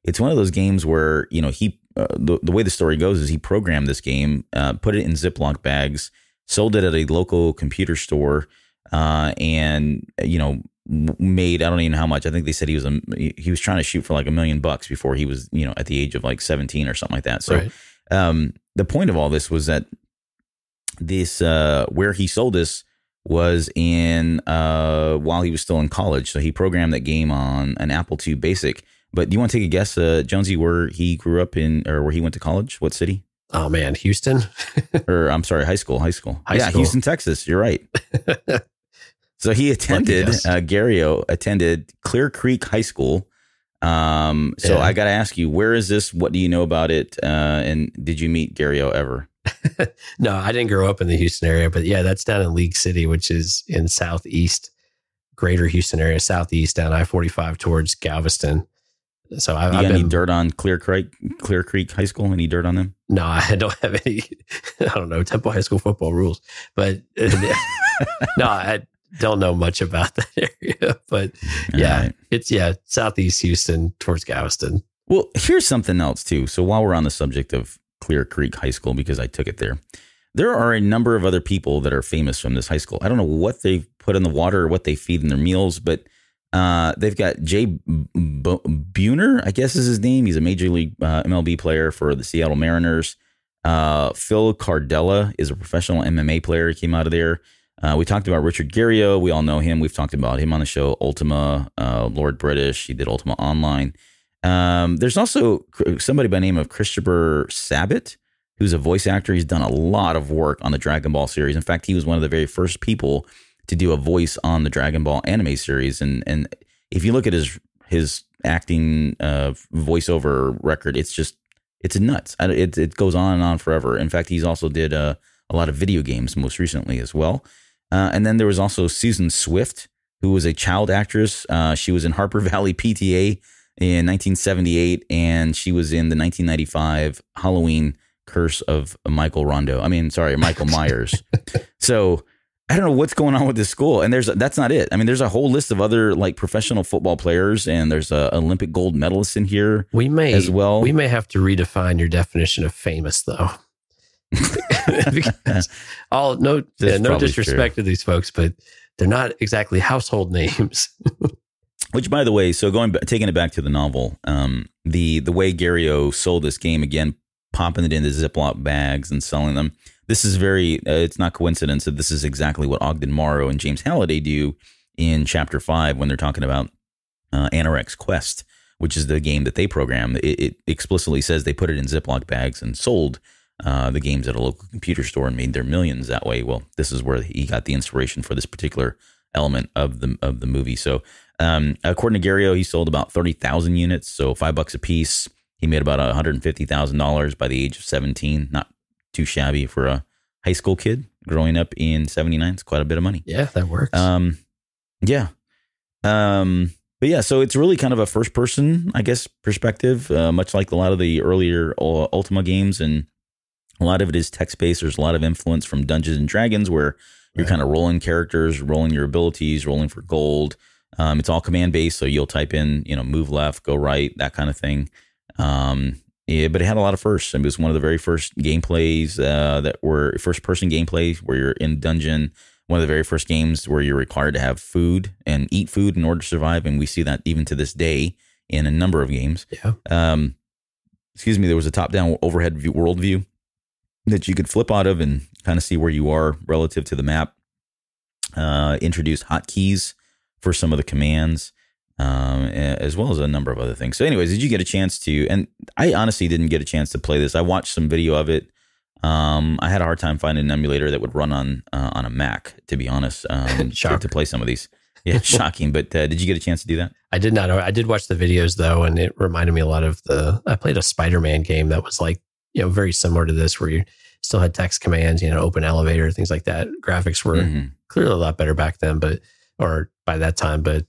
it's one of those games where he the way the story goes is he programmed this game, put it in Ziploc bags, sold it at a local computer store, and made, I don't even know how much. I think they said he was trying to shoot for like $1 million before he was at the age of like 17 or something like that. So right. The point of all this was that this where he sold this was in while he was still in college. So he programmed that game on an Apple II Basic. But do you want to take a guess, Jonesy, where he grew up in, or where he went to college? What city? Oh man, Houston. Or I'm sorry, high school. Houston, Texas. You're right. So he attended, Garrio attended Clear Creek High School. So I got to ask you, where is this? What do you know about it? And did you meet Garrio ever? No, I didn't grow up in the Houston area, but yeah, that's down in League City, which is in southeast, greater Houston area, southeast down I-45 towards Galveston. So I've got any dirt on Clear Creek High School? Any dirt on them? No, I don't have any. I don't know Temple High School football rules, but no, I don't know much about that area. But yeah, right. It's southeast Houston towards Galveston. Well, here's something else too. So while we're on the subject of Clear Creek High School, because I took it there are a number of other people that are famous from this high school. I don't know what they've put in the water or what they feed in their meals, but they've got Jay Buhner, I guess is his name. He's a Major League MLB player for the Seattle Mariners. Phil Cardella is a professional MMA player. He came out of there. We talked about Richard Garrio. We all know him. We've talked about him on the show. Ultima, Lord British. He did Ultima Online. There's also somebody by the name of Christopher Sabat, who's a voice actor. He's done a lot of work on the Dragon Ball series. In fact, he was one of the very first people to do a voice on the Dragon Ball anime series. And if you look at his acting voiceover record, it's nuts. It goes on and on forever. In fact, he's also did a lot of video games most recently as well. And then there was also Susan Swift, who was a child actress. She was in Harper Valley PTA in 1978, and she was in the 1995 Halloween Curse of Michael Myers. So I don't know what's going on with this school. And that's not it. I mean, there's a whole list of other like professional football players, and there's a Olympic gold medalist in here as well. We may have to redefine your definition of famous, though. Because no disrespect to these folks, but they're not exactly household names. Which, by the way, so taking it back to the novel, the way Garrio sold this game, again, popping it into Ziploc bags and selling them. This is it's not coincidence that this is exactly what Ogden Morrow and James Halliday do in Chapter 5 when they're talking about Anorex Quest, which is the game that they program. It explicitly says they put it in Ziploc bags and sold the games at a local computer store and made their millions that way. Well, this is where he got the inspiration for this particular element of the movie. So according to Garrio, he sold about 30,000 units, so $5 a piece. He made about $150,000 by the age of 17. Not too shabby for a high school kid growing up in 79. It's quite a bit of money. Yeah, that works. Yeah. But yeah, so it's really kind of a first person, I guess, perspective, much like a lot of the earlier Ultima games. And a lot of it is text-based. There's a lot of influence from Dungeons and Dragons where you're kind of rolling characters, rolling your abilities, rolling for gold. It's all command-based, so you'll type in, move left, go right, that kind of thing. But it had a lot of firsts. It was one of the very first gameplays that were first-person gameplay where you're in dungeon. One of the very first games where you're required to have food and eat food in order to survive, and we see that even to this day in a number of games. Yeah. There was a top-down overhead world view that you could flip out of and kind of see where you are relative to the map. Introduced hotkeys for some of the commands. As well as a number of other things. So anyways, did you get a chance to, and I honestly didn't get a chance to play this. I watched some video of it. I had a hard time finding an emulator that would run on a Mac, to be honest, to play some of these. Yeah, shocking. But did you get a chance to do that? I did not. I did watch the videos though, and it reminded me a lot of I played a Spider-Man game that was like, very similar to this, where you still had text commands, open elevator, things like that. Graphics were clearly a lot better back then, or by that time. But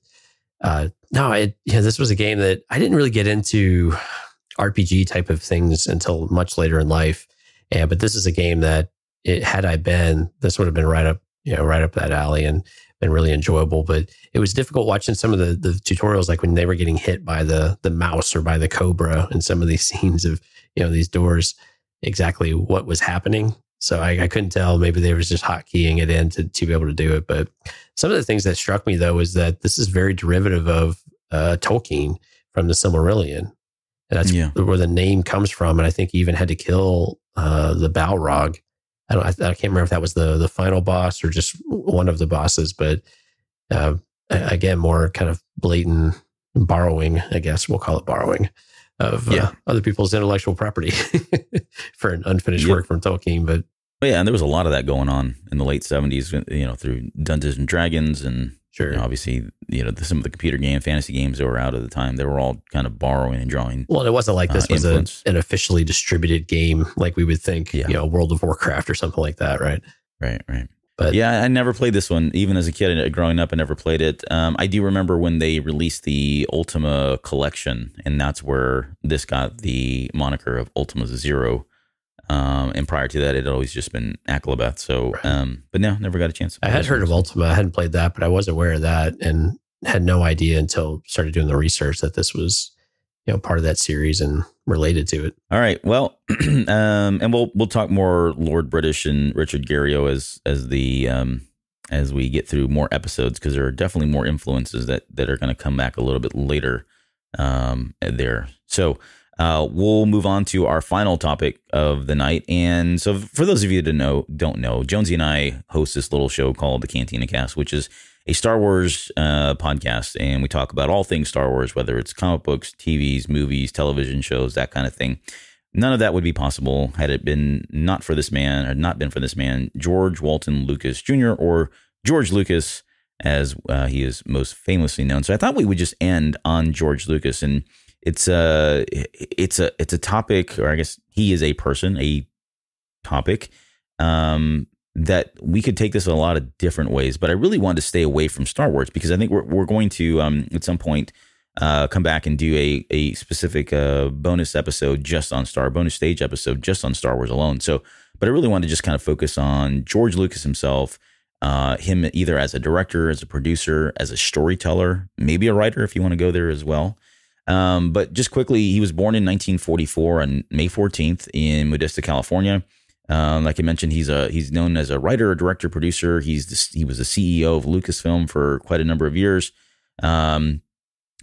no, this was a game that I didn't really get into RPG type of things until much later in life. But this is a game that this would have been right up that alley and been really enjoyable. But it was difficult watching some of the tutorials, like when they were getting hit by the mouse or by the cobra in some of these scenes of, these doors, exactly what was happening. So I couldn't tell. Maybe they was just hotkeying it in to be able to do it. But some of the things that struck me though is that this is very derivative of Tolkien from the Silmarillion. And that's where the name comes from. And I think he even had to kill the Balrog. I can't remember if that was the final boss or just one of the bosses, but again, more kind of blatant borrowing, I guess we'll call it borrowing, of other people's intellectual property for an unfinished work from Tolkien. But and there was a lot of that going on in the late 70s, through Dungeons and Dragons and obviously, some of the computer fantasy games that were out at the time, they were all kind of borrowing and drawing. Well, it wasn't like this was an officially distributed game like we would think, World of Warcraft or something like that, right? Right. But I never played this one. Even as a kid growing up, I never played it. I do remember when they released the Ultima collection, and that's where this got the moniker of Ultima Zero. And prior to that, it had always just been Akalabeth. So, but no, never got a chance. I had heard of Ultima. I hadn't played that, but I was aware of that and had no idea until started doing the research that this was, part of that series and related to it. All right. Well, and we'll talk more Lord British and Richard Garriott as we get through more episodes, because there are definitely more influences that are going to come back a little bit later there. So we'll move on to our final topic of the night. And so for those of you that don't know, Jonesy and I host this little show called the Cantina Cast, which is a Star Wars podcast. And we talk about all things Star Wars, whether it's comic books, TVs, movies, television shows, that kind of thing. None of that would be possible had it been not for this man, George Walton Lucas Jr., or George Lucas, as he is most famously known. So I thought we would just end on George Lucas, and it's a topic, or I guess he is a topic that we could take this a lot of different ways. But I really wanted to stay away from Star Wars, because I think we're going to at some point come back and do a specific bonus episode bonus stage episode just on Star Wars alone. So, but I really wanted to just kind of focus on George Lucas himself, him either as a director, as a producer, as a storyteller, maybe a writer if you want to go there as well. But just quickly, he was born in 1944 on May 14th in Modesto, California. Like I mentioned, he's known as a writer, a director, producer. He was the CEO of Lucasfilm for quite a number of years.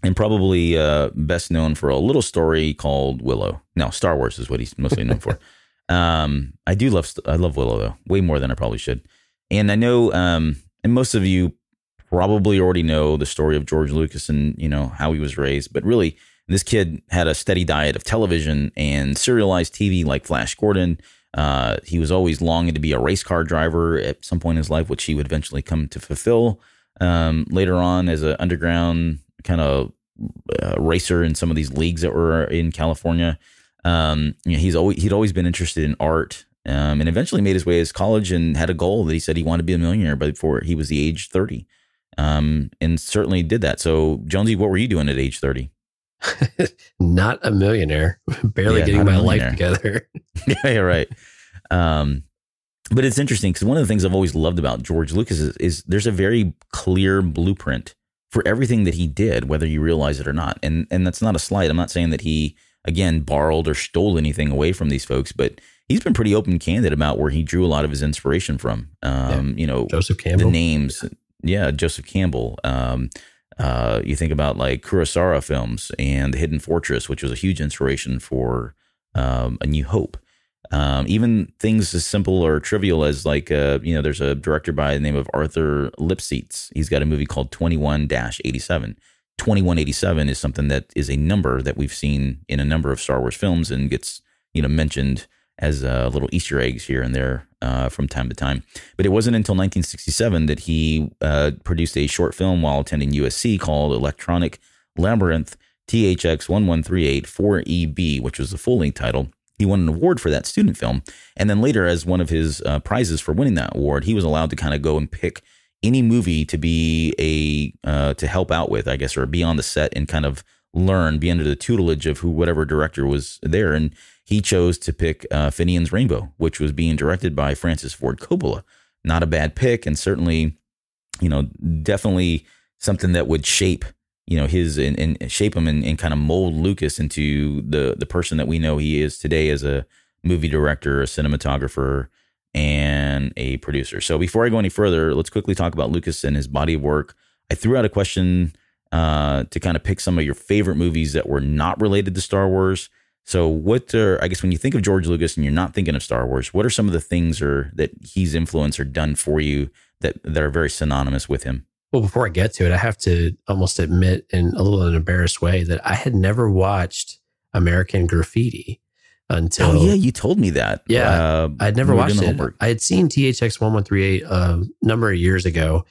And probably best known for a little story called Willow. No, Star Wars is what he's mostly known for. I love Willow though, way more than I probably should. And I know, and most of you probably already know the story of George Lucas and how he was raised. But really, this kid had a steady diet of television and serialized TV like Flash Gordon. He was always longing to be a race car driver at some point in his life, which he would eventually come to fulfill later on as an underground kind of racer in some of these leagues that were in California. He'd always been interested in art, and eventually made his way to college and had a goal that he said he wanted to be a millionaire before he was the age 30, and certainly did that. So, Jonesy, what were you doing at age 30? Not a millionaire, barely getting my life together. Yeah, you're right. But it's interesting because one of the things I've always loved about George Lucas is there's a very clear blueprint for everything that he did, whether you realize it or not. And that's not a slight. I'm not saying that he, again, borrowed or stole anything away from these folks, but he's been pretty open and candid about where he drew a lot of his inspiration from. Joseph Campbell. The names. Yeah, Joseph Campbell. You think about like Kurosawa films and The Hidden Fortress, which was a huge inspiration for A New Hope. Even things as simple or trivial as like, there's a director by the name of Arthur Lipseitz. He's got a movie called 21-87. 2187 is something that is a number that we've seen in a number of Star Wars films and gets, mentioned as little Easter eggs here and there from time to time. But it wasn't until 1967 that he produced a short film while attending USC called Electronic Labyrinth THX 1138 4EB, which was the full-length title. He won an award for that student film. And then later, as one of his prizes for winning that award, he was allowed to kind of go and pick any movie to be to help out with, I guess, or be on the set and kind of learn, be under the tutelage of whatever director was there. And he chose to pick Finian's Rainbow, which was being directed by Francis Ford Coppola. Not a bad pick, and certainly, definitely something that would shape, his and shape him and kind of mold Lucas into the person that we know he is today as a movie director, a cinematographer, and a producer. So before I go any further, let's quickly talk about Lucas and his body of work. I threw out a question to kind of pick some of your favorite movies that were not related to Star Wars. So I guess when you think of George Lucas and you're not thinking of Star Wars, what are some of the things that he's influenced or done for you that are very synonymous with him? Well, before I get to it, I have to almost admit in a little an embarrassed way that I had never watched American Graffiti until... Oh, yeah, you told me that. Yeah, I'd never watched it. I had seen THX 1138 a number of years ago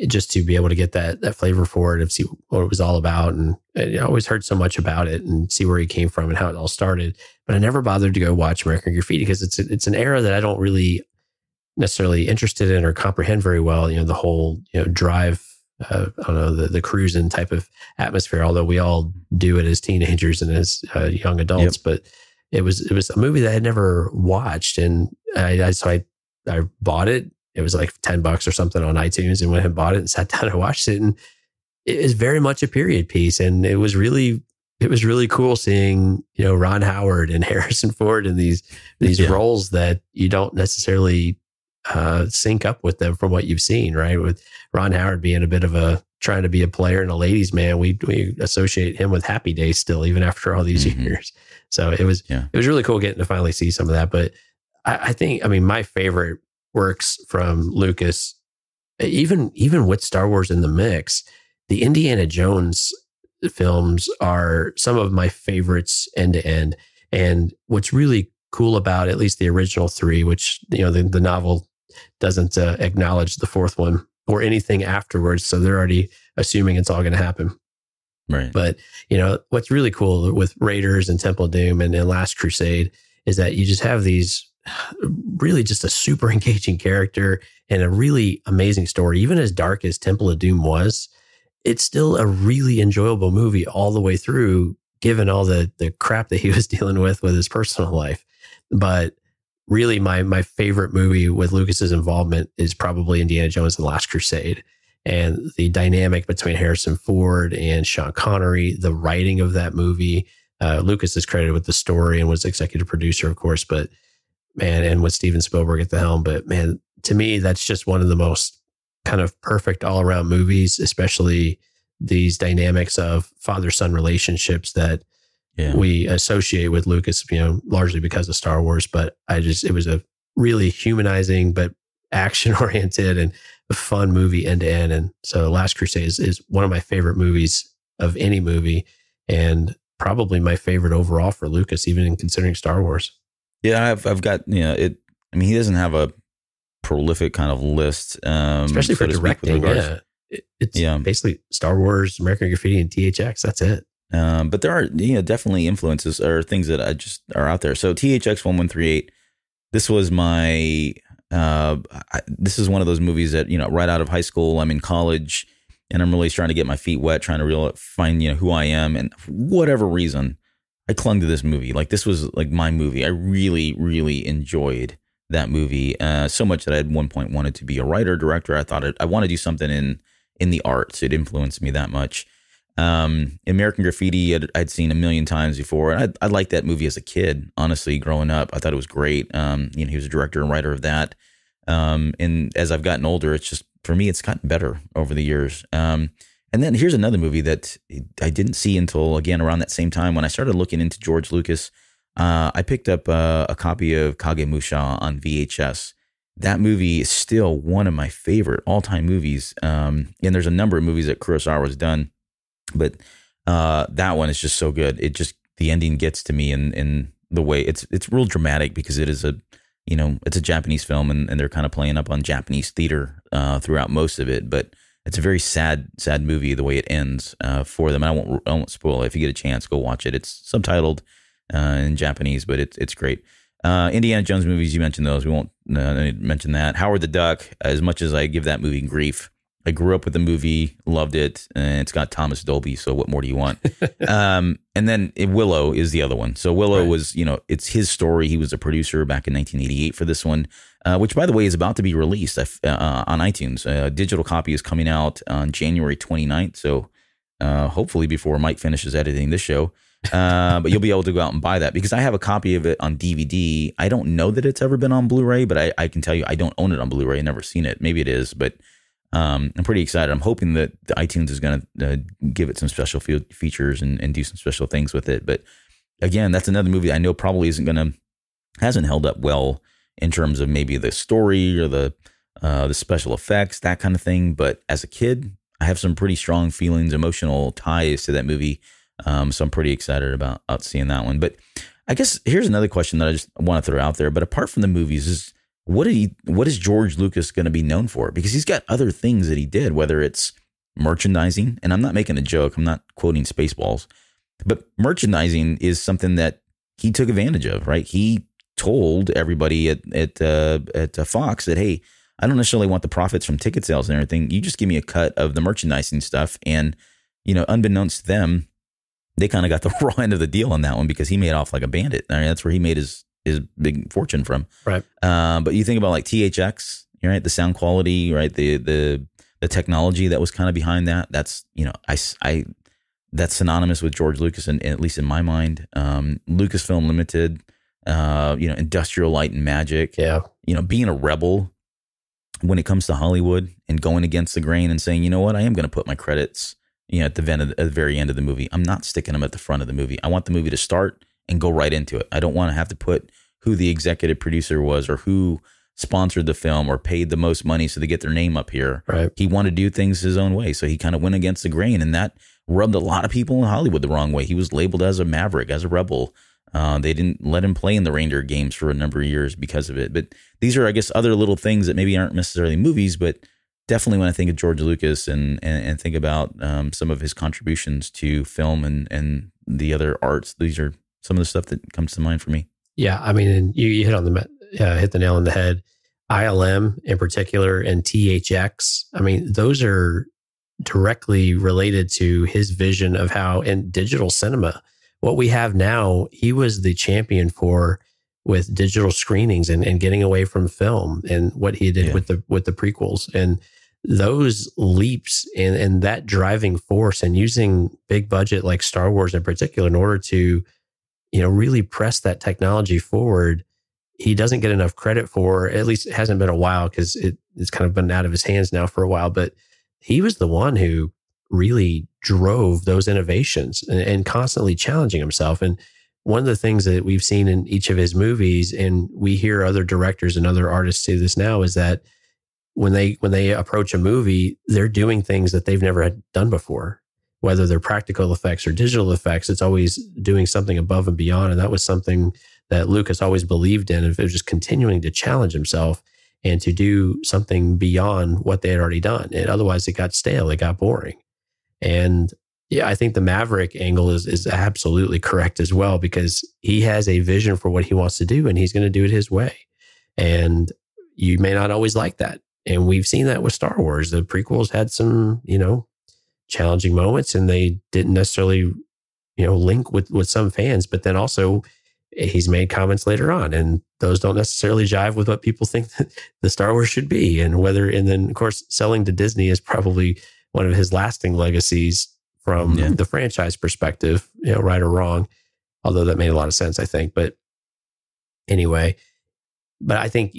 just to be able to get that flavor for it and see what it was all about. And I always heard so much about it and see where he came from and how it all started. But I never bothered to go watch American Graffiti because it's an era that I don't really necessarily interested in or comprehend very well. The whole drive, I don't know, the cruising type of atmosphere. Although we all do it as teenagers and as young adults, but it was a movie that I had never watched, and I bought it. It was like $10 or something on iTunes, and went and bought it and sat down and watched it. And it is very much a period piece, and it was really cool seeing Ron Howard and Harrison Ford in these roles that you don't necessarily sync up with them from what you've seen, right? With Ron Howard being a bit of trying to be a player and a ladies' man, we associate him with Happy Days still, even after all these years. So it was really cool getting to finally see some of that. But I think my favorite works from Lucas, even with Star Wars in the mix, the Indiana Jones films are some of my favorites end to end. And what's really cool about at least the original three, which the novel doesn't acknowledge the fourth one or anything afterwards, so they're already assuming it's all going to happen. Right. But what's really cool with Raiders and Temple of Doom and Last Crusade is that you just have these really just a super engaging character and a really amazing story. Even as dark as Temple of Doom was, it's still a really enjoyable movie all the way through, given all the crap that he was dealing with his personal life. But really, my favorite movie with Lucas's involvement is probably Indiana Jones and the Last Crusade. And the dynamic between Harrison Ford and Sean Connery, the writing of that movie. Lucas is credited with the story and was executive producer, of course, but man, and with Steven Spielberg at the helm. But man, to me, that's just one of the most kind of perfect all around movies, especially these dynamics of father-son relationships that we associate with Lucas, largely because of Star Wars. But it was a really humanizing, but action oriented and a fun movie end to end. And so Last Crusade is one of my favorite movies of any movie, and probably my favorite overall for Lucas, even in considering Star Wars. Yeah, I've got it. I mean, he doesn't have a prolific kind of list, especially for directing. Yeah, it's basically Star Wars, American Graffiti, and THX. That's it. But there are definitely influences or things that I just are out there. So THX 1138. This was my. This is one of those movies that right out of high school. I'm in college, and I'm really trying to get my feet wet, trying to find who I am, and for whatever reason, I clung to this movie. Like, this was like my movie. I really, really enjoyed that movie so much that I at one point wanted to be a writer, director. I thought I want to do something in the arts. It influenced me that much. American Graffiti, I'd seen a million times before. And I liked that movie as a kid, honestly, growing up. I thought it was great. He was a director and writer of that. And as I've gotten older, it's just, for me, it's gotten better over the years. And then here's another movie that I didn't see until, again, around that same time when I started looking into George Lucas. I picked up a copy of Kagemusha on VHS. That movie is still one of my favorite all-time movies. And there's a number of movies that Kurosawa has done, but that one is just so good. The ending gets to me, and the way it's real dramatic because it is it's a Japanese film and they're kind of playing up on Japanese theater throughout most of it. But it's a very sad movie the way it ends for them. And I won't spoil it. If you get a chance, go watch it. It's subtitled in Japanese, but it's great. Indiana Jones movies, you mentioned those. We won't mention that. Howard the Duck, as much as I give that movie grief, I grew up with the movie, loved it, and it's got Thomas Dolby, so what more do you want? And then Willow is the other one. So Willow was, it's his story. He was a producer back in 1988 for this one, which, by the way, is about to be released on iTunes. A digital copy is coming out on January 29th, so hopefully before Mike finishes editing this show. But you'll be able to go out and buy that because I have a copy of it on DVD. I don't know that it's ever been on Blu-ray, but I can tell you I don't own it on Blu-ray. I've never seen it. Maybe it is, but I'm pretty excited. I'm hoping that the iTunes is going to give it some special features and do some special things with it. But again, that's another movie I know probably hasn't held up well in terms of maybe the story or the special effects, that kind of thing. But as a kid, I have some pretty strong feelings, emotional ties to that movie. So I'm pretty excited about seeing that one. But I guess here's another question that I just want to throw out there. But apart from the movies, is what is George Lucas going to be known for? Because he's got other things that he did, whether it's merchandising, and I'm not making a joke. I'm not quoting Spaceballs, but merchandising is something that he took advantage of, right? He told everybody at Fox that, hey, I don't necessarily want the profits from ticket sales and everything. You just give me a cut of the merchandising stuff. And, unbeknownst to them, they kind of got the raw end of the deal on that one because he made off like a bandit. I mean, that's where he made his big fortune from. Right. But you think about like THX, right? The sound quality, right? The technology that was kind of behind that. That's, that's synonymous with George Lucas, and at least in my mind. Lucasfilm Limited, Industrial Light and Magic. Yeah. Being a rebel when it comes to Hollywood and going against the grain and saying, you know what, I am going to put my credits at the very end of the movie. I'm not sticking them at the front of the movie. I want the movie to start and go right into it. I don't want to have to put who the executive producer was or who sponsored the film or paid the most money so they get their name up here. Right. He wanted to do things his own way. So he kind of went against the grain, and that rubbed a lot of people in Hollywood the wrong way. He was labeled as a maverick, as a rebel. They didn't let him play in the reindeer games for a number of years because of it. But these are, I guess, other little things that maybe aren't necessarily movies, but definitely when I think of George Lucas and think about some of his contributions to film and the other arts, these are some of the stuff that comes to mind for me. Yeah, I mean, and you hit the nail on the head. ILM in particular and THX. I mean, those are directly related to his vision of how in digital cinema, what we have now, he was the champion for with digital screenings and getting away from film, and what he did with the prequels and those leaps and that driving force, and using big budget like Star Wars in particular in order to, really press that technology forward. He doesn't get enough credit for, at least it hasn't been a while because it's kind of been out of his hands now for a while, but he was the one who really drove those innovations and constantly challenging himself. And one of the things that we've seen in each of his movies, and we hear other directors and other artists say this now, is that when they approach a movie, they're doing things that they've never had done before, whether they're practical effects or digital effects. It's always doing something above and beyond. And that was something that Lucas always believed in. It was just continuing to challenge himself and to do something beyond what they had already done. And otherwise it got stale, it got boring. And yeah, I think the Maverick angle is absolutely correct as well, because he has a vision for what he wants to do and he's going to do it his way. And you may not always like that. And we've seen that with Star Wars. The prequels had some, challenging moments, and they didn't necessarily, link with some fans. But then also he's made comments later on, and those don't necessarily jive with what people think that the Star Wars should be. And then of course, selling to Disney is probably one of his lasting legacies from the franchise perspective, right or wrong, although that made a lot of sense, I think. But anyway, but I think,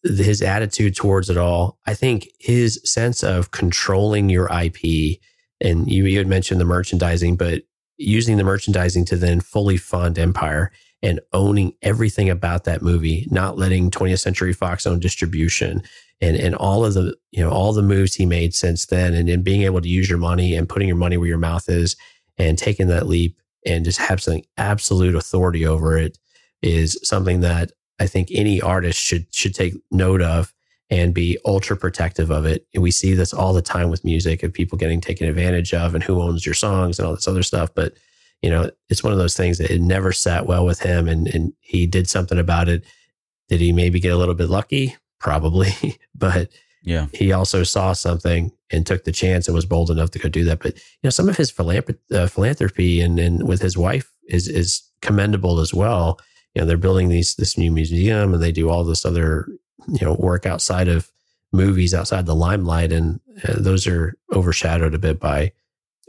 his attitude towards it all, I think his sense of controlling your IP, and you had mentioned the merchandising, but using the merchandising to then fully fund Empire and owning everything about that movie, not letting 20th Century Fox own distribution, and all of the, all the moves he made since then, and being able to use your money and putting your money where your mouth is and taking that leap and just have something absolute authority over it is something that I think any artist should take note of and be ultra protective of it. And we see this all the time with music and people getting taken advantage of and who owns your songs and all this other stuff. But, it's one of those things that it never sat well with him, and he did something about it. Did he maybe get a little bit lucky? Probably. But yeah, he also saw something and took the chance and was bold enough to go do that. But, some of his philanthropy and with his wife is commendable as well. They're building this new museum, and they do all this other, work outside of movies, outside the limelight. And those are overshadowed a bit by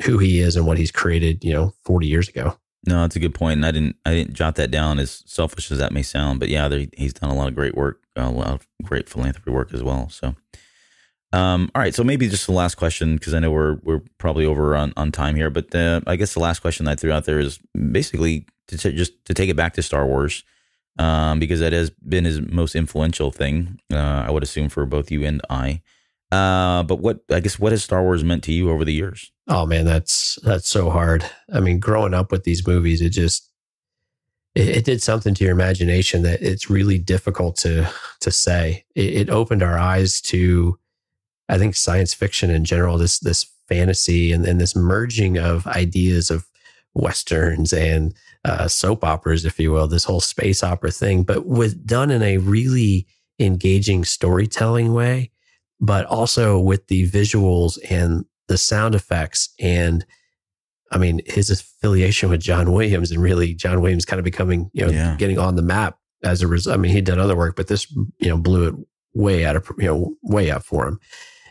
who he is and what he's created, 40 years ago. No, that's a good point. And I didn't jot that down, as selfish as that may sound, but yeah, he's done a lot of great work, a lot of great philanthropy work as well. So, all right. So maybe just the last question, because I know we're probably over on time here, but I guess the last question I threw out there is basically to take it back to Star Wars, because that has been his most influential thing, I would assume, for both you and I. But what has Star Wars meant to you over the years? Oh man, that's so hard. I mean, growing up with these movies, it did something to your imagination that it's really difficult to say. It opened our eyes to, I think, science fiction in general, this fantasy and this merging of ideas of Westerns and soap operas, if you will, this whole space opera thing, but done in a really engaging storytelling way, but also with the visuals and the sound effects. And I mean, his affiliation with John Williams, and really John Williams kind of becoming, getting on the map as a result. I mean, he'd done other work, but this, blew it way up for him.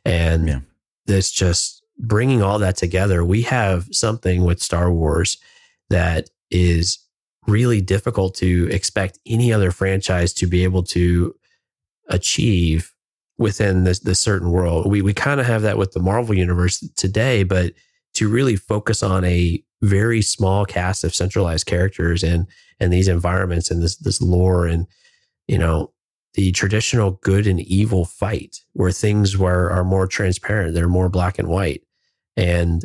And this just bringing all that together, we have something with Star Wars that is really difficult to expect any other franchise to be able to achieve within this certain world. We kind of have that with the Marvel universe today, but to really focus on a very small cast of centralized characters and these environments and this lore and, the traditional good and evil fight where things are more transparent. They're more black and white. And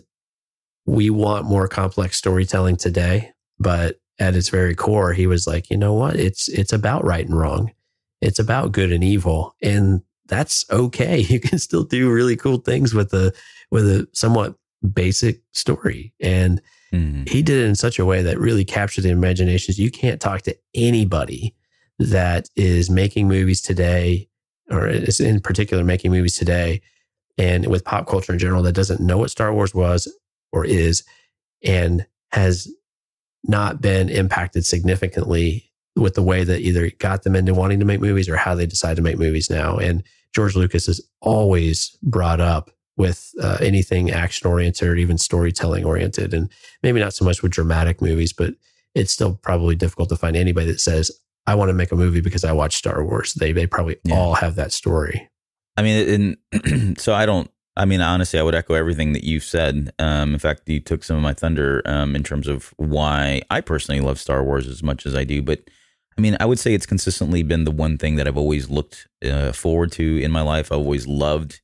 we want more complex storytelling today, but at its very core, he was like, you know what? It's about right and wrong. It's about good and evil. And that's okay. You can still do really cool things with a somewhat basic story. And he did it in such a way that really captured the imaginations. You can't talk to anybody that is making movies today, or is in particular making movies today, and with pop culture in general, that doesn't know what Star Wars was or is, and has not been impacted significantly with the way that either got them into wanting to make movies or how they decide to make movies now. And George Lucas is always brought up with anything action-oriented or even storytelling-oriented, and maybe not so much with dramatic movies, but it's still probably difficult to find anybody that says, I want to make a movie because I watch Star Wars. They probably all have that story. I mean, honestly, I would echo everything that you've said. In fact, you took some of my thunder in terms of why I personally love Star Wars as much as I do. But I mean, I would say it's consistently been the one thing that I've always looked forward to in my life. I've always loved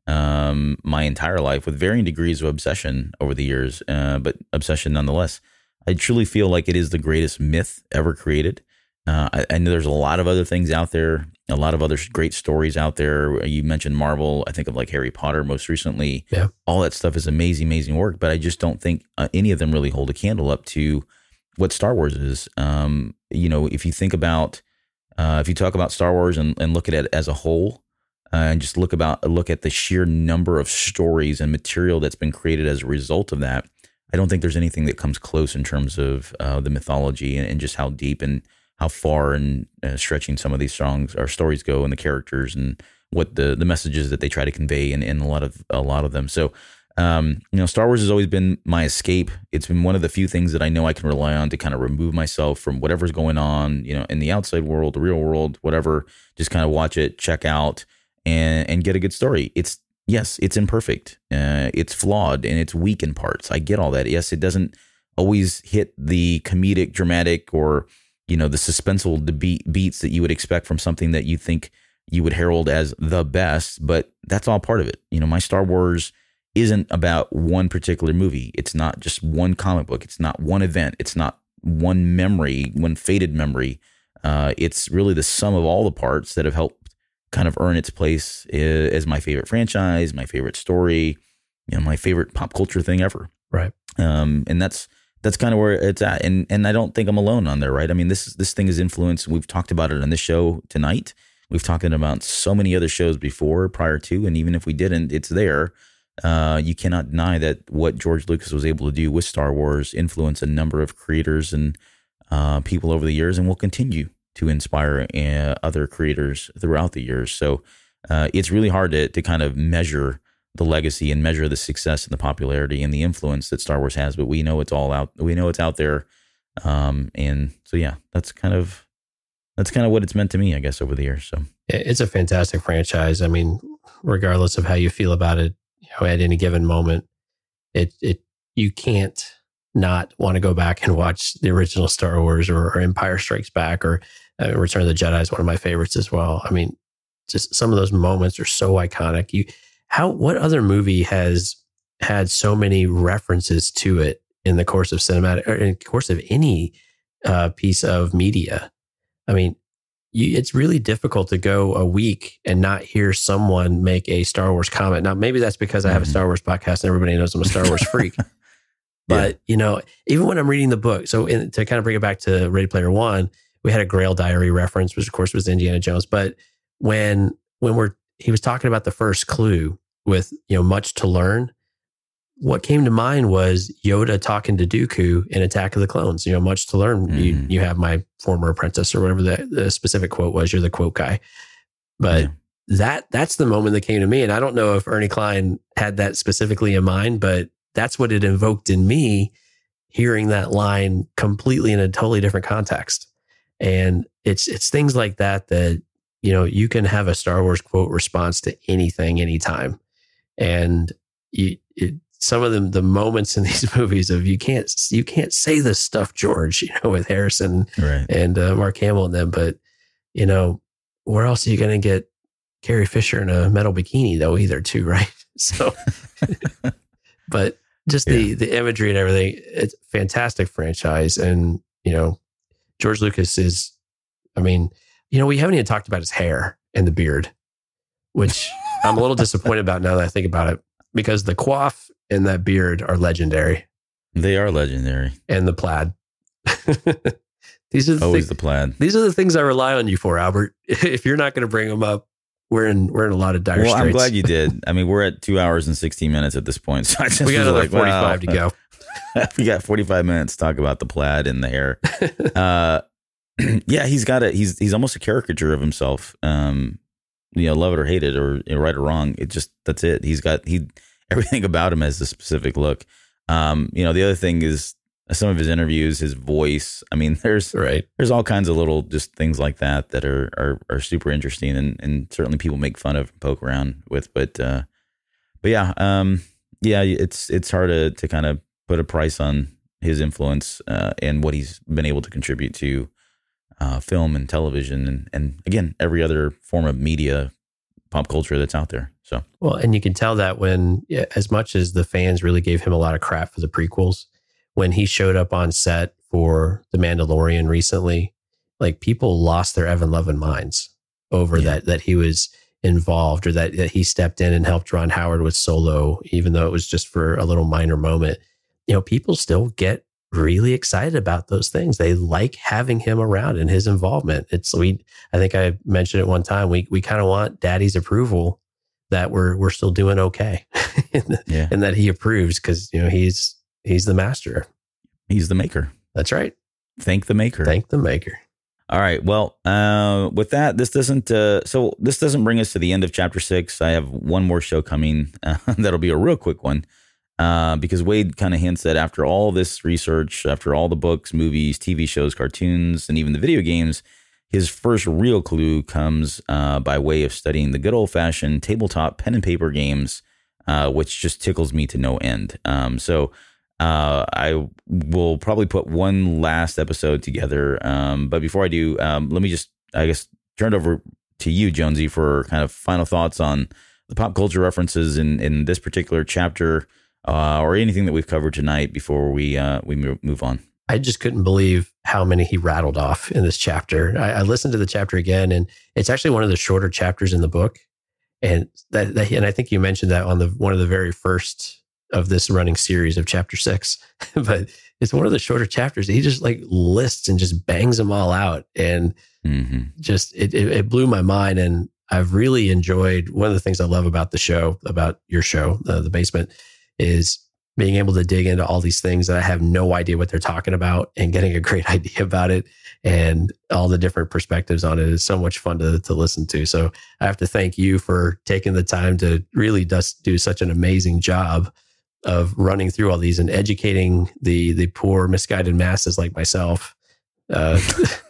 my entire life with varying degrees of obsession over the years, but obsession nonetheless. I truly feel like it is the greatest myth ever created. I know there's a lot of other things out there, a lot of other great stories out there. You mentioned Marvel. I think of like Harry Potter most recently. Yeah. All that stuff is amazing, amazing work, but I just don't think any of them really hold a candle up to what Star Wars is. If you think about, if you talk about Star Wars and look at it as a whole, and just look at the sheer number of stories and material that's been created as a result of that, I don't think there's anything that comes close in terms of the mythology and just how deep and how far and stretching some of these songs or stories go, and the characters and what the messages that they try to convey in a lot of them. So, Star Wars has always been my escape. It's been one of the few things that I know I can rely on to kind of remove myself from whatever's going on, in the outside world, the real world, whatever. Just kind of watch it, check out, and get a good story. It's imperfect. It's flawed and it's weak in parts. I get all that. Yes, it doesn't always hit the comedic, dramatic, or the suspenseful beats that you would expect from something that you think you would herald as the best, but that's all part of it. My Star Wars isn't about one particular movie. It's not just one comic book. It's not one event. It's not one memory, one faded memory. It's really the sum of all the parts that have helped kind of earn its place as my favorite franchise, my favorite story, my favorite pop culture thing ever. Right. And that's kind of where it's at. And I don't think I'm alone on there, right? I mean, this thing is influenced. We've talked about it on this show tonight. We've talked about so many other shows before, prior to, and even if we didn't, it's there. You cannot deny that what George Lucas was able to do with Star Wars influenced a number of creators and people over the years, and will continue to inspire other creators throughout the years. So it's really hard to kind of measure the legacy and measure the success and the popularity and the influence that Star Wars has. But we know it's all out. We know it's out there. And so, yeah, that's kind of what it's meant to me, I guess, over the years. So it's a fantastic franchise. I mean, regardless of how you feel about it, at any given moment, you can't not want to go back and watch the original Star Wars or Empire Strikes Back or Return of the Jedi is one of my favorites as well. I mean, just some of those moments are so iconic. What other movie has had so many references to it in the course of cinematic, or in the course of any piece of media? I mean, it's really difficult to go a week and not hear someone make a Star Wars comment. Now, maybe that's because I have a Star Wars podcast and everybody knows I'm a Star Wars freak. But, even when I'm reading the book, so to kind of bring it back to Ready Player One, we had a Grail Diary reference, which of course was Indiana Jones. But when he was talking about the first clue with, much to learn, what came to mind was Yoda talking to Dooku in Attack of the Clones. Much to learn. Mm-hmm. You have my former apprentice, or whatever the specific quote was. You're the quote guy. But that's the moment that came to me. And I don't know if Ernie Klein had that specifically in mind, but that's what it invoked in me, hearing that line completely in a totally different context. And it's things like that you can have a Star Wars quote response to anything, anytime. And some of the moments in these movies of you can't say this stuff, George, with Harrison and Mark Hamill and them, but where else are you going to get Carrie Fisher in a metal bikini though either too, right? So, but just the imagery and everything, it's a fantastic franchise. And, George Lucas is, we haven't even talked about his hair and the beard, which I'm a little disappointed about now that I think about it, because the coif and that beard are legendary. They are legendary. And the plaid. These are the plaid. These are the things I rely on you for, Albert. If you're not going to bring them up, we're in a lot of dire straits. I'm glad you did. I mean, we're at 2 hours and 16 minutes at this point. So we got another 45 to go. We got 45 minutes to talk about the plaid and the hair. He's almost a caricature of himself. Love it or hate it, or right or wrong. That's it. Everything about him has a specific look. The other thing is some of his interviews, his voice. I mean, there's all kinds of little just things like that are super interesting, and certainly people make fun of and poke around with. But it's hard to kind of put a price on his influence and what he's been able to contribute to film and television, and again, every other form of media, pop culture that's out there. So well, and you can tell that when, as much as the fans really gave him a lot of crap for the prequels, when he showed up on set for The Mandalorian recently, like people lost their Evan Lovin minds over that he was involved, or that he stepped in and helped Ron Howard with Solo, even though it was just for a little minor moment. People still get really excited about those things. They like having him around and his involvement. I think I mentioned it one time. We kind of want Daddy's approval that we're still doing okay, and that he approves, because he's the master. He's the maker. That's right. Thank the maker. Thank the maker. All right. Well, with that, this doesn't bring us to the end of chapter 6. I have one more show coming. That'll be a real quick one. Because Wade kind of hints that after all this research, after all the books, movies, TV shows, cartoons, and even the video games, his first real clue comes by way of studying the good old-fashioned tabletop pen and paper games, which just tickles me to no end. So I will probably put one last episode together. But before I do, let me just, I guess, turn it over to you, Jonesy, for kind of final thoughts on the pop culture references in this particular chapter, or anything that we've covered tonight before we move on. I just couldn't believe how many he rattled off in this chapter. I listened to the chapter again, and it's actually one of the shorter chapters in the book. And and I think you mentioned that on one of the very first of this running series of chapter 6, but it's one of the shorter chapters. He just like lists and just bangs them all out. And just, it blew my mind. And I've really enjoyed, one of the things I love about the show, about your show, The Basement, is being able to dig into all these things that I have no idea what they're talking about and getting a great idea about it, and all the different perspectives on it is so much fun to listen to. So I have to thank you for taking the time to really just do such an amazing job of running through all these and educating the poor misguided masses like myself, that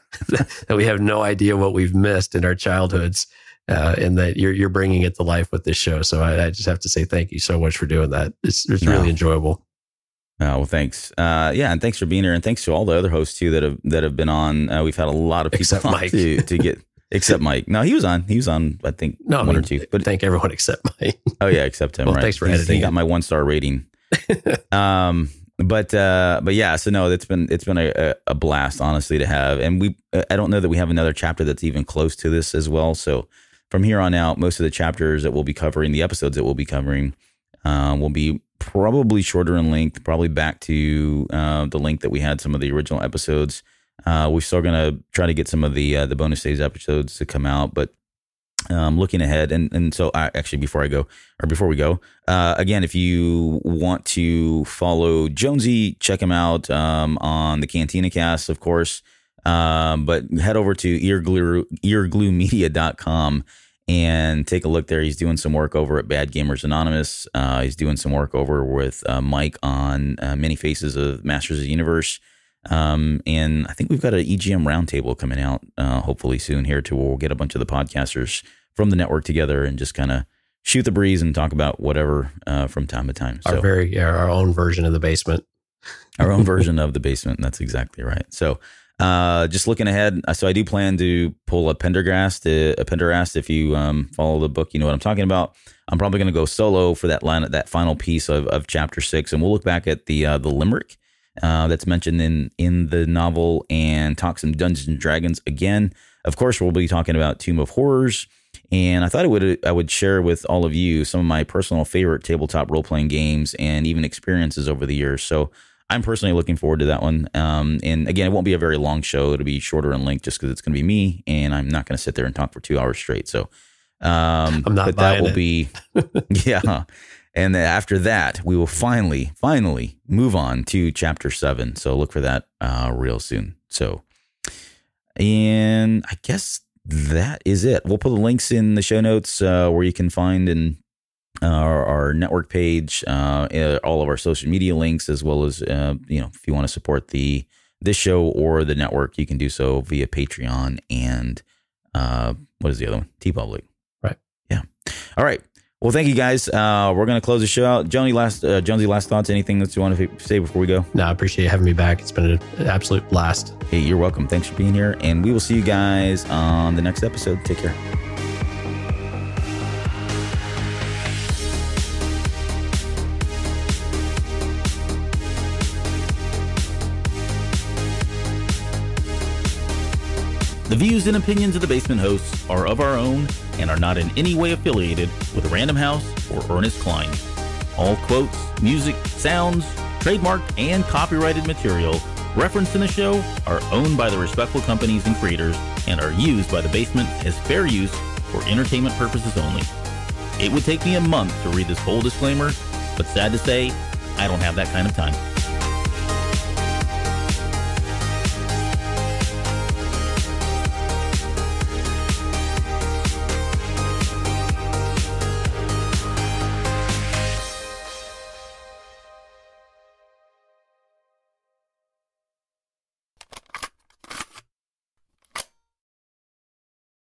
we have no idea what we've missed in our childhoods. And that you're bringing it to life with this show. So I just have to say thank you so much for doing that. It's really enjoyable. Oh, well, thanks. Yeah, and thanks for being here, and thanks to all the other hosts too that have been on. We've had a lot of people except Mike. to get except Mike. No, he was on. I think one or two. But thank everyone except Mike. Oh yeah, except him. Well, right. Thanks for editing. He got my 1-star rating. But yeah, so no, it's been a blast, honestly, to have. And I don't know that we have another chapter that's even close to this as well. So from here on out, most of the chapters that we'll be covering, the episodes that we'll be covering, will be probably shorter in length, probably back to the length that we had some of the original episodes. We're still going to try to get some of the bonus days episodes to come out, but looking ahead. And so actually, before we go, again, if you want to follow Jonesy, check him out on the Cantina Cast, of course. But head over to eargluemedia.com and take a look there. He's doing some work over at Bad Gamers Anonymous. He's doing some work over with Mike on Many Faces of Masters of the Universe. And I think we've got an EGM roundtable coming out hopefully soon here too. We'll get a bunch of the podcasters from the network together and just kind of shoot the breeze and talk about whatever from time to time. So, our own version of The Basement. Our own version of The Basement. That's exactly right. So just looking ahead, so I do plan to pull a Pendergast. If you follow the book, you know what I'm talking about. I'm probably going to go solo for that final piece of chapter 6, and we'll look back at the limerick that's mentioned in the novel and talk some Dungeons and Dragons again. Of course, we'll be talking about Tomb of Horrors, and I thought I would share with all of you some of my personal favorite tabletop role-playing games and even experiences over the years. So I'm personally looking forward to that one. And again, it won't be a very long show. It'll be shorter in length just because it's going to be me, and I'm not going to sit there and talk for 2 hours straight. So I'm not but buying that will be yeah. And then after that, we will finally move on to chapter 7. So look for that real soon. So, and I guess that is it. We'll put the links in the show notes where you can find our network page, all of our social media links, as well as if you want to support this show or the network, you can do so via Patreon and what is the other one? TeePublic. Right. Yeah. All right. Well, thank you guys. We're going to close the show out. Jonesy, last thoughts? Anything that you want to say before we go? No, I appreciate you having me back. It's been an absolute blast. Hey, you're welcome. Thanks for being here, and we will see you guys on the next episode. Take care. The views and opinions of the Basement hosts are of our own and are not in any way affiliated with Random House or Ernest Klein. All quotes, music, sounds, trademarked, and copyrighted material referenced in the show are owned by the respectful companies and creators and are used by the Basement as fair use for entertainment purposes only. It would take me a month to read this whole disclaimer, but sad to say, I don't have that kind of time.